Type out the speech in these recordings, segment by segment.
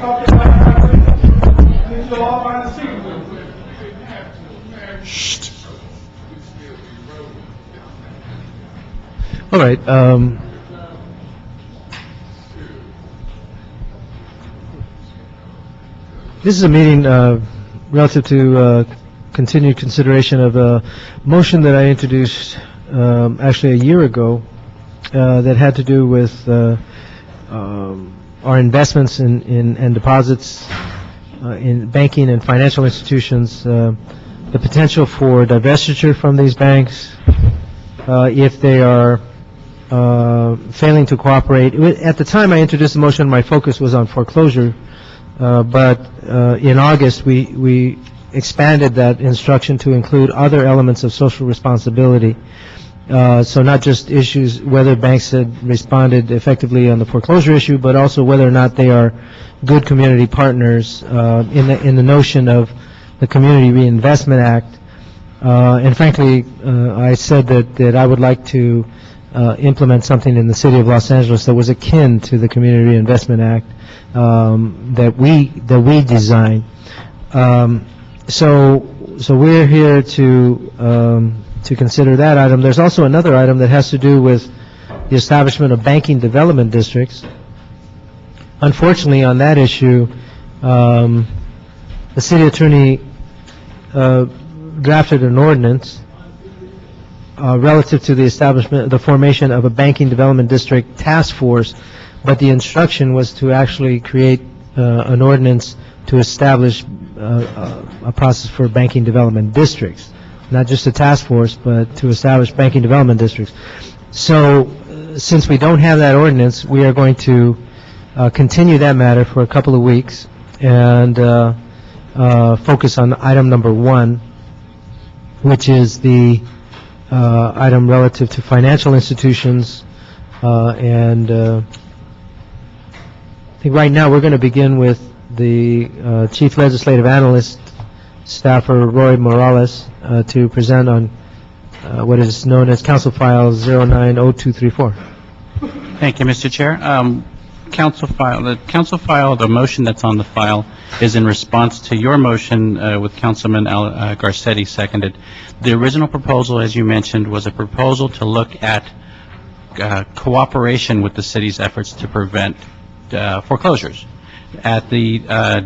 talking about this you'll all find a seat. All right. This is a meeting relative to continued consideration of a motion that I introduced actually a year ago that had to do with our investments and deposits in banking and financial institutions, the potential for divestiture from these banks if they are failing to cooperate. At the time I introduced the motion, my focus was on foreclosure, but in August we expanded that instruction to include other elements of social responsibility. So not just issues whether banks had responded effectively on the foreclosure issue, but also whether or not they are good community partners in the notion of the Community Reinvestment Act. And frankly, I said that I would like to implement something in the city of Los Angeles that was akin to the Community Reinvestment Act that we designed. So we're here to consider that item. There's also another item that has to do with the establishment of banking development districts. Unfortunately, on that issue, the city attorney drafted an ordinance relative to the formation of a banking development district task force, but the instruction was to actually create an ordinance to establish a process for banking development districts. Not just a task force, but to establish banking development districts. So, since we don't have that ordinance, we are going to continue that matter for a couple of weeks and focus on item number 1, which is the item relative to financial institutions. And I think right now we're going to begin with the Chief Legislative Analyst, Staffer Roy Morales, to present on what is known as Council File 090234. Thank you, Mr. Chair. The motion that's on the file is in response to your motion with Councilman Garcetti seconded. The original proposal, as you mentioned, was a proposal to look at cooperation with the city's efforts to prevent foreclosures. At the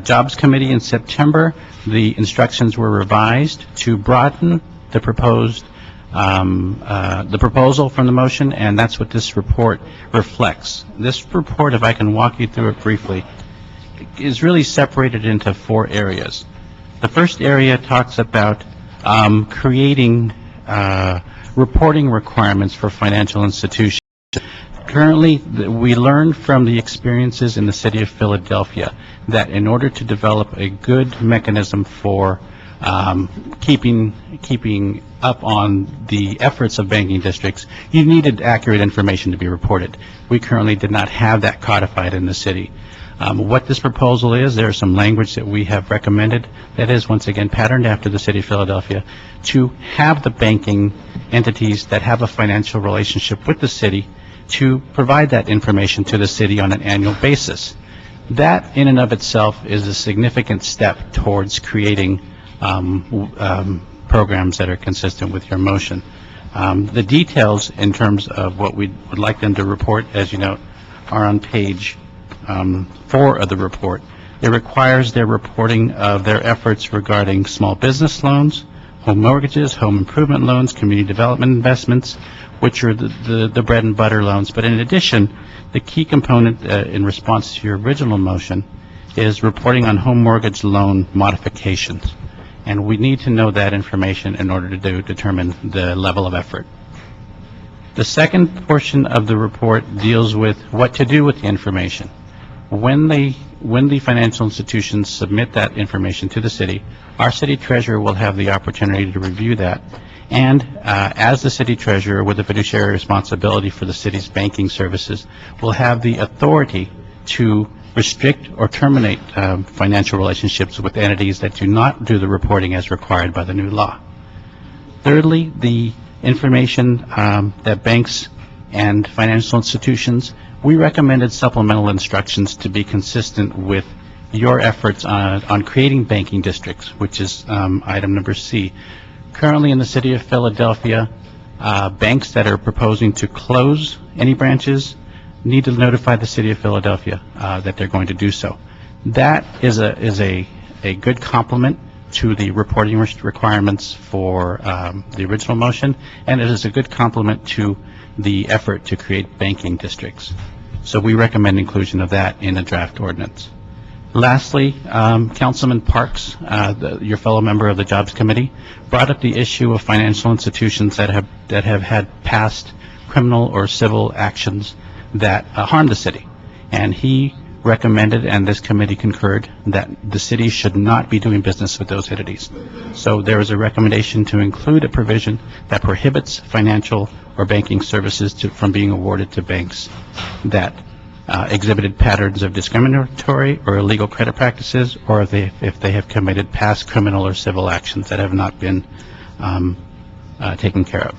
Jobs Committee in September, the instructions were revised to broaden the proposal from the motion, and that's what this report reflects. This report, if I can walk you through it briefly, is really separated into 4 areas. The first area talks about creating reporting requirements for financial institutions. Currently, we learned from the experiences in the city of Philadelphia that in order to develop a good mechanism for keeping up on the efforts of banking districts, you needed accurate information to be reported. We currently did not have that codified in the city. What this proposal is, there's some language that we have recommended that is, once again, patterned after the city of Philadelphia, to have the banking entities that have a financial relationship with the city to provide that information to the city on an annual basis. That, in and of itself, is a significant step towards creating programs that are consistent with your motion. The details in terms of what we would like them to report, as you note, are on page 4 of the report. It requires their reporting of their efforts regarding small business loans, home mortgages, home improvement loans, community development investments, which are the bread and butter loans. But in addition, the key component in response to your original motion is reporting on home mortgage loan modifications. And we need to know that information in order to determine the level of effort. The second portion of the report deals with what to do with the information. When the financial institutions submit that information to the city, our city treasurer will have the opportunity to review that. And as the city treasurer with the fiduciary responsibility for the city's banking services, will have the authority to restrict or terminate financial relationships with entities that do not do the reporting as required by the new law. Thirdly, the information that banks and financial institutions, we recommended supplemental instructions to be consistent with your efforts on creating banking districts, which is item number C. Currently in the city of Philadelphia, banks that are proposing to close any branches need to notify the city of Philadelphia that they're going to do so. That is a good complement to the reporting requirements for the original motion, and it is a good complement to the effort to create banking districts. So we recommend inclusion of that in the draft ordinance. Lastly, Councilman Parks, your fellow member of the Jobs Committee, brought up the issue of financial institutions that have had past criminal or civil actions that harm the city. And he recommended, and this committee concurred, that the city should not be doing business with those entities. So there is a recommendation to include a provision that prohibits financial or banking services from being awarded to banks that exhibited patterns of discriminatory or illegal credit practices, or if they have committed past criminal or civil actions that have not been taken care of,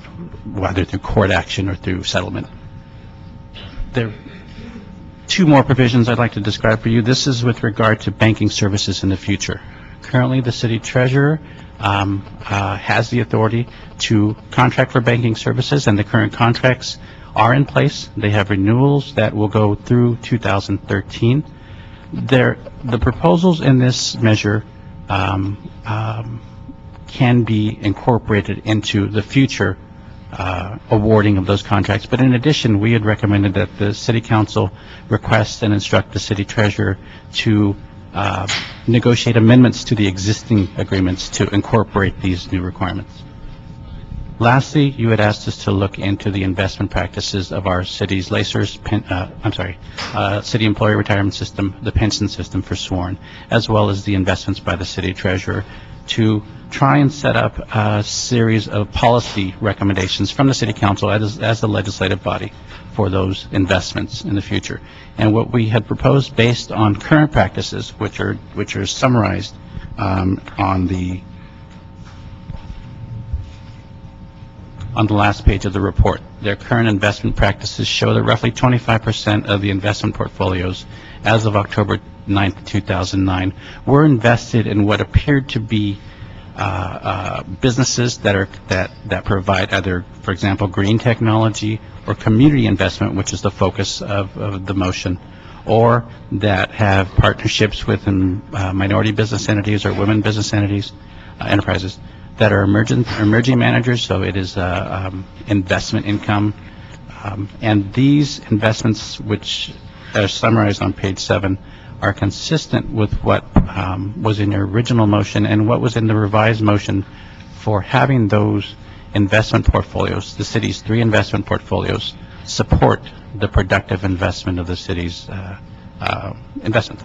whether through court action or through settlement. There are two more provisions I'd like to describe for you. This is with regard to banking services in the future. Currently, the city treasurer has the authority to contract for banking services, and the current contracts are in place. They have renewals that will go through 2013. The proposals in this measure can be incorporated into the future awarding of those contracts. But in addition, we had recommended that the City Council request and instruct the City Treasurer to negotiate amendments to the existing agreements to incorporate these new requirements. Lastly, you had asked us to look into the investment practices of our city's LACERS, City Employee Retirement System, the pension system for sworn, as well as the investments by the City Treasurer, to try and set up a series of policy recommendations from the City Council as the legislative body for those investments in the future. And what we had proposed based on current practices, which are summarized on the last page of the report. Their current investment practices show that roughly 25% of the investment portfolios as of October 9th, 2009 were invested in what appeared to be businesses that provide either, for example, green technology or community investment, which is the focus of the motion, or that have partnerships with minority business entities or women business entities, enterprises, that are emerging managers, so it is investment income. And these investments, which are summarized on page 7, are consistent with what was in your original motion and what was in the revised motion for having those investment portfolios, the city's 3 investment portfolios, support the productive investment of the city's investment.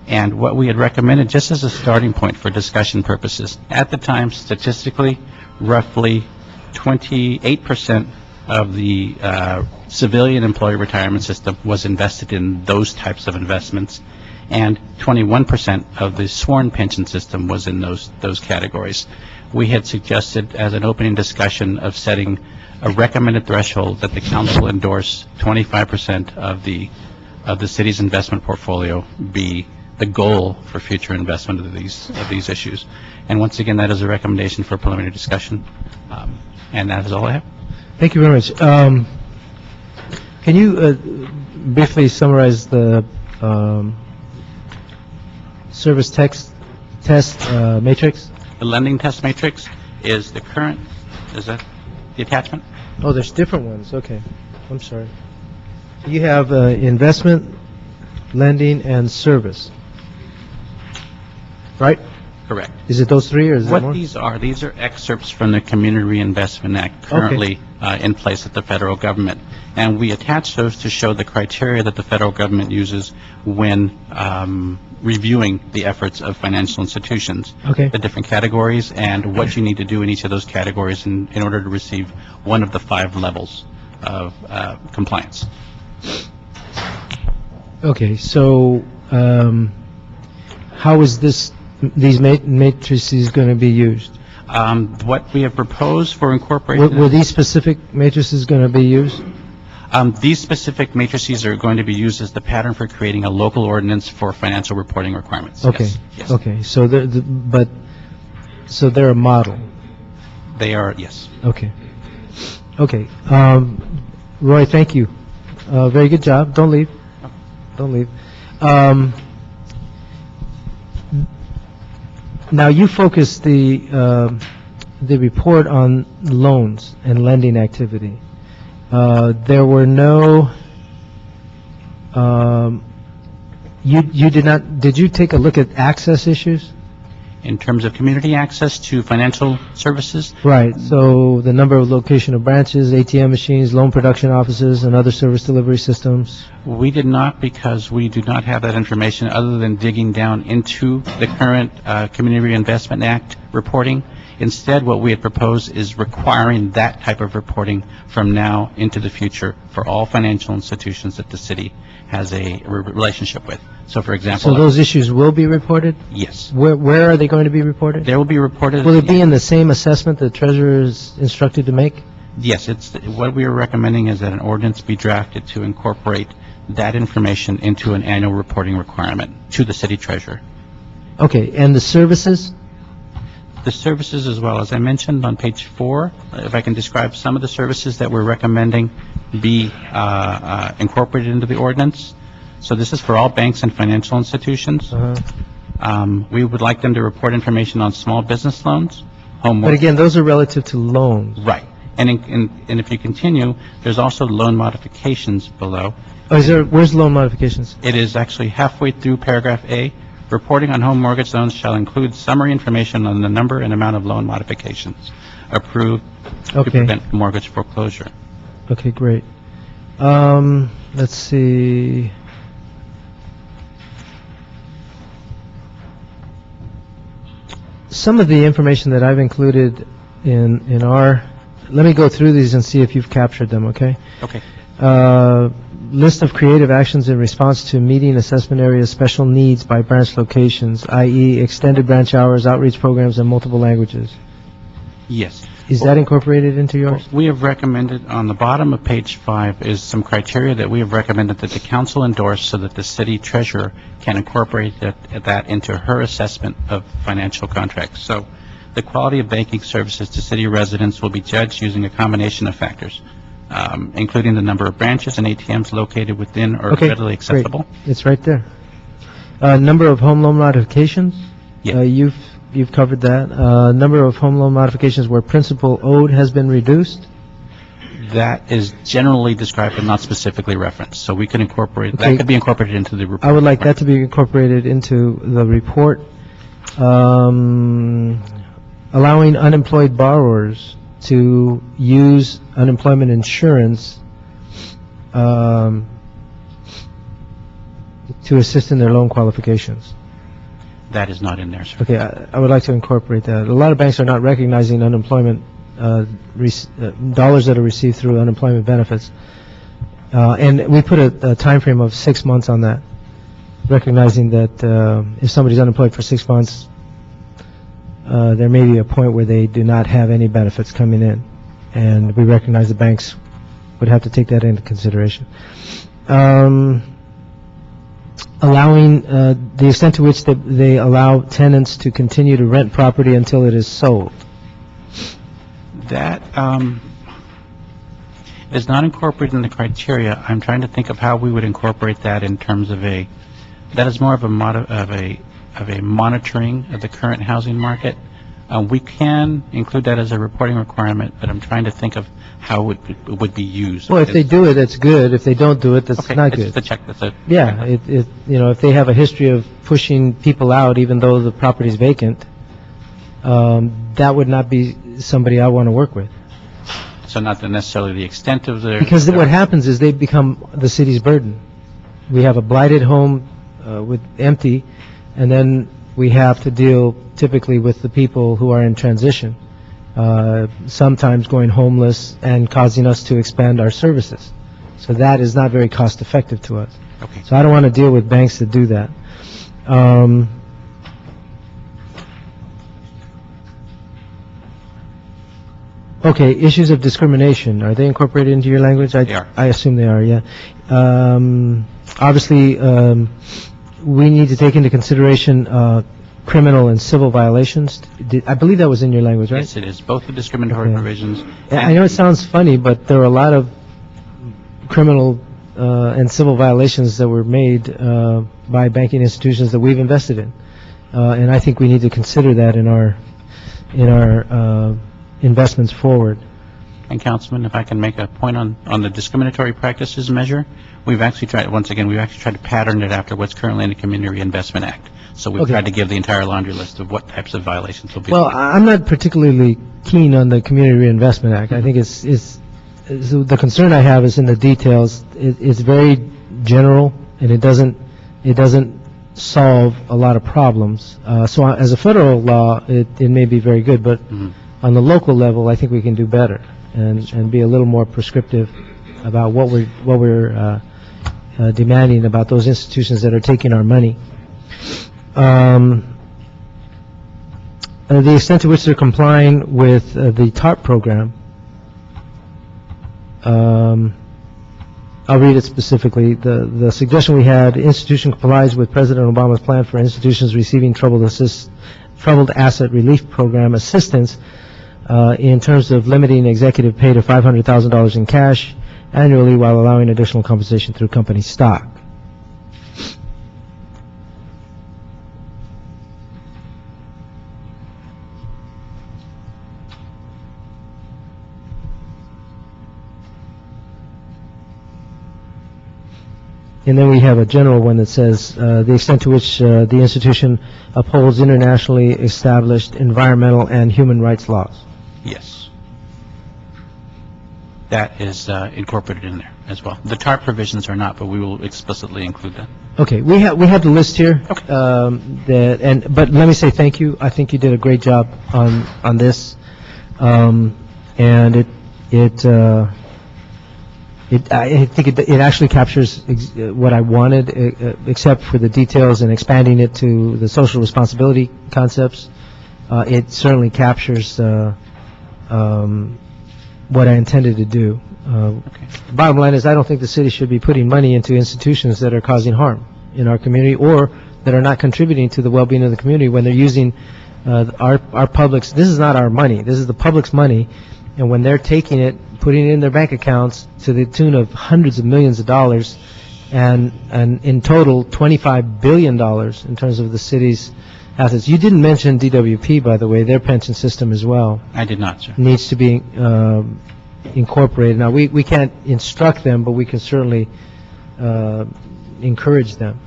And what we had recommended, just as a starting point for discussion purposes, at the time, statistically, roughly 28% of the civilian employee retirement system was invested in those types of investments, and 21% of the sworn pension system was in those categories. We had suggested, as an opening discussion, of setting a recommended threshold that the council endorse 25% of the city's investment portfolio be the goal for future investment of these issues. And once again, that is a recommendation for preliminary discussion. And that is all I have. Thank you very much. Can you briefly summarize the service test matrix? The lending test matrix is the current, is that the attachment? Oh, there's different ones. Okay. I'm sorry. You have investment, lending, and service. Right? Correct. Is it those 3 or is it more? What these are excerpts from the Community Reinvestment Act currently in place at the federal government. And we attach those to show the criteria that the federal government uses when reviewing the efforts of financial institutions. Okay. The different categories and what you need to do in each of those categories in order to receive one of the 5 levels of compliance. Okay. So how is these matrices going to be used? What we have proposed for incorporation... Were these specific matrices going to be used? These specific matrices are going to be used as the pattern for creating a local ordinance for financial reporting requirements. Okay, Yes, yes. okay, so so they're a model. They are, yes. Okay. Okay. Roy, thank you. Very good job. Don't leave. Don't leave. Now, you focused the report on loans and lending activity. There were no, you did not, did you take a look at access issues? In terms of community access to financial services, Right, so the number of location of branches, ATM machines, loan production offices, and other service delivery systems? we did not, because we do not have that information other than digging down into the current Community Reinvestment Act reporting. Instead, what we had proposed is requiring that type of reporting from now into the future for all financial institutions that the city has a relationship with. So, for example, So those issues will be reported? yes, Where are they going to be reported? there will be reported. Will it be in the same assessment the treasurer is instructed to make? Yes, it's, what we are recommending is that an ordinance be drafted to incorporate that information into an annual reporting requirement to the city treasurer. Okay, and the services? The services as well, as I mentioned on page 4, if I can describe some of the services that we're recommending be incorporated into the ordinance. So this is for all banks and financial institutions. We would like them to report information on small business loans, home But mortgage. again, those are relative to loans. Right. And if you continue, there's also loan modifications below. Oh, where's loan modifications? It is actually halfway through paragraph A. Reporting on home mortgage loans shall include summary information on the number and amount of loan modifications approved to Okay. prevent mortgage foreclosure. Okay, great. Let's see. Some of the information that I've included in our, let me go through these and see if you've captured them, okay? Okay. List of creative actions in response to meeting assessment areas' special needs by branch locations, i.e. extended branch hours, outreach programs, and multiple languages. Yes. Is that incorporated into yours? We have recommended, on the bottom of page 5, is some criteria that we have recommended that the council endorse so that the city treasurer can incorporate that into her assessment of financial contracts. So the quality of banking services to city residents will be judged using a combination of factors, including the number of branches and ATMs located within or Okay, readily great. accessible. It's right there. Number of home loan modifications? Yes. You've covered that. Number of home loan modifications where principal owed has been reduced? That is generally described but not specifically referenced. So we could incorporate, Okay. that could be incorporated into the report. I would like that to be incorporated into the report. Allowing unemployed borrowers to use unemployment insurance to assist in their loan qualifications. That is not in there, sir. Okay, I would like to incorporate that. A lot of banks are not recognizing unemployment, dollars that are received through unemployment benefits. And we put a time frame of 6 months on that, recognizing that if somebody's unemployed for 6 months, there may be a point where they do not have any benefits coming in. And we recognize the banks would have to take that into consideration. Allowing the extent to which they allow tenants to continue to rent property until it is sold. That is not incorporated in the criteria. I'm trying to think of how we would incorporate that in terms of that is more of a monitoring of the current housing market. We can include that as a reporting requirement, but I'm trying to think of how it would be used. Well, if they do it, it's good. If they don't do it, that's Okay, not it's good. the check. That's a Yeah, if they have a history of pushing people out even though the property's vacant, that would not be somebody I want to work with. So not necessarily the extent of their. Because what happens is they become the city's burden. We have a blighted home with empty, and then we have to deal typically with the people who are in transition, sometimes going homeless and causing us to expand our services. So that is not very cost effective to us. Okay. So I don't want to deal with banks that do that. Okay, issues of discrimination, are they incorporated into your language? They are. I assume they are, yeah. Obviously, we need to take into consideration criminal and civil violations. I believe that was in your language, right? Yes, it is, both the discriminatory Okay. provisions. I know it sounds funny, but there are a lot of criminal and civil violations that were made by banking institutions that we've invested in. And I think we need to consider that in our investments forward. And Councilman, if I can make a point on the discriminatory practices measure, we've actually tried to pattern it after what's currently in the Community Reinvestment Act. So we've Okay. tried to give the entire laundry list of what types of violations will be. Well, I'm not particularly keen on the Community Reinvestment Act. I think it's the concern I have is in the details. It's very general, and it doesn't solve a lot of problems. So as a federal law, it may be very good, but on the local level, I think we can do better and be a little more prescriptive about what we're demanding about those institutions that are taking our money. The extent to which they're complying with the TARP program, I'll read it specifically. The suggestion we had: institution complies with President Obama's plan for institutions receiving troubled asset relief program assistance in terms of limiting executive pay to $500,000 in cash annually while allowing additional compensation through company stock. And then we have a general one that says the extent to which the institution upholds internationally established environmental and human rights laws. Yes. That is incorporated in there as well. The TARP provisions are not, but we will explicitly include that. Okay, we have the list here. Okay. But let me say thank you. I think you did a great job on this, and I think it actually captures what I wanted, except for the details and expanding it to the social responsibility concepts. It certainly captures what I intended to do. Okay. Bottom line is, I don't think the city should be putting money into institutions that are causing harm in our community or that are not contributing to the well-being of the community when they're using our public's. This is not our money. This is the public's money, and when they're taking it, putting it in their bank accounts to the tune of hundreds of millions of dollars, and in total $25 billion in terms of the city's assets. You didn't mention DWP, by the way, their pension system as well. I did not, sir. Needs to be incorporated. Now, we can't instruct them, but we can certainly encourage them.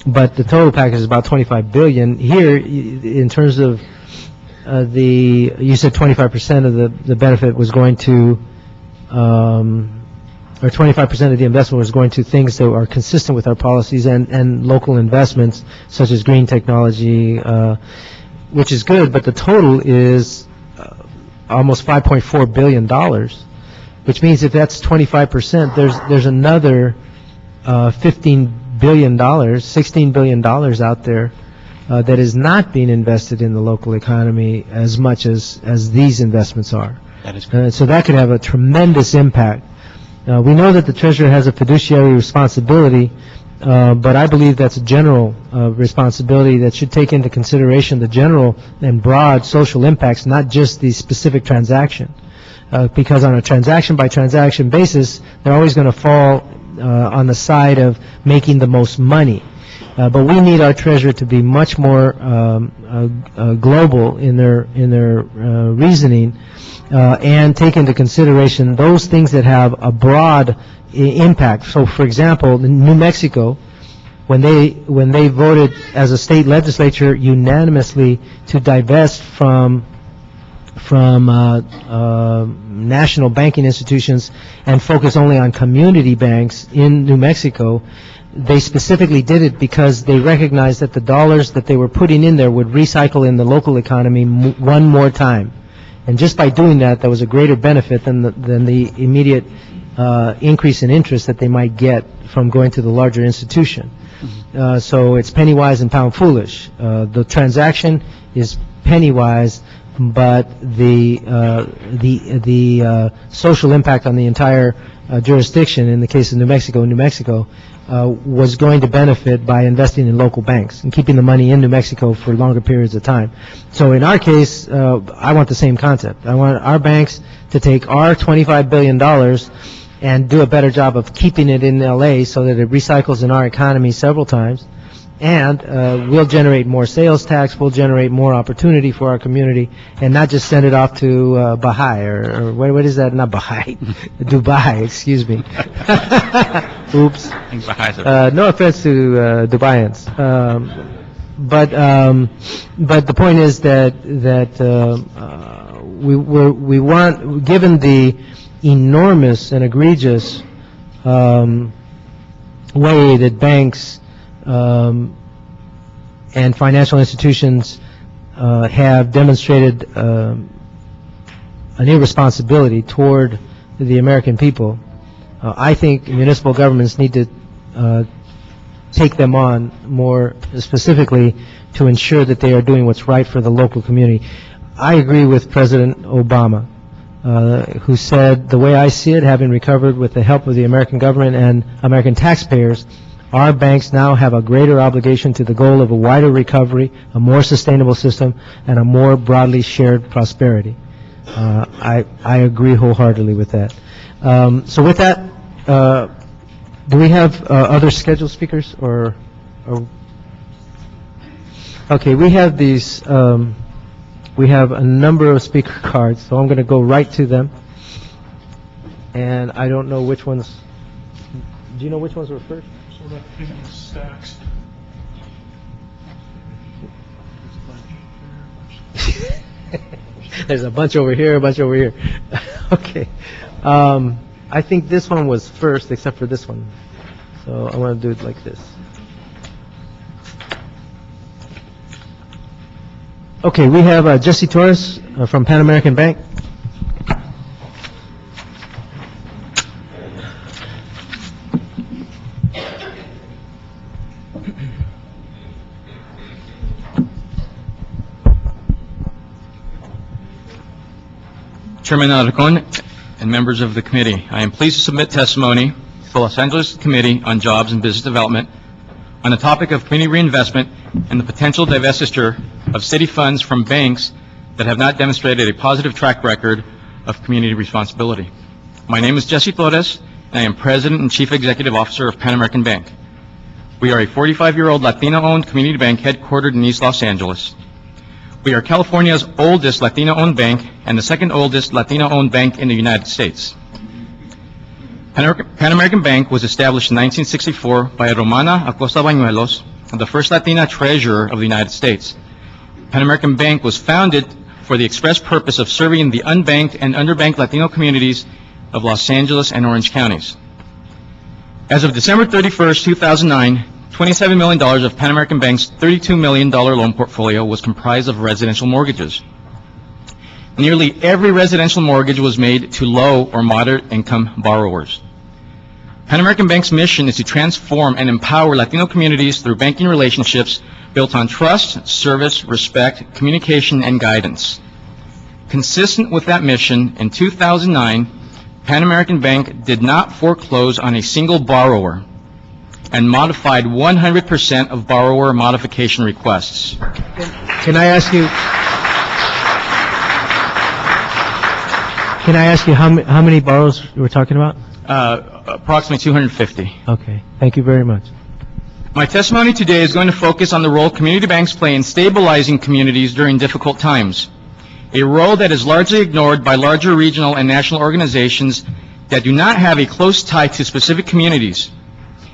But the total package is about $25 billion. Here, in terms of you said 25% of the benefit was going to, or 25% of the investment was going to things that are consistent with our policies and local investments, such as green technology, which is good, but the total is almost $5.4 billion, which means if that's 25%, there's another $15 billion, $16 billion out there that is not being invested in the local economy as much as these investments are. That is correct. So that could have a tremendous impact. We know that the treasurer has a fiduciary responsibility, but I believe that's a general responsibility that should take into consideration the general and broad social impacts, not just the specific transaction. Because on a transaction-by-transaction basis, they're always going to fall on the side of making the most money. But we need our treasurer to be much more global in their reasoning and take into consideration those things that have a broad impact. So, for example, in New Mexico, when they voted as a state legislature unanimously to divest from national banking institutions and focus only on community banks in New Mexico, they specifically did it because they recognized that the dollars that they were putting in there would recycle in the local economy one more time. And just by doing that, there was a greater benefit than the immediate increase in interest that they might get from going to the larger institution. So it's penny wise and pound foolish. The transaction is penny wise, but the social impact on the entire jurisdiction, in the case of New Mexico, was going to benefit by investing in local banks and keeping the money in New Mexico for longer periods of time. So in our case, I want the same concept. I want our banks to take our $25 billion and do a better job of keeping it in L.A. so that it recycles in our economy several times. And we'll generate more sales tax, we'll generate more opportunity for our community, and not just send it off to Baha'i, or what is that? Not Baha'i, Dubai, excuse me. Oops. No offense to Dubaians. But the point is that we want, given the enormous and egregious way that banks and financial institutions have demonstrated an irresponsibility toward the American people, I think municipal governments need to take them on more specifically to ensure that they are doing what's right for the local community. I agree with President Obama, who said, the way I see it, having recovered with the help of the American government and American taxpayers, our banks now have a greater obligation to the goal of a wider recovery, a more sustainable system, and a more broadly shared prosperity. I agree wholeheartedly with that. So with that, do we have other scheduled speakers? Or okay, we have these. We have a number of speaker cards, so I'm going to go right to them. And I don't know which ones. Do you know which ones were first? Sort of in stacks. There's a bunch over here, a bunch over here. Okay. I think this one was first, except for this one. So I'm going to do it like this. Okay, we have Jesse Torres from Pan American Bank. Chairman Alarcon and members of the committee, I am pleased to submit testimony to the Los Angeles Committee on Jobs and Business Development on the topic of community reinvestment and the potential divestiture of city funds from banks that have not demonstrated a positive track record of community responsibility. My name is Jesse Torres, and I am President and Chief Executive Officer of Pan American Bank. We are a 45-year-old Latino-owned community bank headquartered in East Los Angeles. We are California's oldest Latino-owned bank and the second oldest Latino-owned bank in the United States. Pan American Bank was established in 1964 by Romana Acosta Bañuelos, the first Latina treasurer of the United States. Pan American Bank was founded for the express purpose of serving the unbanked and underbanked Latino communities of Los Angeles and Orange counties. As of December 31st, 2009, $27 million of Pan American Bank's $32 million loan portfolio was comprised of residential mortgages. Nearly every residential mortgage was made to low or moderate income borrowers. Pan American Bank's mission is to transform and empower Latino communities through banking relationships built on trust, service, respect, communication, and guidance. Consistent with that mission, in 2009, Pan American Bank did not foreclose on a single borrower and modified 100% of borrower modification requests. Can I ask you how many borrowers we're talking about? Approximately 250. Okay, thank you very much. My testimony today is going to focus on the role community banks play in stabilizing communities during difficult times, a role that is largely ignored by larger regional and national organizations that do not have a close tie to specific communities,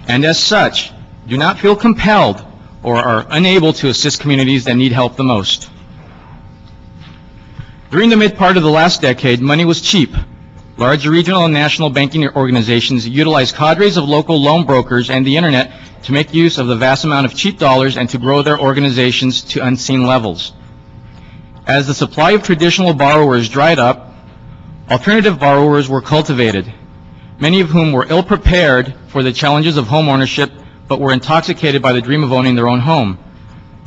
and as such, do not feel compelled or are unable to assist communities that need help the most. During the mid-part of the last decade, money was cheap. Large regional and national banking organizations utilized cadres of local loan brokers and the internet to make use of the vast amount of cheap dollars and to grow their organizations to unseen levels. As the supply of traditional borrowers dried up, alternative borrowers were cultivated, many of whom were ill-prepared for the challenges of home ownership, but were intoxicated by the dream of owning their own home.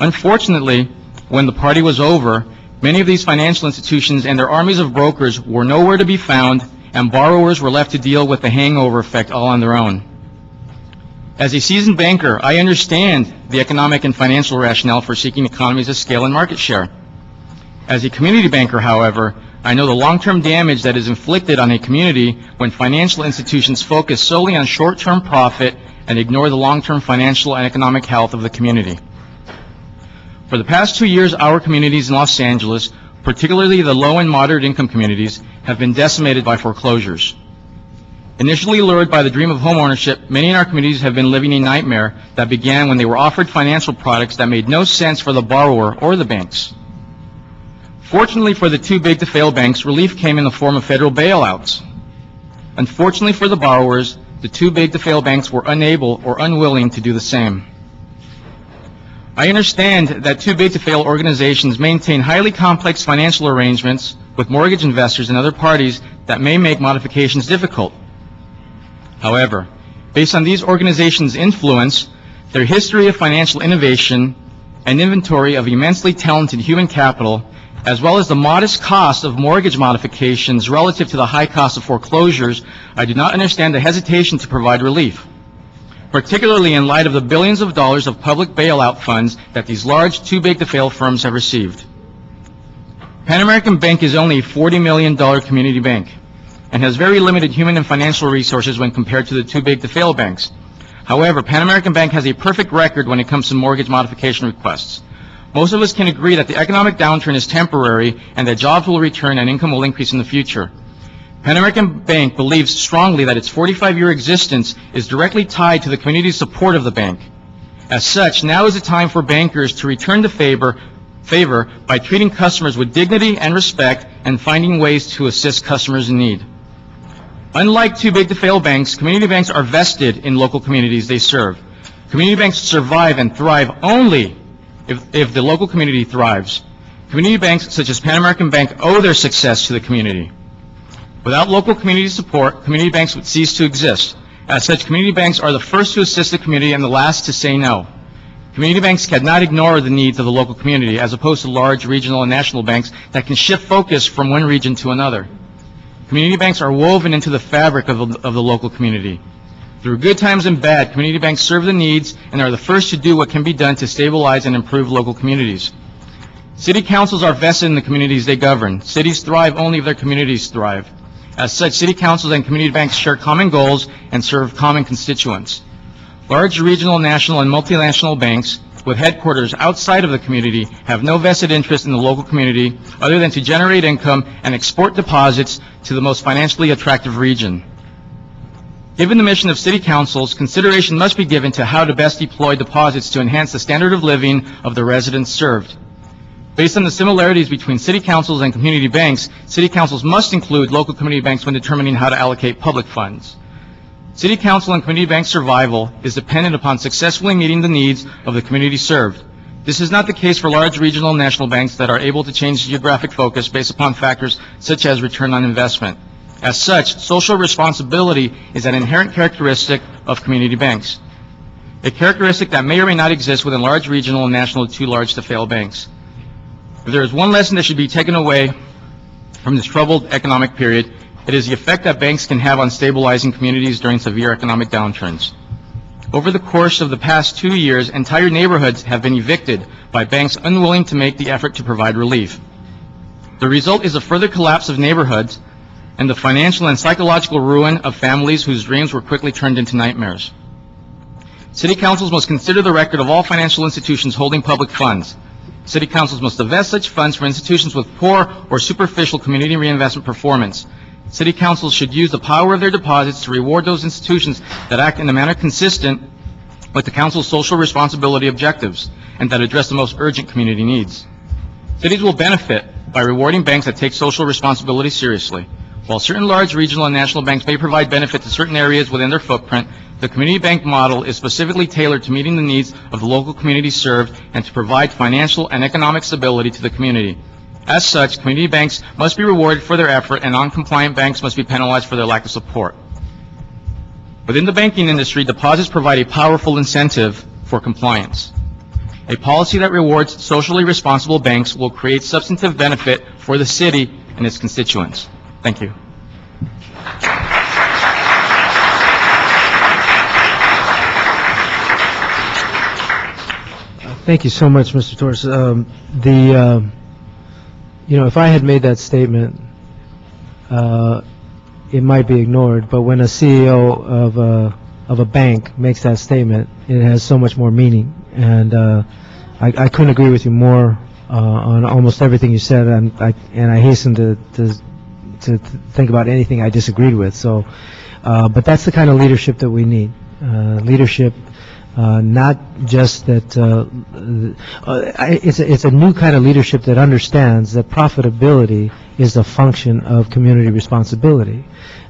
Unfortunately, when the party was over, Many of these financial institutions and their armies of brokers were nowhere to be found, and borrowers were left to deal with the hangover effect all on their own. As a seasoned banker, I understand the economic and financial rationale for seeking economies of scale and market share. As a community banker, however, I know the long-term damage that is inflicted on a community when financial institutions focus solely on short-term profit and ignore the long-term financial and economic health of the community. For the past 2 years, our communities in Los Angeles, particularly the low and moderate income communities, have been decimated by foreclosures. Initially lured by the dream of homeownership, many in our communities have been living a nightmare that began when they were offered financial products that made no sense for the borrower or the banks. Fortunately for the too big to fail banks, relief came in the form of federal bailouts. Unfortunately for the borrowers, the too big to fail banks were unable or unwilling to do the same. I understand that too big to fail organizations maintain highly complex financial arrangements with mortgage investors and other parties that may make modifications difficult. However, based on these organizations' influence, their history of financial innovation, and inventory of immensely talented human capital, as well as the modest cost of mortgage modifications relative to the high cost of foreclosures, I do not understand the hesitation to provide relief, particularly in light of the billions of dollars of public bailout funds that these large, too-big-to-fail firms have received. Pan American Bank is only a $40 million community bank and has very limited human and financial resources when compared to the too-big-to-fail banks. However, Pan American Bank has a perfect record when it comes to mortgage modification requests. Most of us can agree that the economic downturn is temporary and that jobs will return and income will increase in the future. Pan American Bank believes strongly that its 45-year existence is directly tied to the community's support of the bank. As such, now is the time for bankers to return the favor by treating customers with dignity and respect and finding ways to assist customers in need. Unlike too-big-to-fail banks, community banks are vested in local communities they serve. Community banks survive and thrive only if the local community thrives. Community banks such as Pan American Bank owe their success to the community. Without local community support, community banks would cease to exist. As such, community banks are the first to assist the community and the last to say no. Community banks cannot ignore the needs of the local community, as opposed to large regional and national banks that can shift focus from one region to another. Community banks are woven into the fabric of the local community. Through good times and bad, community banks serve the needs and are the first to do what can be done to stabilize and improve local communities. City councils are vested in the communities they govern. Cities thrive only if their communities thrive. As such, city councils and community banks share common goals and serve common constituents. Large regional, national, and multinational banks with headquarters outside of the community have no vested interest in the local community other than to generate income and export deposits to the most financially attractive region. Given the mission of city councils, consideration must be given to how to best deploy deposits to enhance the standard of living of the residents served. Based on the similarities between city councils and community banks, city councils must include local community banks when determining how to allocate public funds. City council and community bank survival is dependent upon successfully meeting the needs of the community served. This is not the case for large regional and national banks that are able to change geographic focus based upon factors such as return on investment. As such, social responsibility is an inherent characteristic of community banks, a characteristic that may or may not exist within large regional and national too large to fail banks. If there is one lesson that should be taken away from this troubled economic period, it is the effect that banks can have on stabilizing communities during severe economic downturns. Over the course of the past 2 years, entire neighborhoods have been evicted by banks unwilling to make the effort to provide relief. The result is a further collapse of neighborhoods and the financial and psychological ruin of families whose dreams were quickly turned into nightmares. City councils must consider the record of all financial institutions holding public funds. City councils must divest such funds from institutions with poor or superficial community reinvestment performance. City councils should use the power of their deposits to reward those institutions that act in a manner consistent with the council's social responsibility objectives and that address the most urgent community needs. Cities will benefit by rewarding banks that take social responsibility seriously. While certain large regional and national banks may provide benefit to certain areas within their footprint, the community bank model is specifically tailored to meeting the needs of the local community served and to provide financial and economic stability to the community. As such, community banks must be rewarded for their effort and non-compliant banks must be penalized for their lack of support. Within the banking industry, deposits provide a powerful incentive for compliance. A policy that rewards socially responsible banks will create substantive benefit for the city and its constituents. Thank you. Thank you so much, Mr. Torres. If I had made that statement, it might be ignored, but when a CEO of a bank makes that statement, it has so much more meaning. And I couldn't agree with you more on almost everything you said, and I hasten to think about anything I disagreed with. So, but that's the kind of leadership that we need. Leadership. Not just that, it's a new kind of leadership that understands that profitability is a function of community responsibility,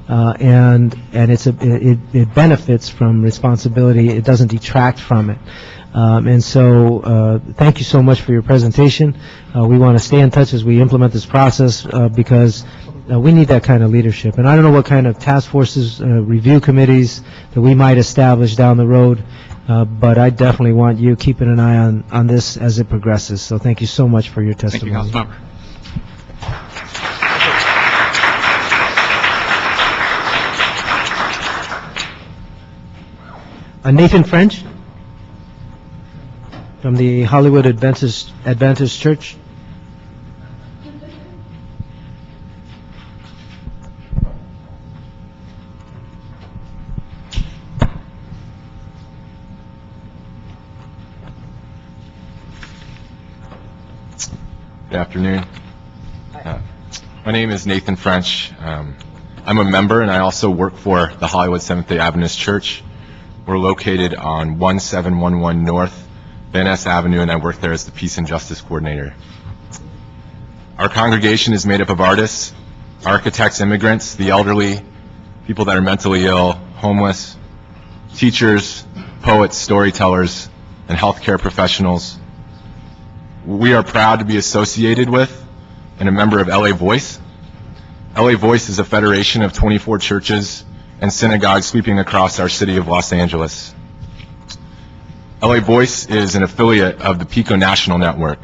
and it benefits from responsibility. It doesn't detract from it, and so thank you so much for your presentation. We want to stay in touch as we implement this process because we need that kind of leadership. And I don't know what kind of task forces, review committees that we might establish down the road. But I definitely want you keeping an eye on this as it progresses. So thank you so much for your testimony. Thank you, Councilmember. Nathan French from the Hollywood Adventist Church. Good afternoon. My name is Nathan French. I'm a member and I also work for the Hollywood Seventh-day Adventist Church. We're located on 1711 North Van Ness Avenue, and I work there as the Peace and Justice Coordinator. Our congregation is made up of artists, architects, immigrants, the elderly, people that are mentally ill, homeless, teachers, poets, storytellers, and healthcare professionals. We are proud to be associated with and a member of LA Voice. LA Voice is a federation of 24 churches and synagogues sweeping across our city of Los Angeles. LA Voice is an affiliate of the PICO National Network.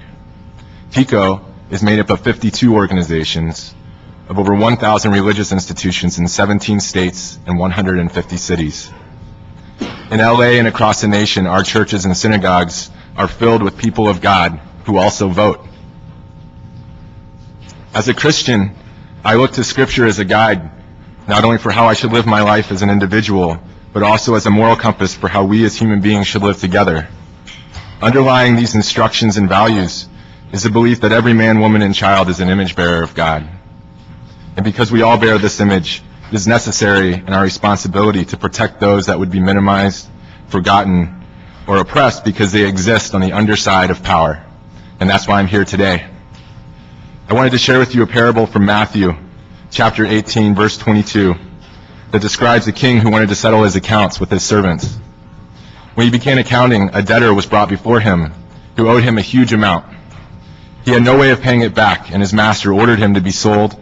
PICO is made up of 52 organizations of over 1,000 religious institutions in 17 states and 150 cities. In LA and across the nation, our churches and synagogues are filled with people of God who also vote. As a Christian, I look to Scripture as a guide, not only for how I should live my life as an individual, but also as a moral compass for how we as human beings should live together. Underlying these instructions and values is the belief that every man, woman, and child is an image bearer of God. And because we all bear this image, it is necessary and our responsibility to protect those that would be minimized, forgotten, or oppressed because they exist on the underside of power. And that's why I'm here today. I wanted to share with you a parable from Matthew, chapter 18, verse 22, that describes a king who wanted to settle his accounts with his servants. When he began accounting, a debtor was brought before him who owed him a huge amount. He had no way of paying it back, and his master ordered him to be sold,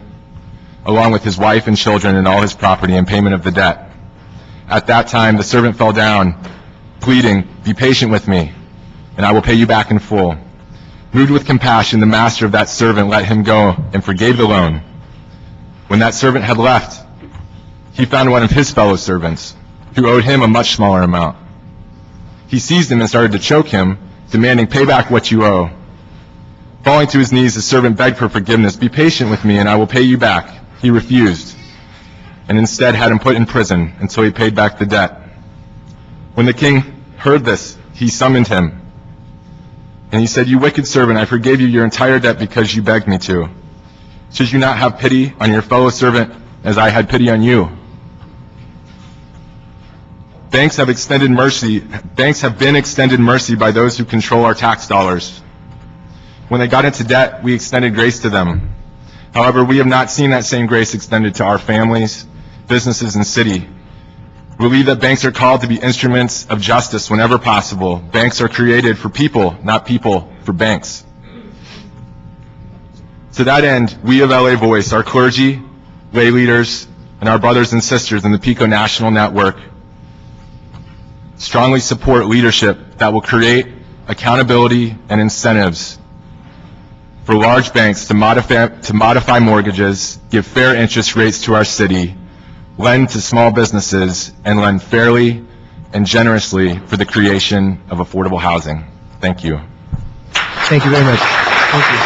along with his wife and children and all his property in payment of the debt. At that time, the servant fell down, pleading, "Be patient with me, and I will pay you back in full." Moved with compassion, the master of that servant let him go and forgave the loan. When that servant had left, he found one of his fellow servants who owed him a much smaller amount. He seized him and started to choke him, demanding, "Pay back what you owe." Falling to his knees, the servant begged for forgiveness. "Be patient with me and I will pay you back." He refused, and instead had him put in prison until he paid back the debt. When the king heard this, he summoned him. And he said, "You wicked servant, I forgave you your entire debt because you begged me to. Should you not have pity on your fellow servant as I had pity on you?" Banks have been extended mercy by those who control our tax dollars. When they got into debt, we extended grace to them. However, we have not seen that same grace extended to our families, businesses, and city. We believe that banks are called to be instruments of justice whenever possible. Banks are created for people, not people for banks. To that end, we of LA Voice, our clergy, lay leaders, and our brothers and sisters in the PICO National Network strongly support leadership that will create accountability, and incentives for large banks to modify mortgages, give fair interest rates to our city, lend to small businesses, and lend fairly and generously for the creation of affordable housing. Thank you. Thank you very much. Thank you.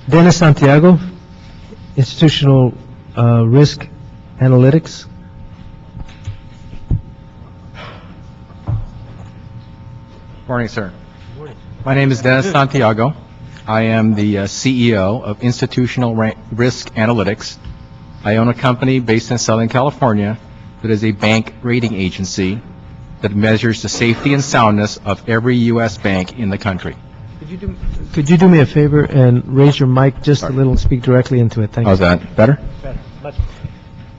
Dennis Santiago, Institutional Risk Analytics. Morning, sir. My name is Dennis Santiago. I am the CEO of Institutional Risk Analytics. I own a company based in Southern California that is a bank rating agency that measures the safety and soundness of every U.S. bank in the country. Could you do me a favor and raise your mic just a little and speak directly into it? Thank you. How's that? Better?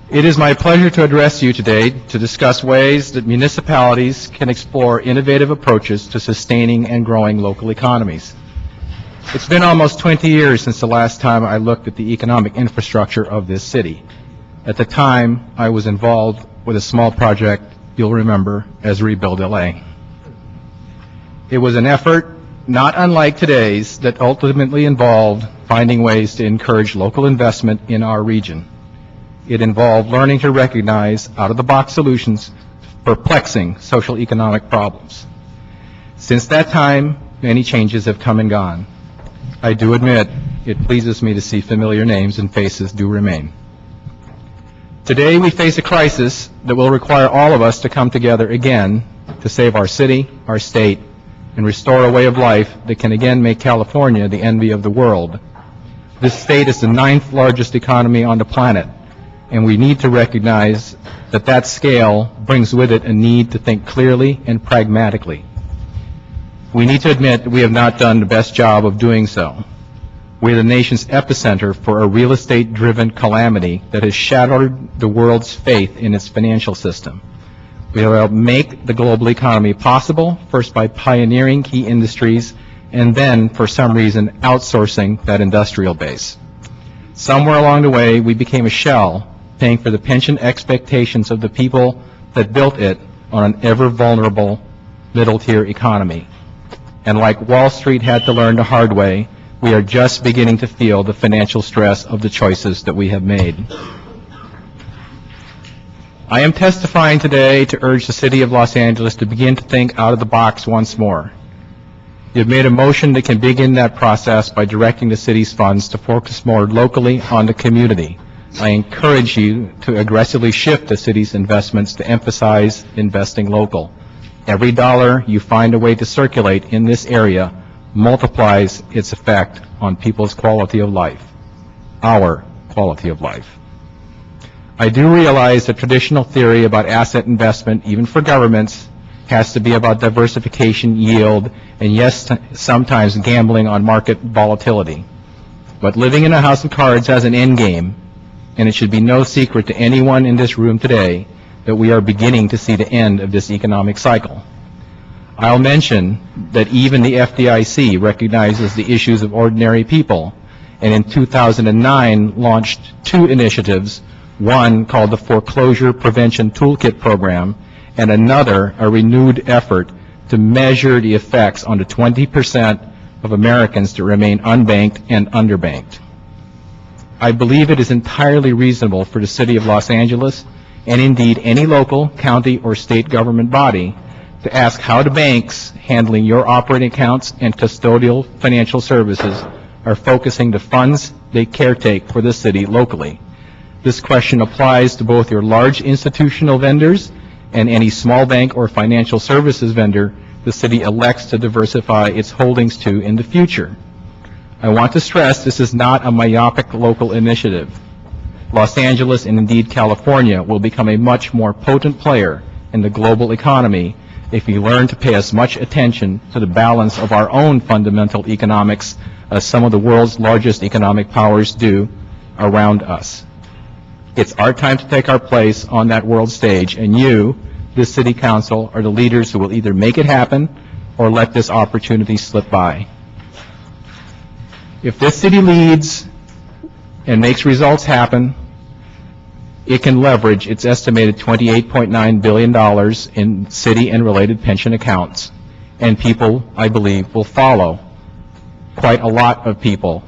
It is my pleasure to address you today to discuss ways that municipalities can explore innovative approaches to sustaining and growing local economies. It's been almost 20 years since the last time I looked at the economic infrastructure of this city. At the time, I was involved with a small project you'll remember as Rebuild LA. It was an effort not unlike today's that ultimately involved finding ways to encourage local investment in our region. It involved learning to recognize out-of-the-box solutions to perplexing social economic problems. Since that time, many changes have come and gone. I do admit it pleases me to see familiar names and faces do remain. Today we face a crisis that will require all of us to come together again to save our city, our state, and restore a way of life that can again make California the envy of the world. This state is the 9th largest economy on the planet, and we need to recognize that that scale brings with it a need to think clearly and pragmatically. We need to admit that we have not done the best job of doing so. We are the nation's epicenter for a real estate-driven calamity that has shattered the world's faith in its financial system. We have helped make the global economy possible, first by pioneering key industries, and then, for some reason, outsourcing that industrial base. Somewhere along the way, we became a shell, paying for the pension expectations of the people that built it on an ever-vulnerable middle-tier economy. And like Wall Street had to learn the hard way, we are just beginning to feel the financial stress of the choices that we have made. I am testifying today to urge the City of Los Angeles to begin to think out of the box once more. You have made a motion that can begin that process by directing the city's funds to focus more locally on the community. I encourage you to aggressively shift the city's investments to emphasize investing local. Every dollar you find a way to circulate in this area multiplies its effect on people's quality of life, our quality of life. I do realize that traditional theory about asset investment, even for governments, has to be about diversification, yield, and yes, sometimes gambling on market volatility. But living in a house of cards has an end game, and it should be no secret to anyone in this room today that we are beginning to see the end of this economic cycle. I'll mention that even the FDIC recognizes the issues of ordinary people, and in 2009 launched 2 initiatives, one called the Foreclosure Prevention Toolkit Program, and another, a renewed effort to measure the effects on the 20% of Americans that remain unbanked and underbanked. I believe it is entirely reasonable for the City of Los Angeles, and indeed any local, county, or state government body, to ask how the banks handling your operating accounts and custodial financial services are focusing the funds they caretake for the city locally. This question applies to both your large institutional vendors and any small bank or financial services vendor the city elects to diversify its holdings to in the future. I want to stress this is not a myopic local initiative. Los Angeles and indeed California will become a much more potent player in the global economy if we learn to pay as much attention to the balance of our own fundamental economics as some of the world's largest economic powers do around us. It's our time to take our place on that world stage, and you, this City Council, are the leaders who will either make it happen or let this opportunity slip by. If this city leads and makes results happen, it can leverage its estimated $28.9 billion in city and related pension accounts. And people, I believe, will follow. Quite a lot of people.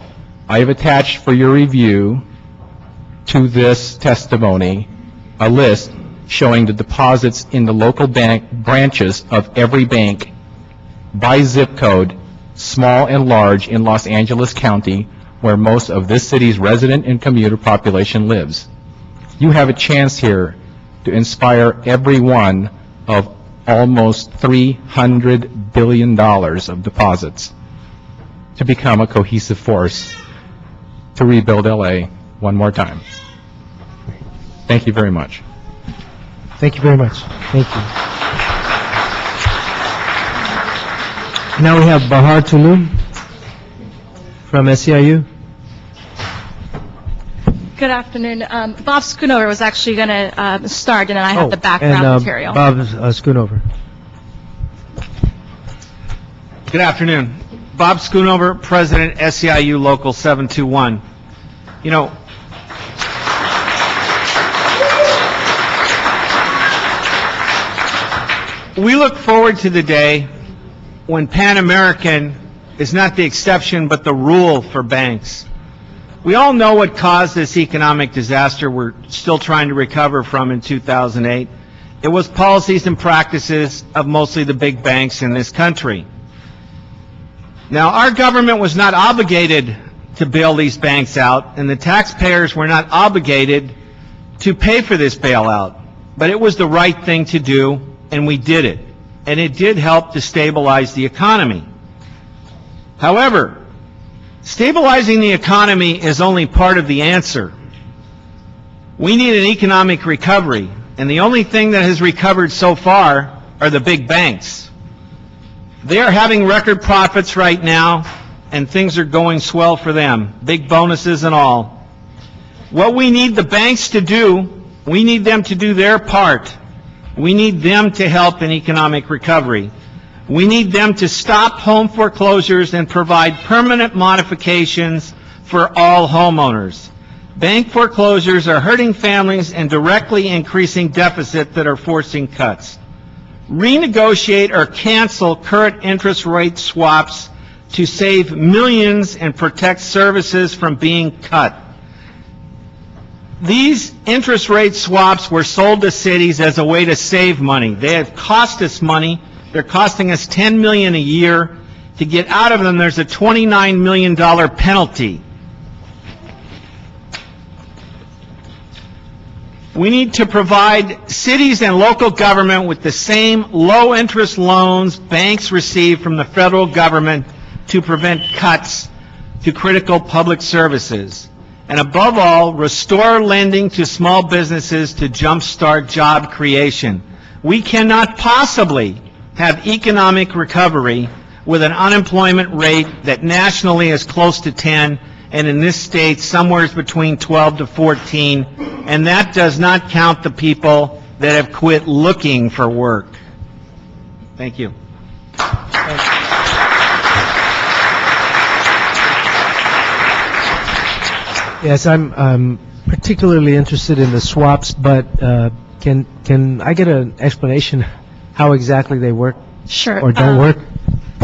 I have attached for your review to this testimony a list showing the deposits in the local bank branches of every bank by zip code, small and large, in Los Angeles County, where most of this city's resident and commuter population lives. You have a chance here to inspire every one of almost $300 billion of deposits to become a cohesive force to rebuild LA one more time. Thank you very much. Thank you very much. Thank you. Now we have Bahar Tulu from SEIU. Good afternoon. Bob Schoonover was actually going to start, and then I have the background and, material. Bob Schoonover. Good afternoon. Bob Schoonover, President, SEIU Local 721. You know, we look forward to the day when Pan American is not the exception but the rule for banks. We all know what caused this economic disaster we're still trying to recover from in 2008. It was policies and practices of mostly the big banks in this country. Now, our government was not obligated to bail these banks out, and the taxpayers were not obligated to pay for this bailout. But it was the right thing to do, and we did it. And it did help to stabilize the economy. However, stabilizing the economy is only part of the answer. We need an economic recovery, and the only thing that has recovered so far are the big banks. They are having record profits right now, and things are going swell for them, big bonuses and all. What we need the banks to do, we need them to do their part. We need them to help in economic recovery. We need them to stop home foreclosures and provide permanent modifications for all homeowners. Bank foreclosures are hurting families and directly increasing deficits that are forcing cuts. Renegotiate or cancel current interest rate swaps to save millions and protect services from being cut. These interest rate swaps were sold to cities as a way to save money. They have cost us money. They're costing us $10 million a year. To get out of them, there's a $29 million penalty. We need to provide cities and local government with the same low-interest loans banks receive from the federal government to prevent cuts to critical public services. And above all, restore lending to small businesses to jumpstart job creation. We cannot possibly have economic recovery with an unemployment rate that nationally is close to 10, and in this state somewhere between 12 to 14, and that does not count the people that have quit looking for work. Thank you. Yes, I'm particularly interested in the swaps, but can I get an explanation how exactly they work Sure. or don't work?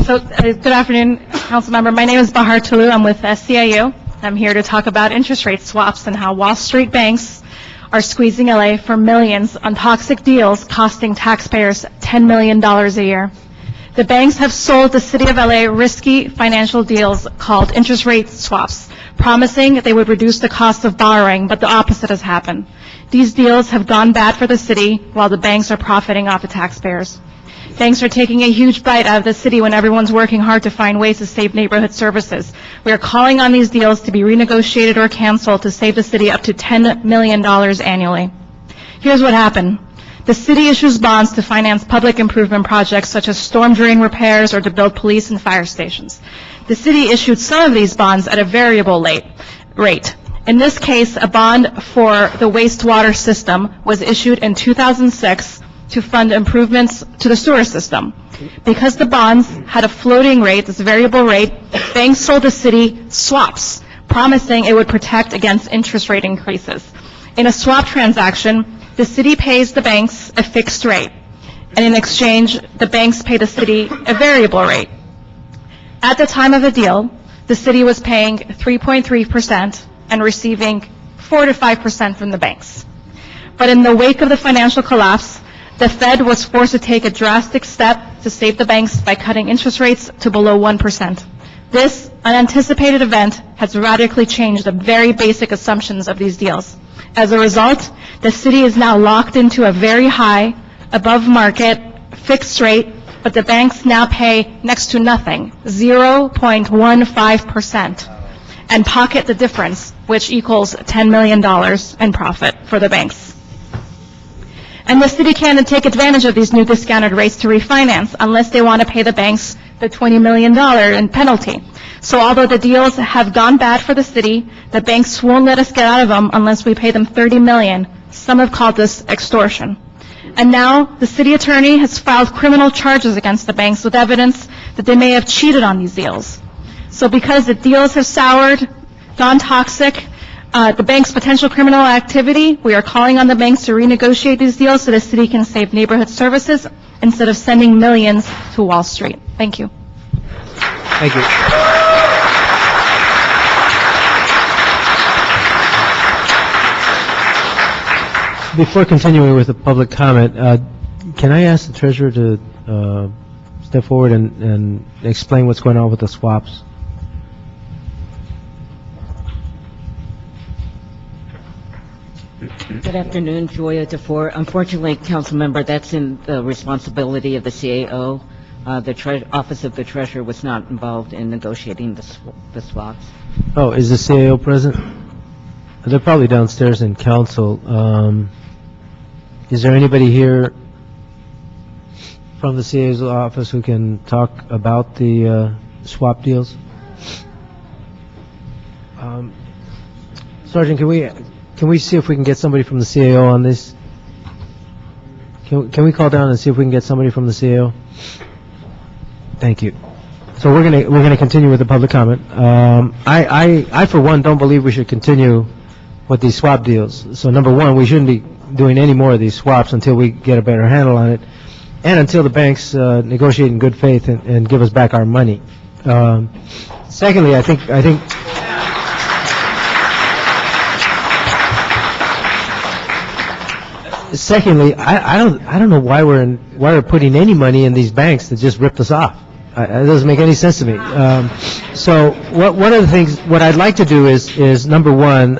So, good afternoon, Council Member. My name is Bahar Tulu. I'm with SEIU. I'm here to talk about interest rate swaps and how Wall Street banks are squeezing LA for millions on toxic deals costing taxpayers $10 million a year. The banks have sold the City of LA risky financial deals called interest rate swaps, promising they would reduce the cost of borrowing, but the opposite has happened. These deals have gone bad for the city while the banks are profiting off the taxpayers. Banks are taking a huge bite out of the city when everyone's working hard to find ways to save neighborhood services. We are calling on these deals to be renegotiated or canceled to save the city up to $10 million annually. Here's what happened. The city issues bonds to finance public improvement projects such as storm drain repairs or to build police and fire stations. The city issued some of these bonds at a variable rate. In this case, a bond for the wastewater system was issued in 2006 to fund improvements to the sewer system. Because the bonds had a floating rate, this variable rate, banks sold the city swaps, promising it would protect against interest rate increases. In a swap transaction, the city pays the banks a fixed rate, and in exchange, the banks pay the city a variable rate. At the time of the deal, the city was paying 3.3% and receiving 4 to 5% from the banks. But in the wake of the financial collapse, the Fed was forced to take a drastic step to save the banks by cutting interest rates to below 1%. This unanticipated event has radically changed the very basic assumptions of these deals. As a result, the city is now locked into a very high, above-market, fixed rate, but the banks now pay next to nothing, 0.15%, and pocket the difference, which equals $10 million in profit for the banks. And the city can't take advantage of these new discounted rates to refinance unless they want to pay the banks the $20 million in penalty. So although the deals have gone bad for the city, the banks won't let us get out of them unless we pay them $30 million. Some have called this extortion. And now the city attorney has filed criminal charges against the banks with evidence that they may have cheated on these deals. So because the deals have soured, gone toxic, the bank's potential criminal activity, we are calling on the banks to renegotiate these deals so the city can save neighborhood services instead of sending millions to Wall Street. Thank you. Thank you. Before continuing with the public comment, can I ask the treasurer to step forward and explain what's going on with the swaps? Good afternoon, Joya DeFore. Unfortunately, council member, that's in the responsibility of the CAO. The Office of the Treasurer was not involved in negotiating the swaps. Oh, is the CAO present? They're probably downstairs in council. Is there anybody here from the CAO's office who can talk about the swap deals? Sergeant, can we see if we can get somebody from the CAO on this? Can we call down and see if we can get somebody from the CAO? Thank you. So we're gonna continue with the public comment. I for one don't believe we should continue with these swap deals. So number one, we shouldn't be doing any more of these swaps until we get a better handle on it, and until the banks negotiate in good faith and give us back our money. Secondly, I think. Secondly, I don't know why we're putting any money in these banks that just ripped us off. It doesn't make any sense to me. So one of the things, what I'd like to do is number one,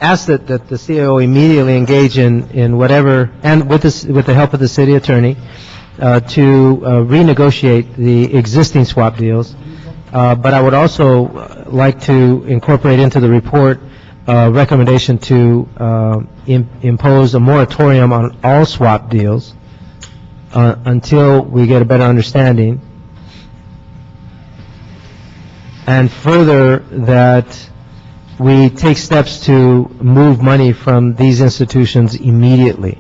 ask that the CAO immediately engage in whatever, and with the help of the city attorney, to renegotiate the existing swap deals. But I would also like to incorporate into the report recommendation to impose a moratorium on all swap deals until we get a better understanding, and further that we take steps to move money from these institutions immediately.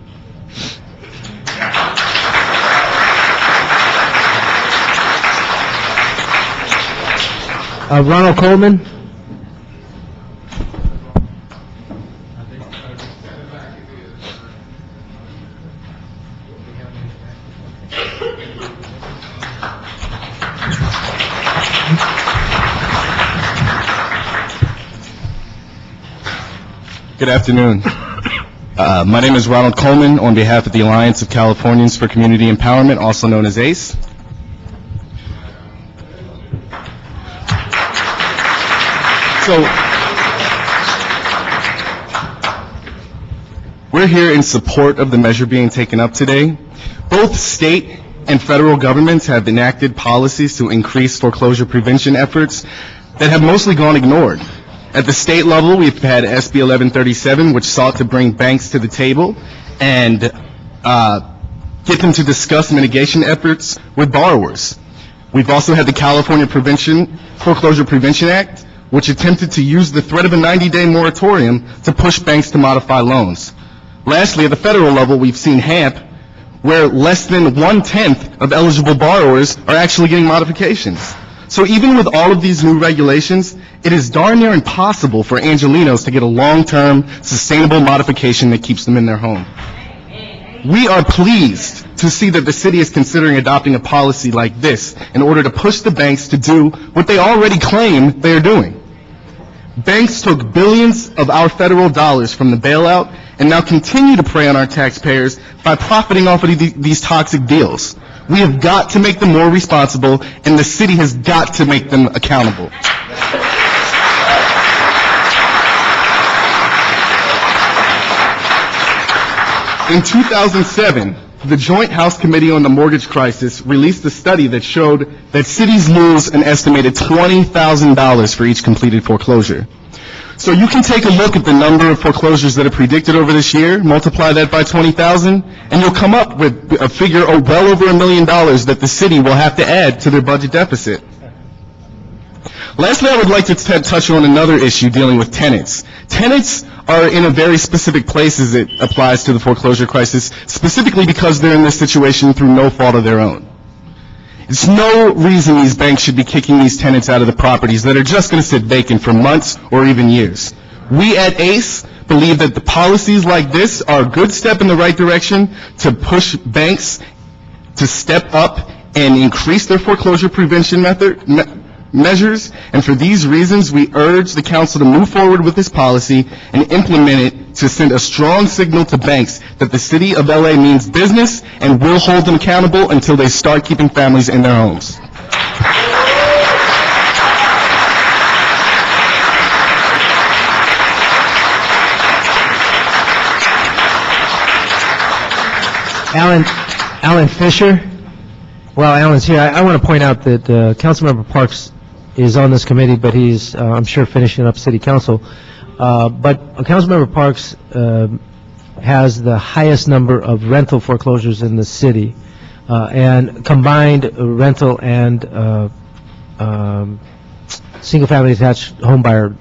Ronald Coleman. Good afternoon. My name is Ronald Coleman on behalf of the Alliance of Californians for Community Empowerment, also known as ACE. So, we're here in support of the measure being taken up today. Both state and federal governments have enacted policies to increase foreclosure prevention efforts that have mostly gone ignored. At the state level, we've had SB 1137, which sought to bring banks to the table and get them to discuss mitigation efforts with borrowers. We've also had the California Foreclosure Prevention Act, which attempted to use the threat of a 90-day moratorium to push banks to modify loans. Lastly, at the federal level, we've seen HAMP, where less than 1/10 of eligible borrowers are actually getting modifications. So even with all of these new regulations, it is darn near impossible for Angelenos to get a long-term, sustainable modification that keeps them in their home. We are pleased to see that the city is considering adopting a policy like this in order to push the banks to do what they already claim they are doing. Banks took billions of our federal dollars from the bailout and now continue to prey on our taxpayers by profiting off of these toxic deals. We have got to make them more responsible, and the city has got to make them accountable. In 2007, the Joint House Committee on the Mortgage Crisis released a study that showed that cities lose an estimated $20,000 for each completed foreclosure. So you can take a look at the number of foreclosures that are predicted over this year, multiply that by 20,000, and you'll come up with a figure of well over $1 million that the city will have to add to their budget deficit. Lastly, I would like to touch on another issue dealing with tenants. Tenants are in a very specific place as it applies to the foreclosure crisis, specifically because they're in this situation through no fault of their own. There's no reason these banks should be kicking these tenants out of the properties that are just going to sit vacant for months or even years. We at ACE believe that the policies like this are a good step in the right direction to push banks to step up and increase their foreclosure prevention measures, and for these reasons, we urge the council to move forward with this policy and implement it to send a strong signal to banks that the city of LA means business and will hold them accountable until they start keeping families in their homes. Alan Fisher. Well, Alan's here. I want to point out that Councilmember Parks is on this committee, but he's, I'm sure, finishing up city council. But Councilmember Parks has the highest number of rental foreclosures in the city, and combined rental and single-family attached homebuyer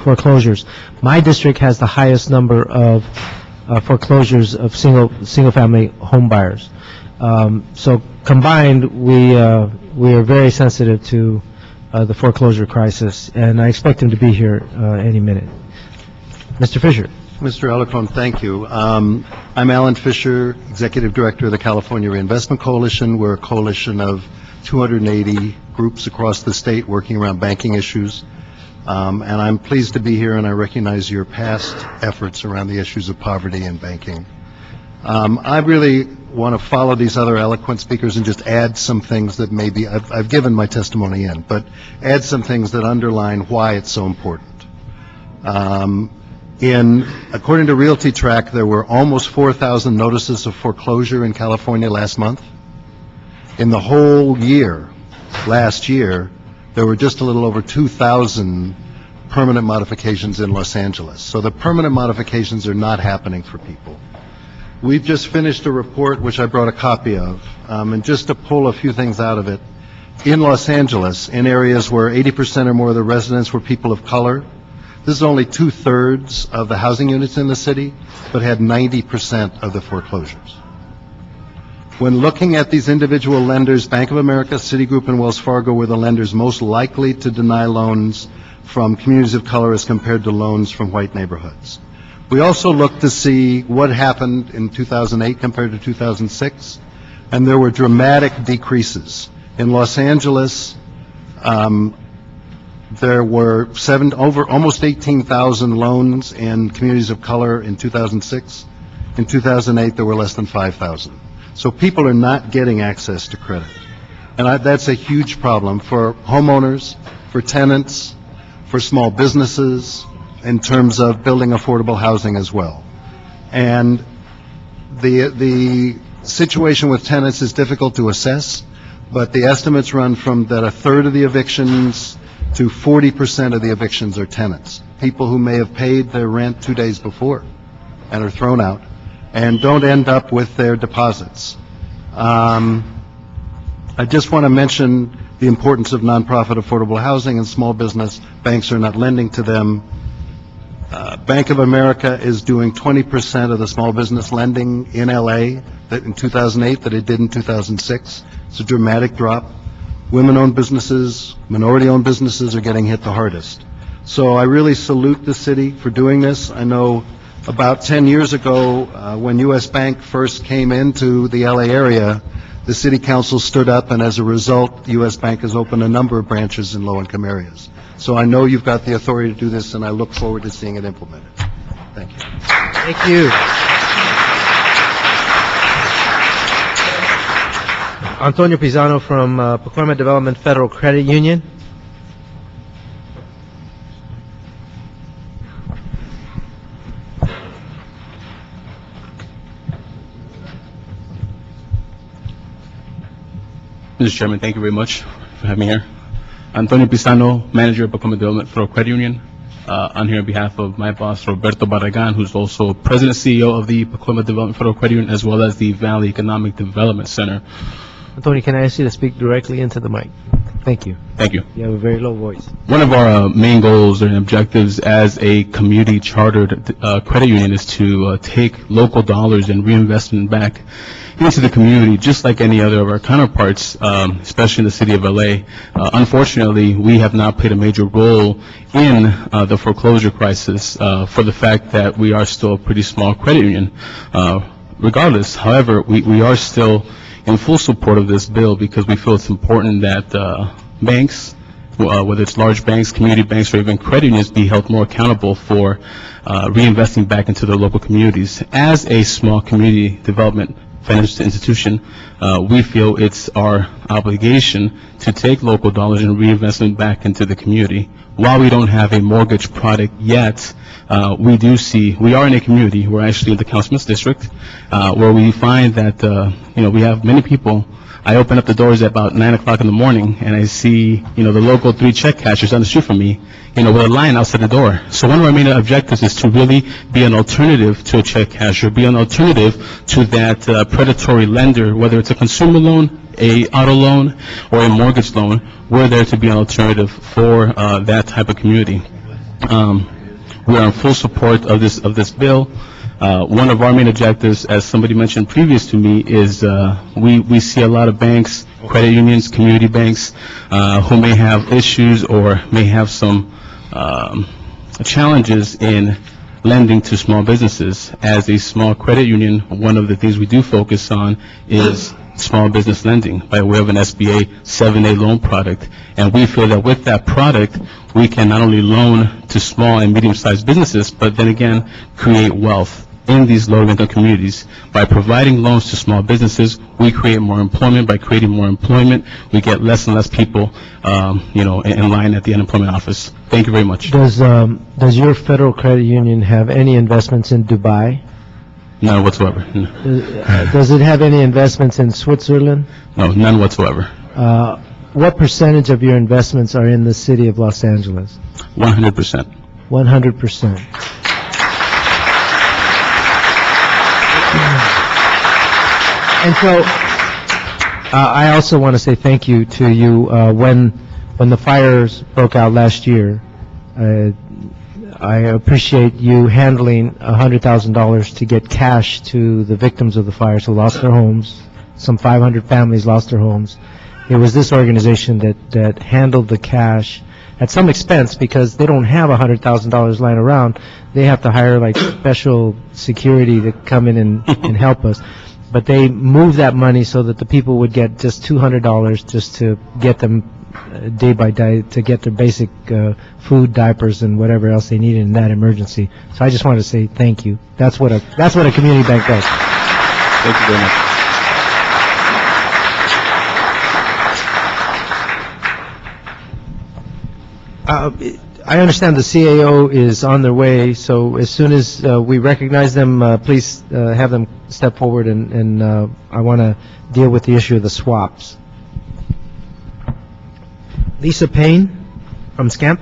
foreclosures. My district has the highest number of foreclosures of single-family homebuyers. So combined, we are very sensitive to the foreclosure crisis, and I expect him to be here any minute. Mr. Fisher. Mr. Alarcon, thank you. I'm Alan Fisher, Executive Director of the California Reinvestment Coalition. We're a coalition of 280 groups across the state working around banking issues. And I'm pleased to be here, and I recognize your past efforts around the issues of poverty and banking. I really want to follow these other eloquent speakers and just add some things that maybe I've given my testimony in, but add some things that underline why it's so important. According to Realty Track, there were almost 4,000 notices of foreclosure in California last month. In the whole year, last year, there were just a little over 2,000 permanent modifications in Los Angeles. So the permanent modifications are not happening for people. We've just finished a report, which I brought a copy of, and just to pull a few things out of it, in Los Angeles, in areas where 80% or more of the residents were people of color, this is only 2/3 of the housing units in the city, but had 90% of the foreclosures. When looking at these individual lenders, Bank of America, Citigroup, and Wells Fargo were the lenders most likely to deny loans from communities of color as compared to loans from white neighborhoods. We also looked to see what happened in 2008 compared to 2006, and there were dramatic decreases. In Los Angeles, there were almost 18,000 loans in communities of color in 2006. In 2008, there were less than 5,000. So people are not getting access to credit. And that's a huge problem for homeowners, for tenants, for small businesses, in terms of building affordable housing as well. And the situation with tenants is difficult to assess, but the estimates run from that 1/3 of the evictions to 40% of the evictions are tenants, people who may have paid their rent 2 days before and are thrown out and don't end up with their deposits. I just want to mention the importance of nonprofit affordable housing and small business. Banks are not lending to them. Bank of America is doing 20% of the small business lending in LA that in 2008 that it did in 2006. It's a dramatic drop. women-owned businesses, minority-owned businesses are getting hit the hardest. So I really salute the city for doing this. I know about 10 years ago, when U.S. Bank first came into the L.A. area, the city council stood up, and as a result, U.S. Bank has opened a number of branches in low-income areas. So I know you've got the authority to do this, and I look forward to seeing it implemented. Thank you. Thank you. Antonio Pisano from Pacoima Development Federal Credit Union. Mr. Chairman, thank you very much for having me here. Antonio Pisano, Manager of Pacoima Development Federal Credit Union. I'm here on behalf of my boss, Roberto Barragan, who's also President and CEO of the Pacoima Development Federal Credit Union, as well as the Valley Economic Development Center. Antonio, can I ask you to speak directly into the mic? Thank you. Thank you. You have a very low voice. One of our main goals and objectives as a community chartered credit union is to take local dollars and reinvest them back into the community, just like any other of our counterparts, especially in the city of LA. Unfortunately, we have not played a major role in the foreclosure crisis for the fact that we are still a pretty small credit union. Regardless, however, we are still in full support of this bill because we feel it's important that banks, whether it's large banks, community banks, or even credit unions, be held more accountable for reinvesting back into their local communities. As a small community development financial institution, we feel it's our obligation to take local dollars and reinvest them back into the community. While we don't have a mortgage product yet, we are in a community, we're actually in the Councilman's District, where we find that, we have many people. I open up the doors at about 9 o'clock in the morning, and I see, the local 3 check cashers on the street from me, with a line outside the door. So one of our main objectives is to really be an alternative to a check casher, be an alternative to that predatory lender, whether it's a consumer loan, a auto loan, or a mortgage loan. We're there to be an alternative for that type of community. We are in full support of this bill. One of our main objectives, as somebody mentioned previous to me, is we see a lot of banks, credit unions, community banks, who may have issues or may have some challenges in lending to small businesses. As a small credit union, one of the things we do focus on is small business lending by way of an SBA 7A loan product. And we feel that with that product, we can not only loan to small and medium-sized businesses, but then again, create wealth in these low-income communities. By providing loans to small businesses, we create more employment. By creating more employment, we get less and less people, in line at the unemployment office. Thank you very much. Does your federal credit union have any investments in Dubai? None whatsoever. No. Does it have any investments in Switzerland? No, none whatsoever. What percentage of your investments are in the city of Los Angeles? 100%. 100%. And so, I also want to say thank you to you. When the fires broke out last year, I appreciate you handling $100,000 to get cash to the victims of the fires who lost their homes. Some 500 families lost their homes. It was this organization that handled the cash at some expense because they don't have $100,000 lying around. They have to hire like special security to come in and help us. But they moved that money so that the people would get just $200 just to get them day by day to get their basic food, diapers, and whatever else they needed in that emergency. So I just wanted to say thank you. That's what a community bank does. Thank you very much. I understand the CAO is on their way, so as soon as we recognize them, please have them step forward, and I want to deal with the issue of the swaps. Lisa Payne from SCAMP.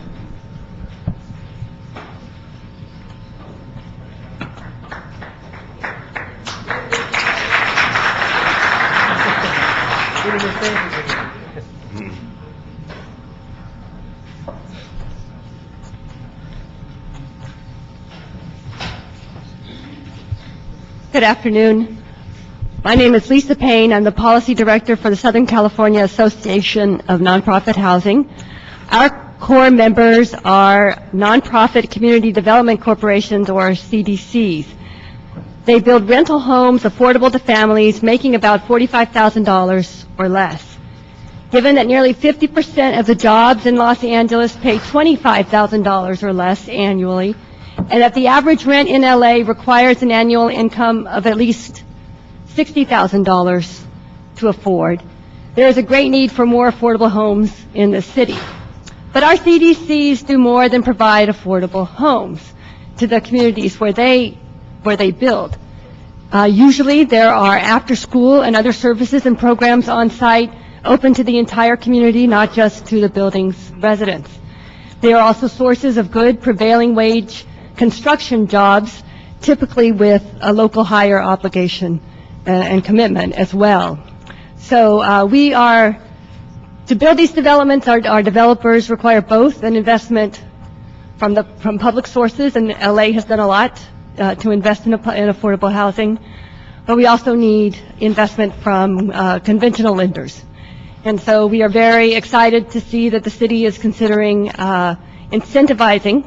Good afternoon. My name is Lisa Payne. I'm the Policy Director for the Southern California Association of Nonprofit Housing. Our core members are nonprofit community development corporations, or CDCs. They build rental homes affordable to families making about $45,000 or less. Given that nearly 50% of the jobs in Los Angeles pay $25,000 or less annually, and that the average rent in LA requires an annual income of at least $60,000 to afford, there is a great need for more affordable homes in the city. But our CDCs do more than provide affordable homes to the communities where they build. Usually there are after-school and other services and programs on site open to the entire community, not just to the building's residents. They are also sources of good prevailing wage construction jobs, typically with a local hire obligation and commitment as well. So to build these developments, our developers require both an investment from public sources, and LA has done a lot to invest in affordable housing, but we also need investment from conventional lenders. And so we are very excited to see that the city is considering incentivizing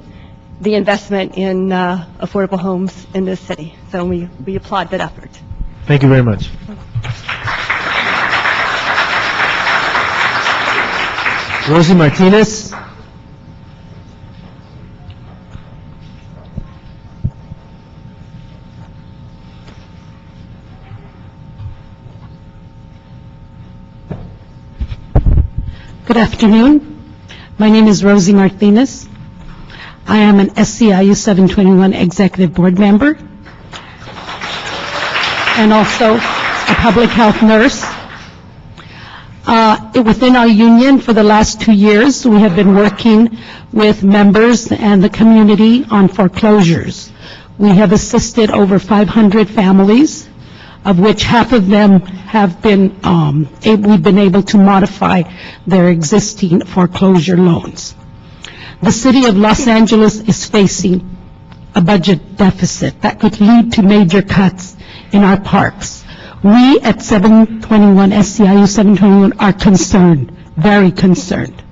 the investment in affordable homes in this city. So we applaud that effort. Thank you very much. Rosie Martinez. Good afternoon. My name is Rosie Martinez. I am an SCIU 721 Executive Board member and also a public health nurse. Within our union for the last 2 years, we have been working with members and the community on foreclosures. We have assisted over 500 families, of which half of them have been, we've been able to modify their existing foreclosure loans. The city of Los Angeles is facing a budget deficit that could lead to major cuts in our parks. We at 721, SCIU 721, are concerned, very concerned.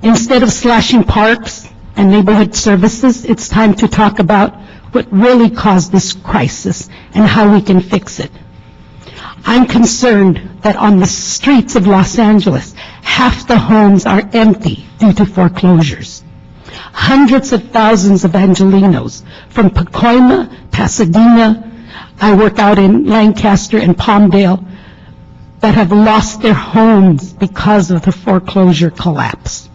Instead of slashing parks and neighborhood services, it's time to talk about what really caused this crisis and how we can fix it. I'm concerned that on the streets of Los Angeles, half the homes are empty due to foreclosures. Hundreds of thousands of Angelenos from Pacoima, Pasadena, I work out in Lancaster and Palmdale, that have lost their homes because of the foreclosure collapse.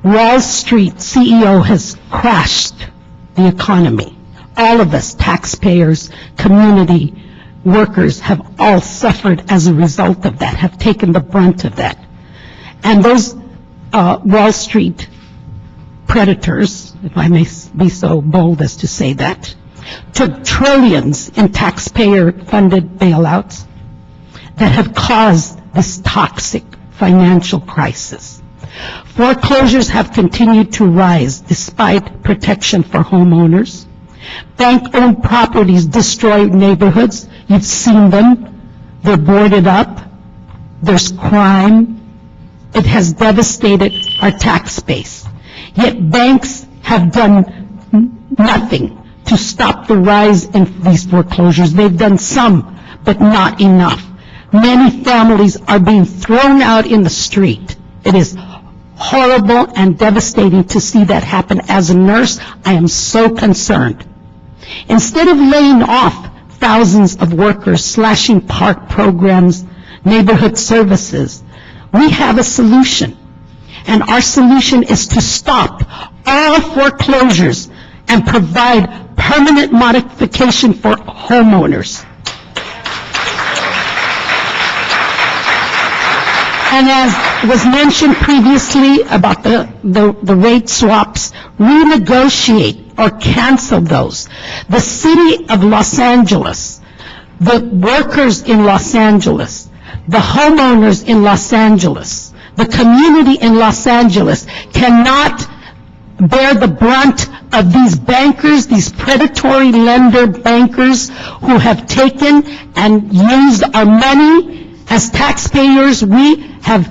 Wall Street CEO has crashed the economy. All of us, taxpayers, community workers, have all suffered as a result of that, have taken the brunt of that. And those Wall Street predators, if I may be so bold as to say that, took trillions in taxpayer-funded bailouts that have caused this toxic financial crisis. Foreclosures have continued to rise despite protection for homeowners. Bank-owned properties destroy neighborhoods. You've seen them. They're boarded up. There's crime. It has devastated our tax base. Yet banks have done nothing to stop the rise in these foreclosures. They've done some, but not enough. Many families are being thrown out in the street. It is horrible and devastating to see that happen. As a nurse, I am so concerned. Instead of laying off thousands of workers, slashing park programs, neighborhood services, we have a solution. And our solution is to stop all foreclosures and provide permanent modification for homeowners. And as was mentioned previously about the rate swaps, renegotiate or cancel those. The city of Los Angeles, the workers in Los Angeles, the homeowners in Los Angeles, the community in Los Angeles cannot bear the brunt of these bankers, these predatory lender bankers who have taken and used our money as taxpayers. We have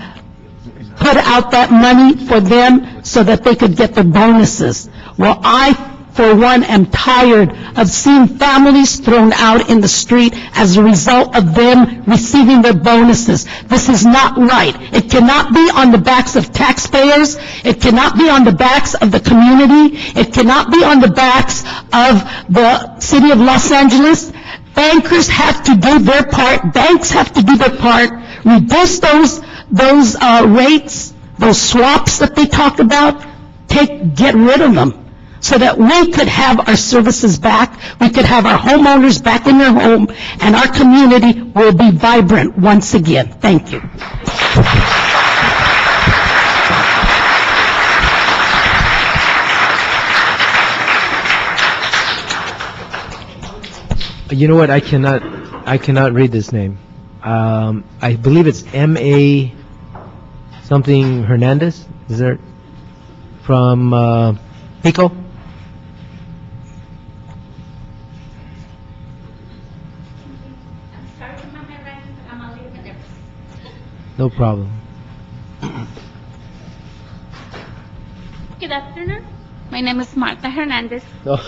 put out that money for them so that they could get their bonuses. Well, I, for one, am tired of seeing families thrown out in the street as a result of them receiving their bonuses. This is not right. It cannot be on the backs of taxpayers. It cannot be on the backs of the community. It cannot be on the backs of the city of Los Angeles. Bankers have to do their part. Banks have to do their part. Reduce those rates, those swaps that they talk about. Get rid of them, so that we could have our services back, we could have our homeowners back in their home, and our community will be vibrant once again. Thank you. You know what? I cannot read this name. I believe it's M.A. something Hernandez. Is there from Pico? No problem. Good afternoon. My name is Marta Hernandez. No.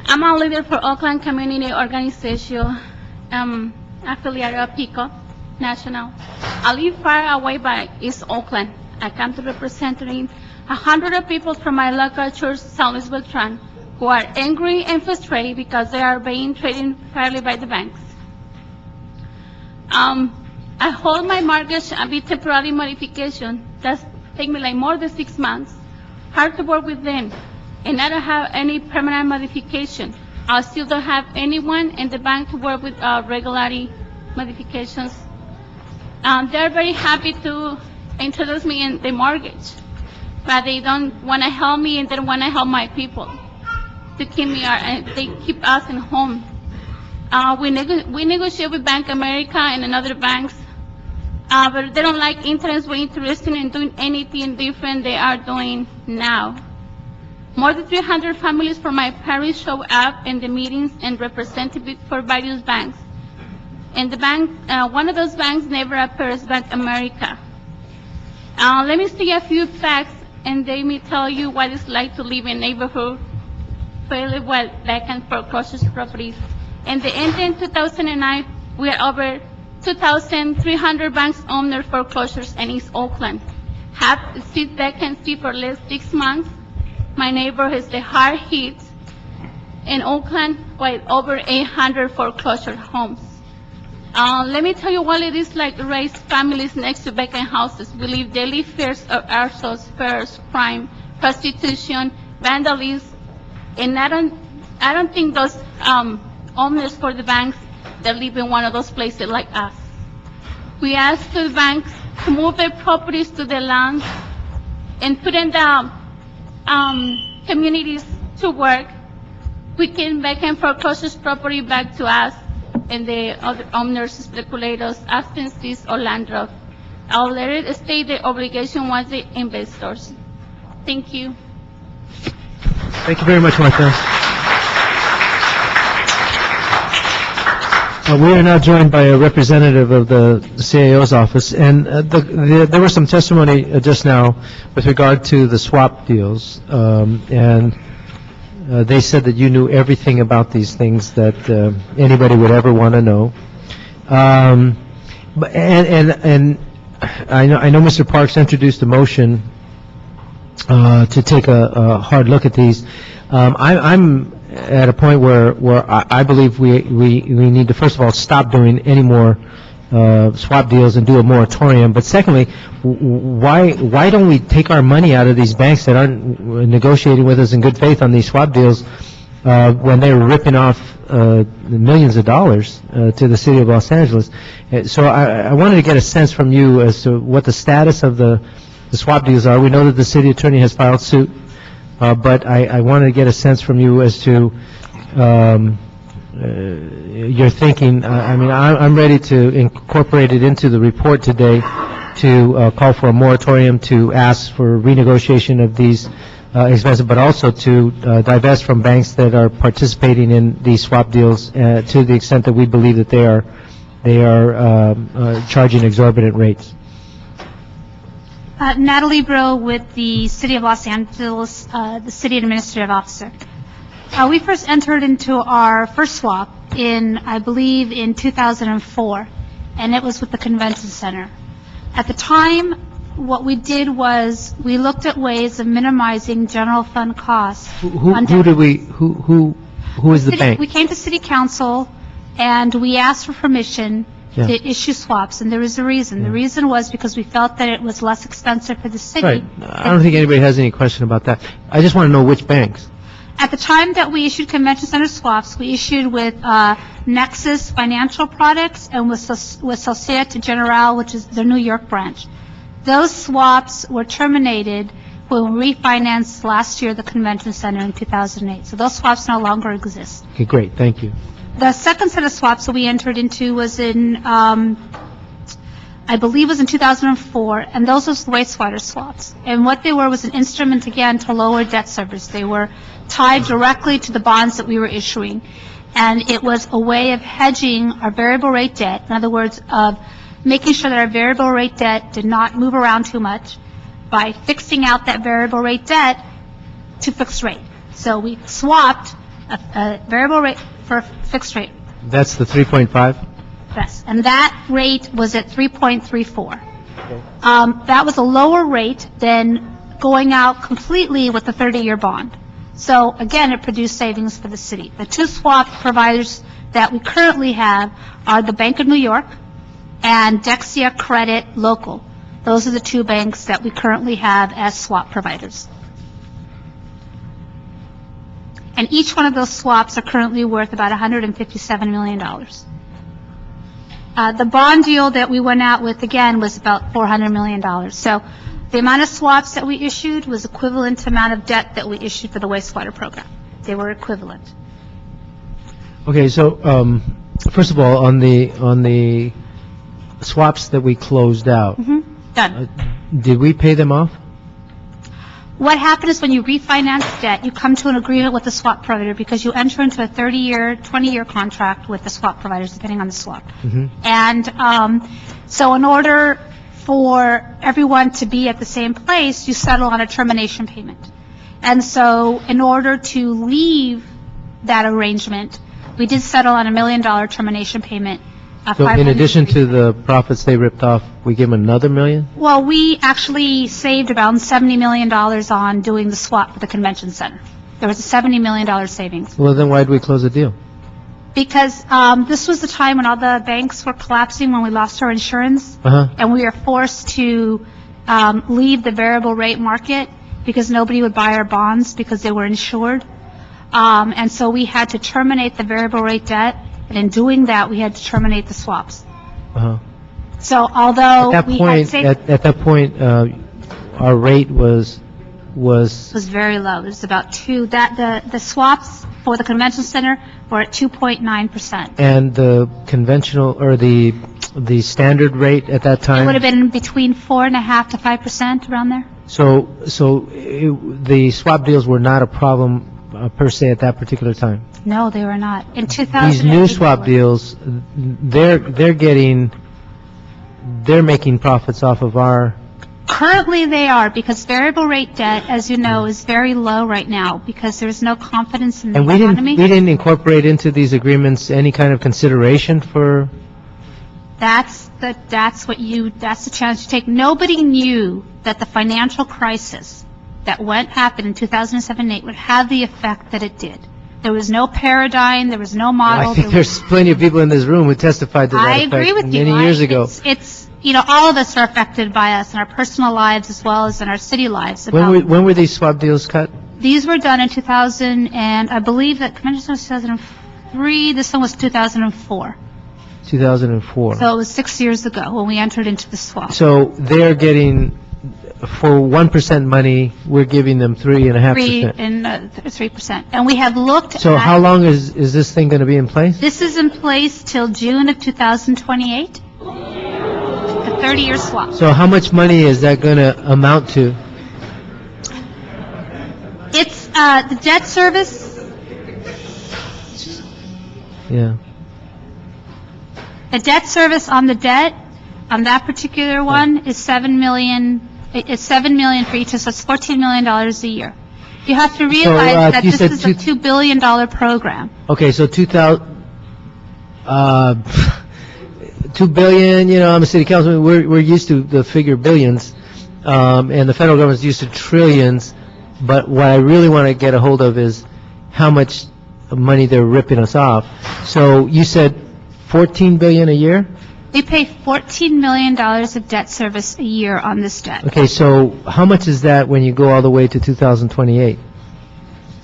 I'm a leader for Oakland Community Organization, affiliated of PICO National. I live far away by East Oakland. I come to representing 100 people from my local church, San Luis Beltran, who are angry and frustrated because they are being treated fairly by the banks. I hold my mortgage a bit temporary modification. That's take me like more than 6 months. Hard to work with them. And I don't have any permanent modification. I still don't have anyone in the bank to work with regularly modifications. They're very happy to introduce me in the mortgage, but they don't want to help me and they don't want to help my people to keep me. They keep us in home. We negotiate with Bank America and another banks, but they don't like interest. We're interested in doing anything different they are doing now. More than 300 families from my parish show up in the meetings and representatives for various banks. And the bank, one of those banks never appears, Bank America. Let me say a few facts, and let me tell you what it's like to live in a neighborhood fairly well vacant foreclosure properties. In the end in 2009, we are over 2,300 banks owner foreclosures in East Oakland. Have sit vacancy for less 6 months. My neighborhood is the hard hit in Oakland with over 800 foreclosure homes. Let me tell you what it is like to raise families next to vacant houses. We live daily fears of arson, fires, crime, prostitution, vandalism, and I don't think those owners for the banks that live in one of those places like us. We ask the banks to move their properties to the land and put in the communities to work. We can vacant foreclosures property back to us and the other owners, speculators, absentees, or landlords. I'll let it state the obligation was the investors. Thank you. Thank you very much, Martha. We are now joined by a representative of the CAO's office, and there was some testimony just now with regard to the swap deals, and they said that you knew everything about these things that anybody would ever want to know. And I know Mr. Parks introduced a motion to take a hard look at these. I'm at a point where I believe we need to, first of all, stop doing any more swap deals and do a moratorium. But secondly, why don't we take our money out of these banks that aren't negotiating with us in good faith on these swap deals when they're ripping off millions of dollars to the city of Los Angeles? So I wanted to get a sense from you as to what the status of the swap deals are. We know that the city attorney has filed suit. But I wanted to get a sense from you as to your thinking. I'm ready to incorporate it into the report today to call for a moratorium, to ask for renegotiation of these expenses, but also to divest from banks that are participating in these swap deals to the extent that we believe that they are charging exorbitant rates. Natalie Bro with the City of Los Angeles, the City Administrative Officer. We first entered into our first swap I believe, in 2004, and it was with the Convention Center. At the time, what we did was we looked at ways of minimizing general fund costs. Who is the bank? We came to City Council and we asked for permission to issue swaps, and there was a reason. The reason was because we felt that it was less expensive for the city. Right. I don't think anybody has any question about that. I just want to know which banks. At the time that we issued Convention Center swaps, we issued with Nexus Financial Products and with Societe Generale, which is their New York branch. Those swaps were terminated when we refinanced last year the Convention Center in 2008. So those swaps no longer exist. Okay, great. Thank you. The second set of swaps that we entered into was in, I believe was in 2004, and those were wastewater swaps. And what they were was an instrument, again, to lower debt service. They were tied directly to the bonds that we were issuing. And it was a way of hedging our variable rate debt, in other words, of making sure that our variable rate debt did not move around too much by fixing out that variable rate debt to fixed rate. So we swapped a variable rate for a fixed rate. That's the 3.5? Yes, and that rate was at 3.34. That was a lower rate than going out completely with the 30-year bond. So again, it produced savings for the city. The two swap providers that we currently have are the Bank of New York and Dexia Credit Local. Those are the two banks that we currently have as swap providers. And each one of those swaps are currently worth about $157 million. The bond deal that we went out with, again, was about $400 million. So the amount of swaps that we issued was equivalent to the amount of debt that we issued for the wastewater program. They were equivalent. Okay, so first of all, on the swaps that we closed out, Done. Did we pay them off? What happened is when you refinance debt, you come to an agreement with the swap provider because you enter into a 30-year, 20-year contract with the swap providers, depending on the swap. And so in order for everyone to be at the same place, you settle on a termination payment. And so in order to leave that arrangement, we did settle on $1 million termination payment. So in addition to the profits they ripped off, we give them another $1 million? Well, we actually saved about $70 million on doing the swap for the convention center. There was a $70 million savings. Well, then why did we close the deal? Because this was the time when all the banks were collapsing, when we lost our insurance, and we were forced to leave the variable rate market because nobody would buy our bonds because they were insured. And so we had to terminate the variable rate debt, and in doing that, we had to terminate the swaps. So although at that point, our rate was very low. It was about the swaps for the convention center were at 2.9%. And the conventional or the standard rate at that time? It would have been between 4.5% to 5%, around there. So the swap deals were not a problem per se at that particular time? No, they were not. In 2008, these new swap deals, they're making profits off of our... Currently they are, because variable rate debt, as you know, is very low right now because there's no confidence in the economy. And we didn't incorporate into these agreements any kind of consideration for... That's the chance you take. Nobody knew that the financial crisis that happened in 2007-8 would have the effect that it did. There was no paradigm, there was no model. I think there's plenty of people in this room who testified to that effect many years ago. It's all of us are affected by us in our personal lives as well as in our city lives. When were these swap deals cut? These were done in 2000, and I believe that convention was 2003. This one was 2004. 2004. So it was 6 years ago when we entered into the swap. So they're getting, for 1% money, we're giving them 3.5%. 3%. And we have looked at... So how long is this thing going to be in place? This is in place till June of 2028. The 30-year swap. So how much money is that going to amount to? It's the debt service. Yeah. The debt service on the debt on that particular one is $7 million. It's $7 million for each, so it's $14 million a year. You have to realize that you this said is a $2 billion program. Okay, so 2 billion, I'm a city councilman, we're used to the figure billions, and the federal government's used to trillions, but what I really want to get a hold of is how much money they're ripping us off. So you said 14 billion a year? We pay $14 million of debt service a year on this debt. Okay, so how much is that when you go all the way to 2028?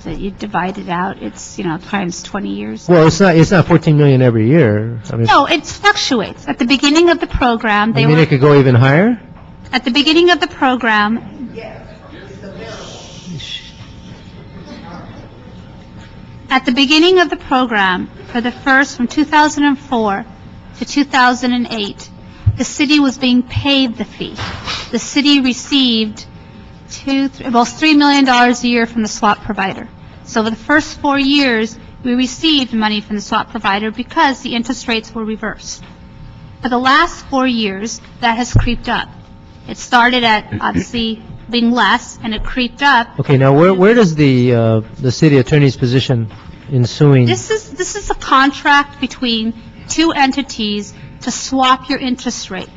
So you divide it out, it's, times 20 years. Well, it's not 14 million every year. I mean, No, it fluctuates. At the beginning of the program, it could go even higher? At the beginning of the program, from 2004 to 2008, the city was being paid the fee. The city received almost $3 million a year from the swap provider. So for the first 4 years, we received money from the swap provider because the interest rates were reversed. For the last 4 years, that has creeped up. It started at, obviously, being less, and it creeped up. Okay, now where does the city attorney's position in suing? This is a contract between two entities to swap your interest rate.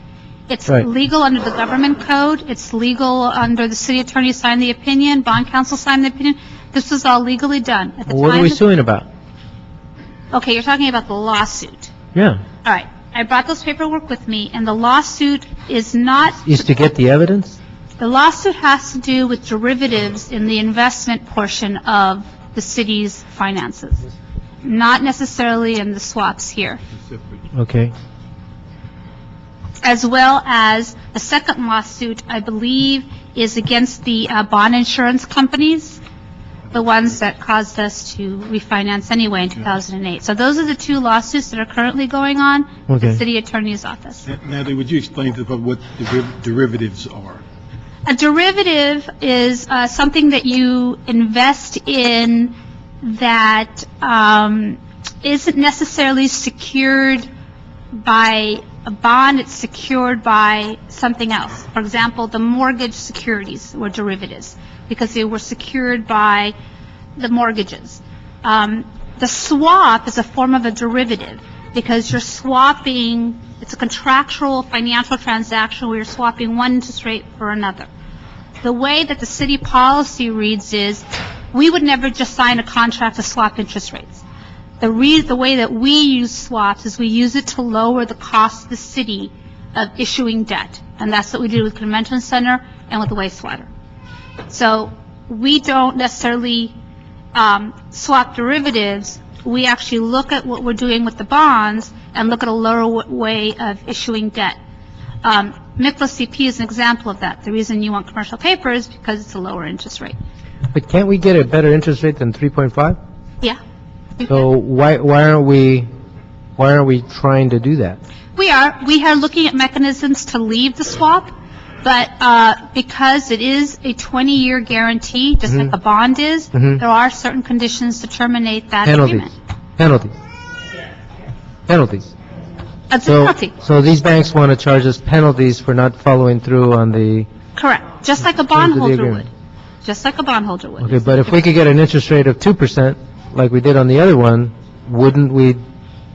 It's Right. legal under the government code. It's legal under the city attorney signed the opinion, bond counsel signed the opinion. This was all legally done. At the What are time we that- suing about? Okay, you're talking about the lawsuit. Yeah, All right. I brought those paperwork with me, and the lawsuit is not, is to get the evidence? the lawsuit has to do with derivatives in the investment portion of the city's finances, not necessarily in the swaps here. Okay. As well as the second lawsuit, I believe, is against the bond insurance companies, the ones that caused us to refinance anyway in 2008. So those are the two lawsuits that are currently going on with the Okay. city attorney's office. Natalie, would you explain to us what derivatives are? A derivative is something that you invest in that isn't necessarily secured by a bond, it's secured by something else. For example, the mortgage securities were derivatives because they were secured by the mortgages. The swap is a form of a derivative because you're swapping, it's a contractual financial transaction where you're swapping one interest rate for another. The way that the city policy reads is, we would never just sign a contract to swap interest rates. The way that we use swaps is we use it to lower the cost of the city of issuing debt. And that's what we did with Convention Center and with the wastewater. So we don't necessarily swap derivatives. We actually look at what we're doing with the bonds and look at a lower way of issuing debt. MIPLA CP is an example of that. The reason you want commercial paper is because it's a lower interest rate. But can't we get a better interest rate than 3.5? Yeah. So why aren't we trying to do that? We are looking at mechanisms to leave the swap, but because it is a 20-year guarantee, just like a bond is, Mhm. there are certain conditions to terminate that Penalties. agreement. Penalties. It's a penalty. So these banks want to charge us penalties for not following through on the, Correct. Just like a Terms of the bondholder agreement. would. Just like a bondholder would. okay, but if we could get an interest rate of 2%, like we did on the other one, wouldn't we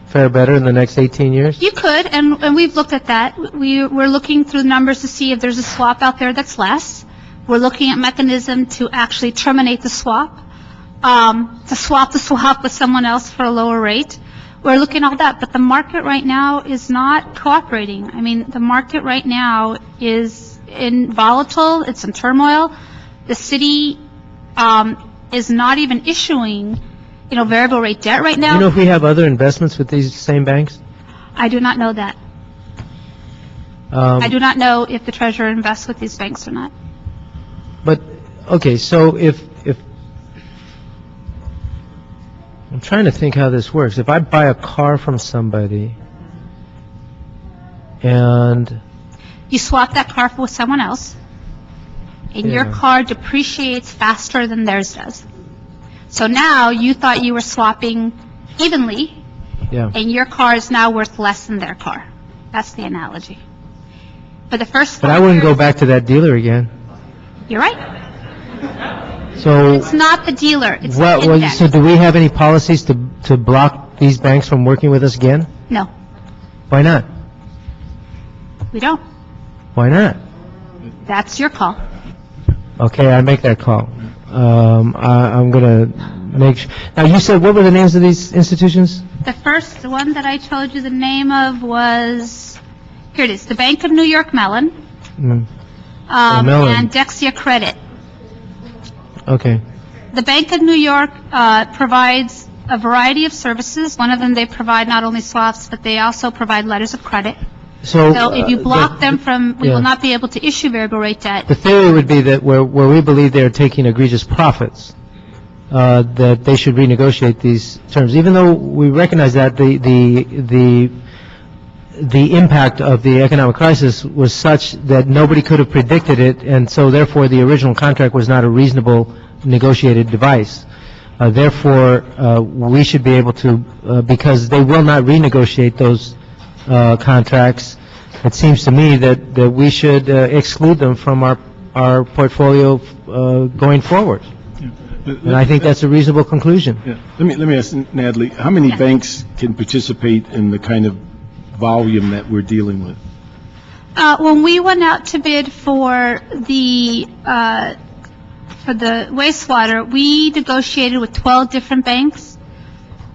fare better in the next 18 years? You could, and we've looked at that. We're looking through the numbers to see if there's a swap out there that's less. We're looking at mechanism to actually terminate the swap, to swap the swap with someone else for a lower rate. We're looking at all that, but the market right now is not cooperating. I mean, the market right now is volatile, it's in turmoil. The city is not even issuing, variable rate debt right now. You know if we have other investments with these same banks? I do not know that. I do not know if the treasurer invests with these banks or not. But, okay, so if I'm trying to think how this works. If I buy a car from somebody and You swap that car with someone else, and your Yeah. car depreciates faster than theirs does. So now you thought you were swapping evenly, Yeah. and your car is now worth less than their car. That's the analogy. For the first But 5 I wouldn't go years- back to that dealer again. You're right. So, It's not the dealer, it's the what, index. so do we have any policies to block these banks from working with us again? No, Why not? we don't. Why not? That's your call. Okay, I make that call. I'm gonna now you said, what were the names of these institutions? The first one that I told you the name of was, here it is, the Bank of New York Mellon, Mm, Mellon. and Dexia Credit. okay. The Bank of New York provides a variety of services. One of them, they provide not only swaps, but they also provide letters of credit. So if you block them from, we yeah. will not be able to issue variable rate debt. The theory would be that where we believe they're taking egregious profits, that they should renegotiate these terms, even though we recognize that the impact of the economic crisis was such that nobody could have predicted it, and so therefore the original contract was not a reasonable negotiated device. Therefore, we should be able to, because they will not renegotiate those contracts, it seems to me that we should exclude them from our portfolio going forward. And I think that's a reasonable conclusion. Yeah. Let me ask Natalie, how many banks can participate in the kind of volume that we're dealing with? When we went out to bid for the wastewater, we negotiated with 12 different banks.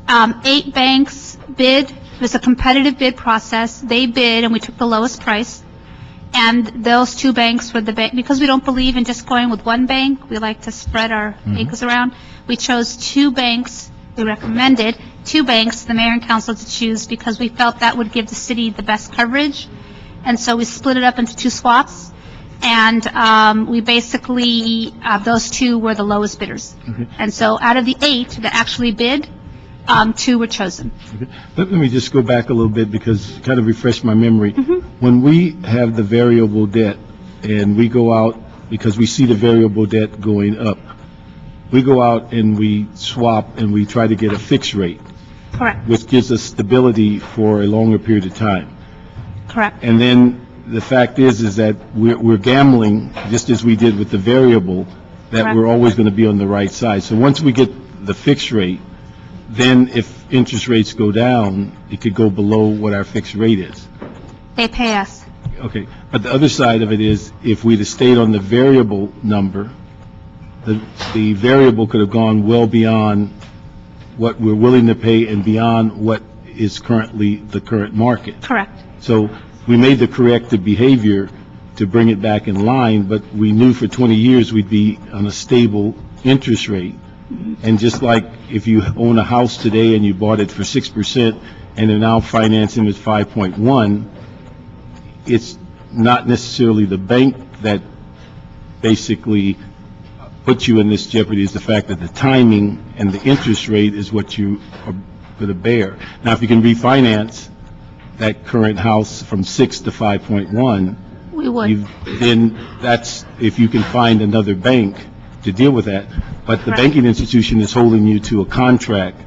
8 banks bid. It was a competitive bid process. They bid, and we took the lowest price. And those 2 banks were the bank, because we don't believe in just going with one bank, we like to spread our acres around. We chose 2 banks. We recommended 2 banks, the mayor and council, to choose because we felt that would give the city the best coverage. And so we split it up into 2 swaps. And we basically, those 2 were the lowest bidders. Okay. And so out of the 8 that actually bid, 2 were chosen. Okay. Let me just go back a little bit because kind of refresh my memory. When we have the variable debt and we go out because we see the variable debt going up, we go out and we swap and we try to get a fixed rate, Correct. which gives us stability for a longer period of time. Correct. And then the fact is that we're gambling, just as we did with the variable, that Correct. we're always going to be on the right side. So once we get the fixed rate, then if interest rates go down, it could go below what our fixed rate is. They pay us. Okay, but the other side of it is, if we'd have stayed on the variable number, the variable could have gone well beyond what we're willing to pay and beyond what is currently the current market. Correct. So we made the corrective behavior to bring it back in line, but we knew for 20 years we'd be on a stable interest rate. And just like if you own a house today and you bought it for 6% and are now financing with 5.1, it's not necessarily the bank that basically puts you in this jeopardy. It's the fact that the timing and the interest rate is what you are going to bear. Now, if you can refinance that current house from 6 to 5.1, We would. then that's if you can find another bank to deal with that. But the Correct. banking institution is holding you to a contract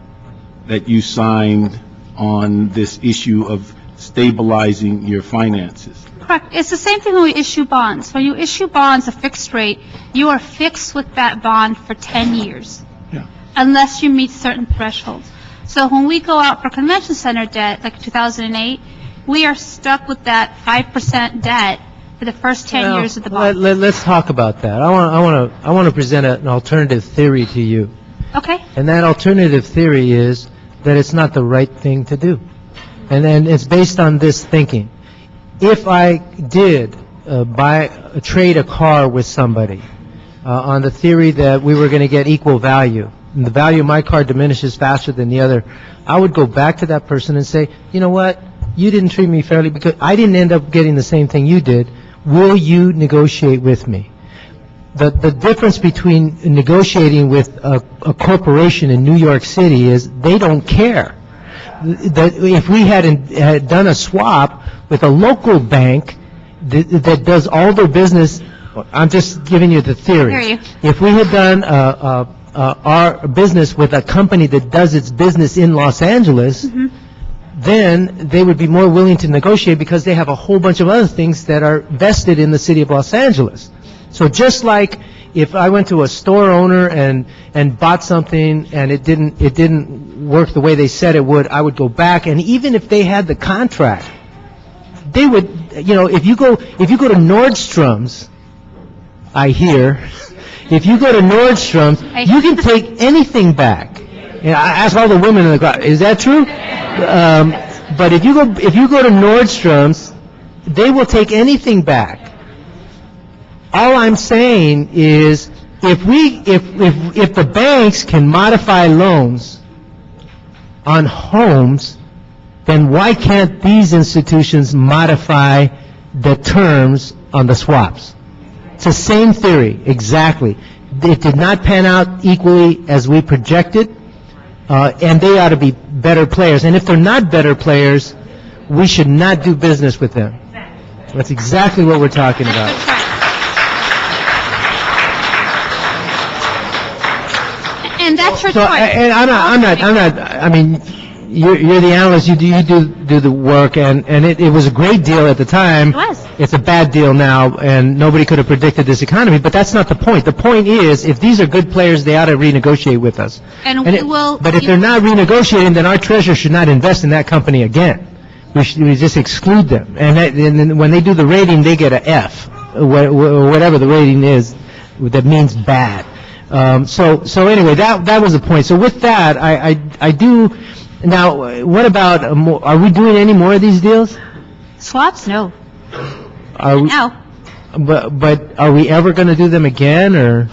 that you signed on this issue of stabilizing your finances. Correct. It's the same thing when we issue bonds. When you issue bonds a fixed rate, you are fixed with that bond for 10 years. Yeah. Unless you meet certain thresholds. So when we go out for convention center debt, like 2008, we are stuck with that 5% debt for the first 10 years of the bond. Let's talk about that. I want to present an alternative theory to you. Okay? And that alternative theory is that it's not the right thing to do. And it's based on this thinking. If I did trade a car with somebody on the theory that we were going to get equal value, and the value of my car diminishes faster than the other, I would go back to that person and say, you know what, you didn't treat me fairly because I didn't end up getting the same thing you did. Will you negotiate with me? The difference between negotiating with a corporation in New York City is they don't care. That if we had done a swap with a local bank, that does all their business, I'm just giving you the theory. Hear you. If we had done our business with a company that does its business in Los Angeles, then they would be more willing to negotiate because they have a whole bunch of other things that are vested in the city of Los Angeles. So just like if I went to a store owner and bought something and it didn't work the way they said it would, I would go back, and even if they had the contract, they would, if you go to Nordstrom's, I hear, if you go to Nordstrom's, you can take anything back. I asked all the women in the crowd, is that true? But if you go to Nordstrom's, they will take anything back. All I'm saying is, if the banks can modify loans on homes, then why can't these institutions modify the terms on the swaps? It's the same theory, exactly. It did not pan out equally as we projected, and they ought to be better players. And if they're not better players, we should not do business with them. That's exactly what we're talking about. And that's your So, choice. and I'm not, I mean, you're the analyst, you do the work, and it was a great deal at the time. It was. It's a bad deal now, and nobody could have predicted this economy, but that's not the point. The point is, if these are good players, they ought to renegotiate with us. And we will. But if they're not renegotiating, then our treasurer should not invest in that company again. We just exclude them. And then when they do the rating, they get an F, whatever the rating is, that means bad. So anyway, that was the point. So with that, I do. Now, what about? Are we doing any more of these deals? Swaps? No. No. But are we ever going to do them again, or?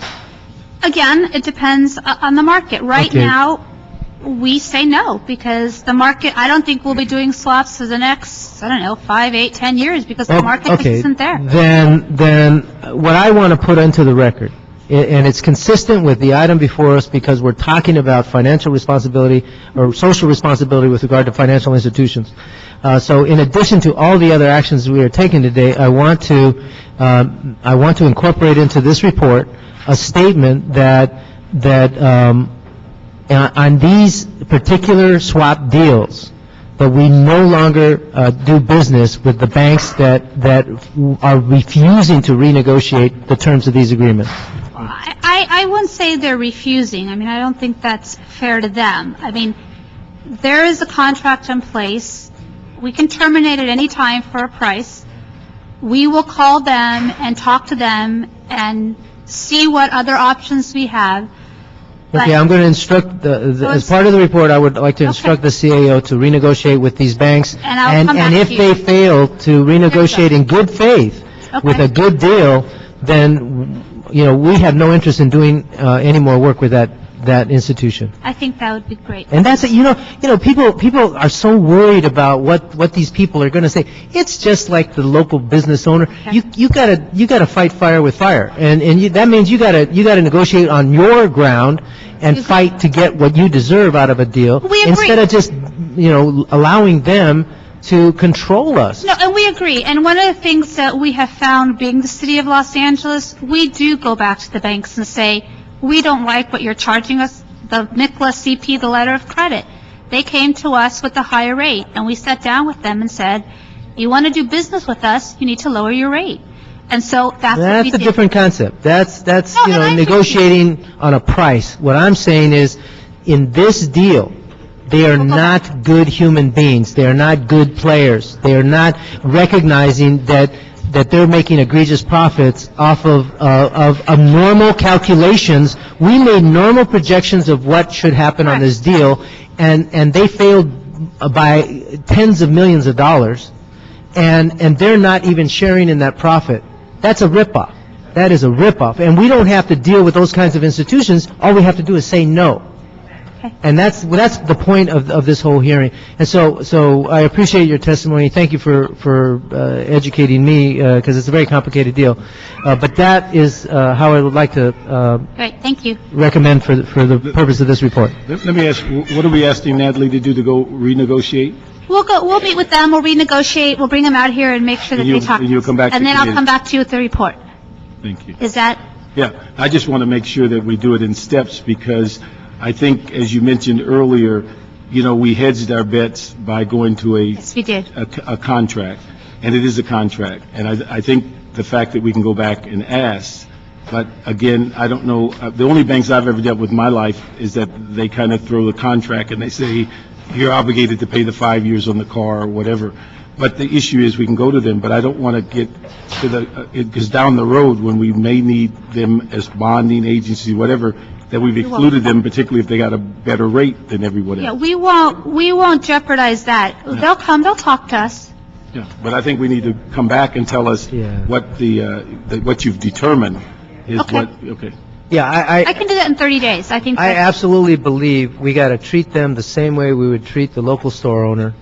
Again, it depends on the market. Right Okay. now, we say no, because the market, I don't think we'll be doing swaps for the next, 5, 8, 10 years, because the market just isn't there. Then what I want to put into the record, and it's consistent with the item before us because we're talking about financial responsibility or social responsibility with regard to financial institutions. So in addition to all the other actions we are taking today, I want to incorporate into this report a statement that on these particular swap deals, that we no longer do business with the banks that are refusing to renegotiate the terms of these agreements. I wouldn't say they're refusing. I mean, I don't think that's fair to them. I mean, there is a contract in place. We can terminate at any time for a price. We will call them and talk to them and see what other options we have. Okay, I'm going to instruct, as part of the report, I would like to instruct the CAO to renegotiate with these banks. And I'll come back if to you. they fail to renegotiate in good faith with a good deal, then, we have no interest in doing any more work with that institution. I think that would be great. And that's it. People are so worried about what these people are going to say. It's just like the local business owner. You gotta fight fire with fire, and that means you gotta negotiate on your ground and fight to get what you deserve out of a deal instead of just allowing them to control us. No, and we agree. And one of the things that we have found, being the city of Los Angeles, we do go back to the banks and say, we don't like what you're charging us, the NICLA CP, the letter of credit. They came to us with a higher rate, and we sat down with them and said, you want to do business with us, you need to lower your rate. And so that's what we a did. different concept. That's negotiating on a price. What I'm saying is, in this deal, they are not good human beings. They are not good players. They are not recognizing that they're making egregious profits off of normal calculations. We made normal projections of what should happen on this deal, and they failed by tens of millions of dollars, and they're not even sharing in that profit. That's a ripoff. That is a ripoff. And we don't have to deal with those kinds of institutions. All we have to do is say no. Okay. And that's the point of this whole hearing. And so I appreciate your testimony. Thank you for educating me, because it's a very complicated deal. But that is how I would like to Great, thank you. recommend for the purpose of this report. Let me ask, what are we asking Natalie to do to go renegotiate? We'll meet with them, we'll renegotiate, we'll bring them out here and make sure that And they you'll- talk. and you'll come back to And then I'll committee. come back to you with the report. Thank you. Is that, Yeah, I just want to make sure that we do it in steps, because I think, as you mentioned earlier, we hedged our bets by going to yes, we did. a contract, and it is a contract. And I think the fact that we can go back and ask, but again, I don't know, the only banks I've ever dealt with in my life is that they kind of throw the contract and they say, you're obligated to pay the 5 years on the car or whatever. But the issue is we can go to them, but I don't want to get to because down the road, when we may need them as bonding agency, whatever, that we've excluded them, particularly if they got a better rate than everyone Yeah, else. we won't jeopardize that. They'll come, they'll talk to us. Yeah, but I think we need to come back and tell us what what you've determined is Okay. okay. Yeah, I can do that in 30 days. I think I that's, absolutely believe we got to treat them the same way we would treat the local store owner,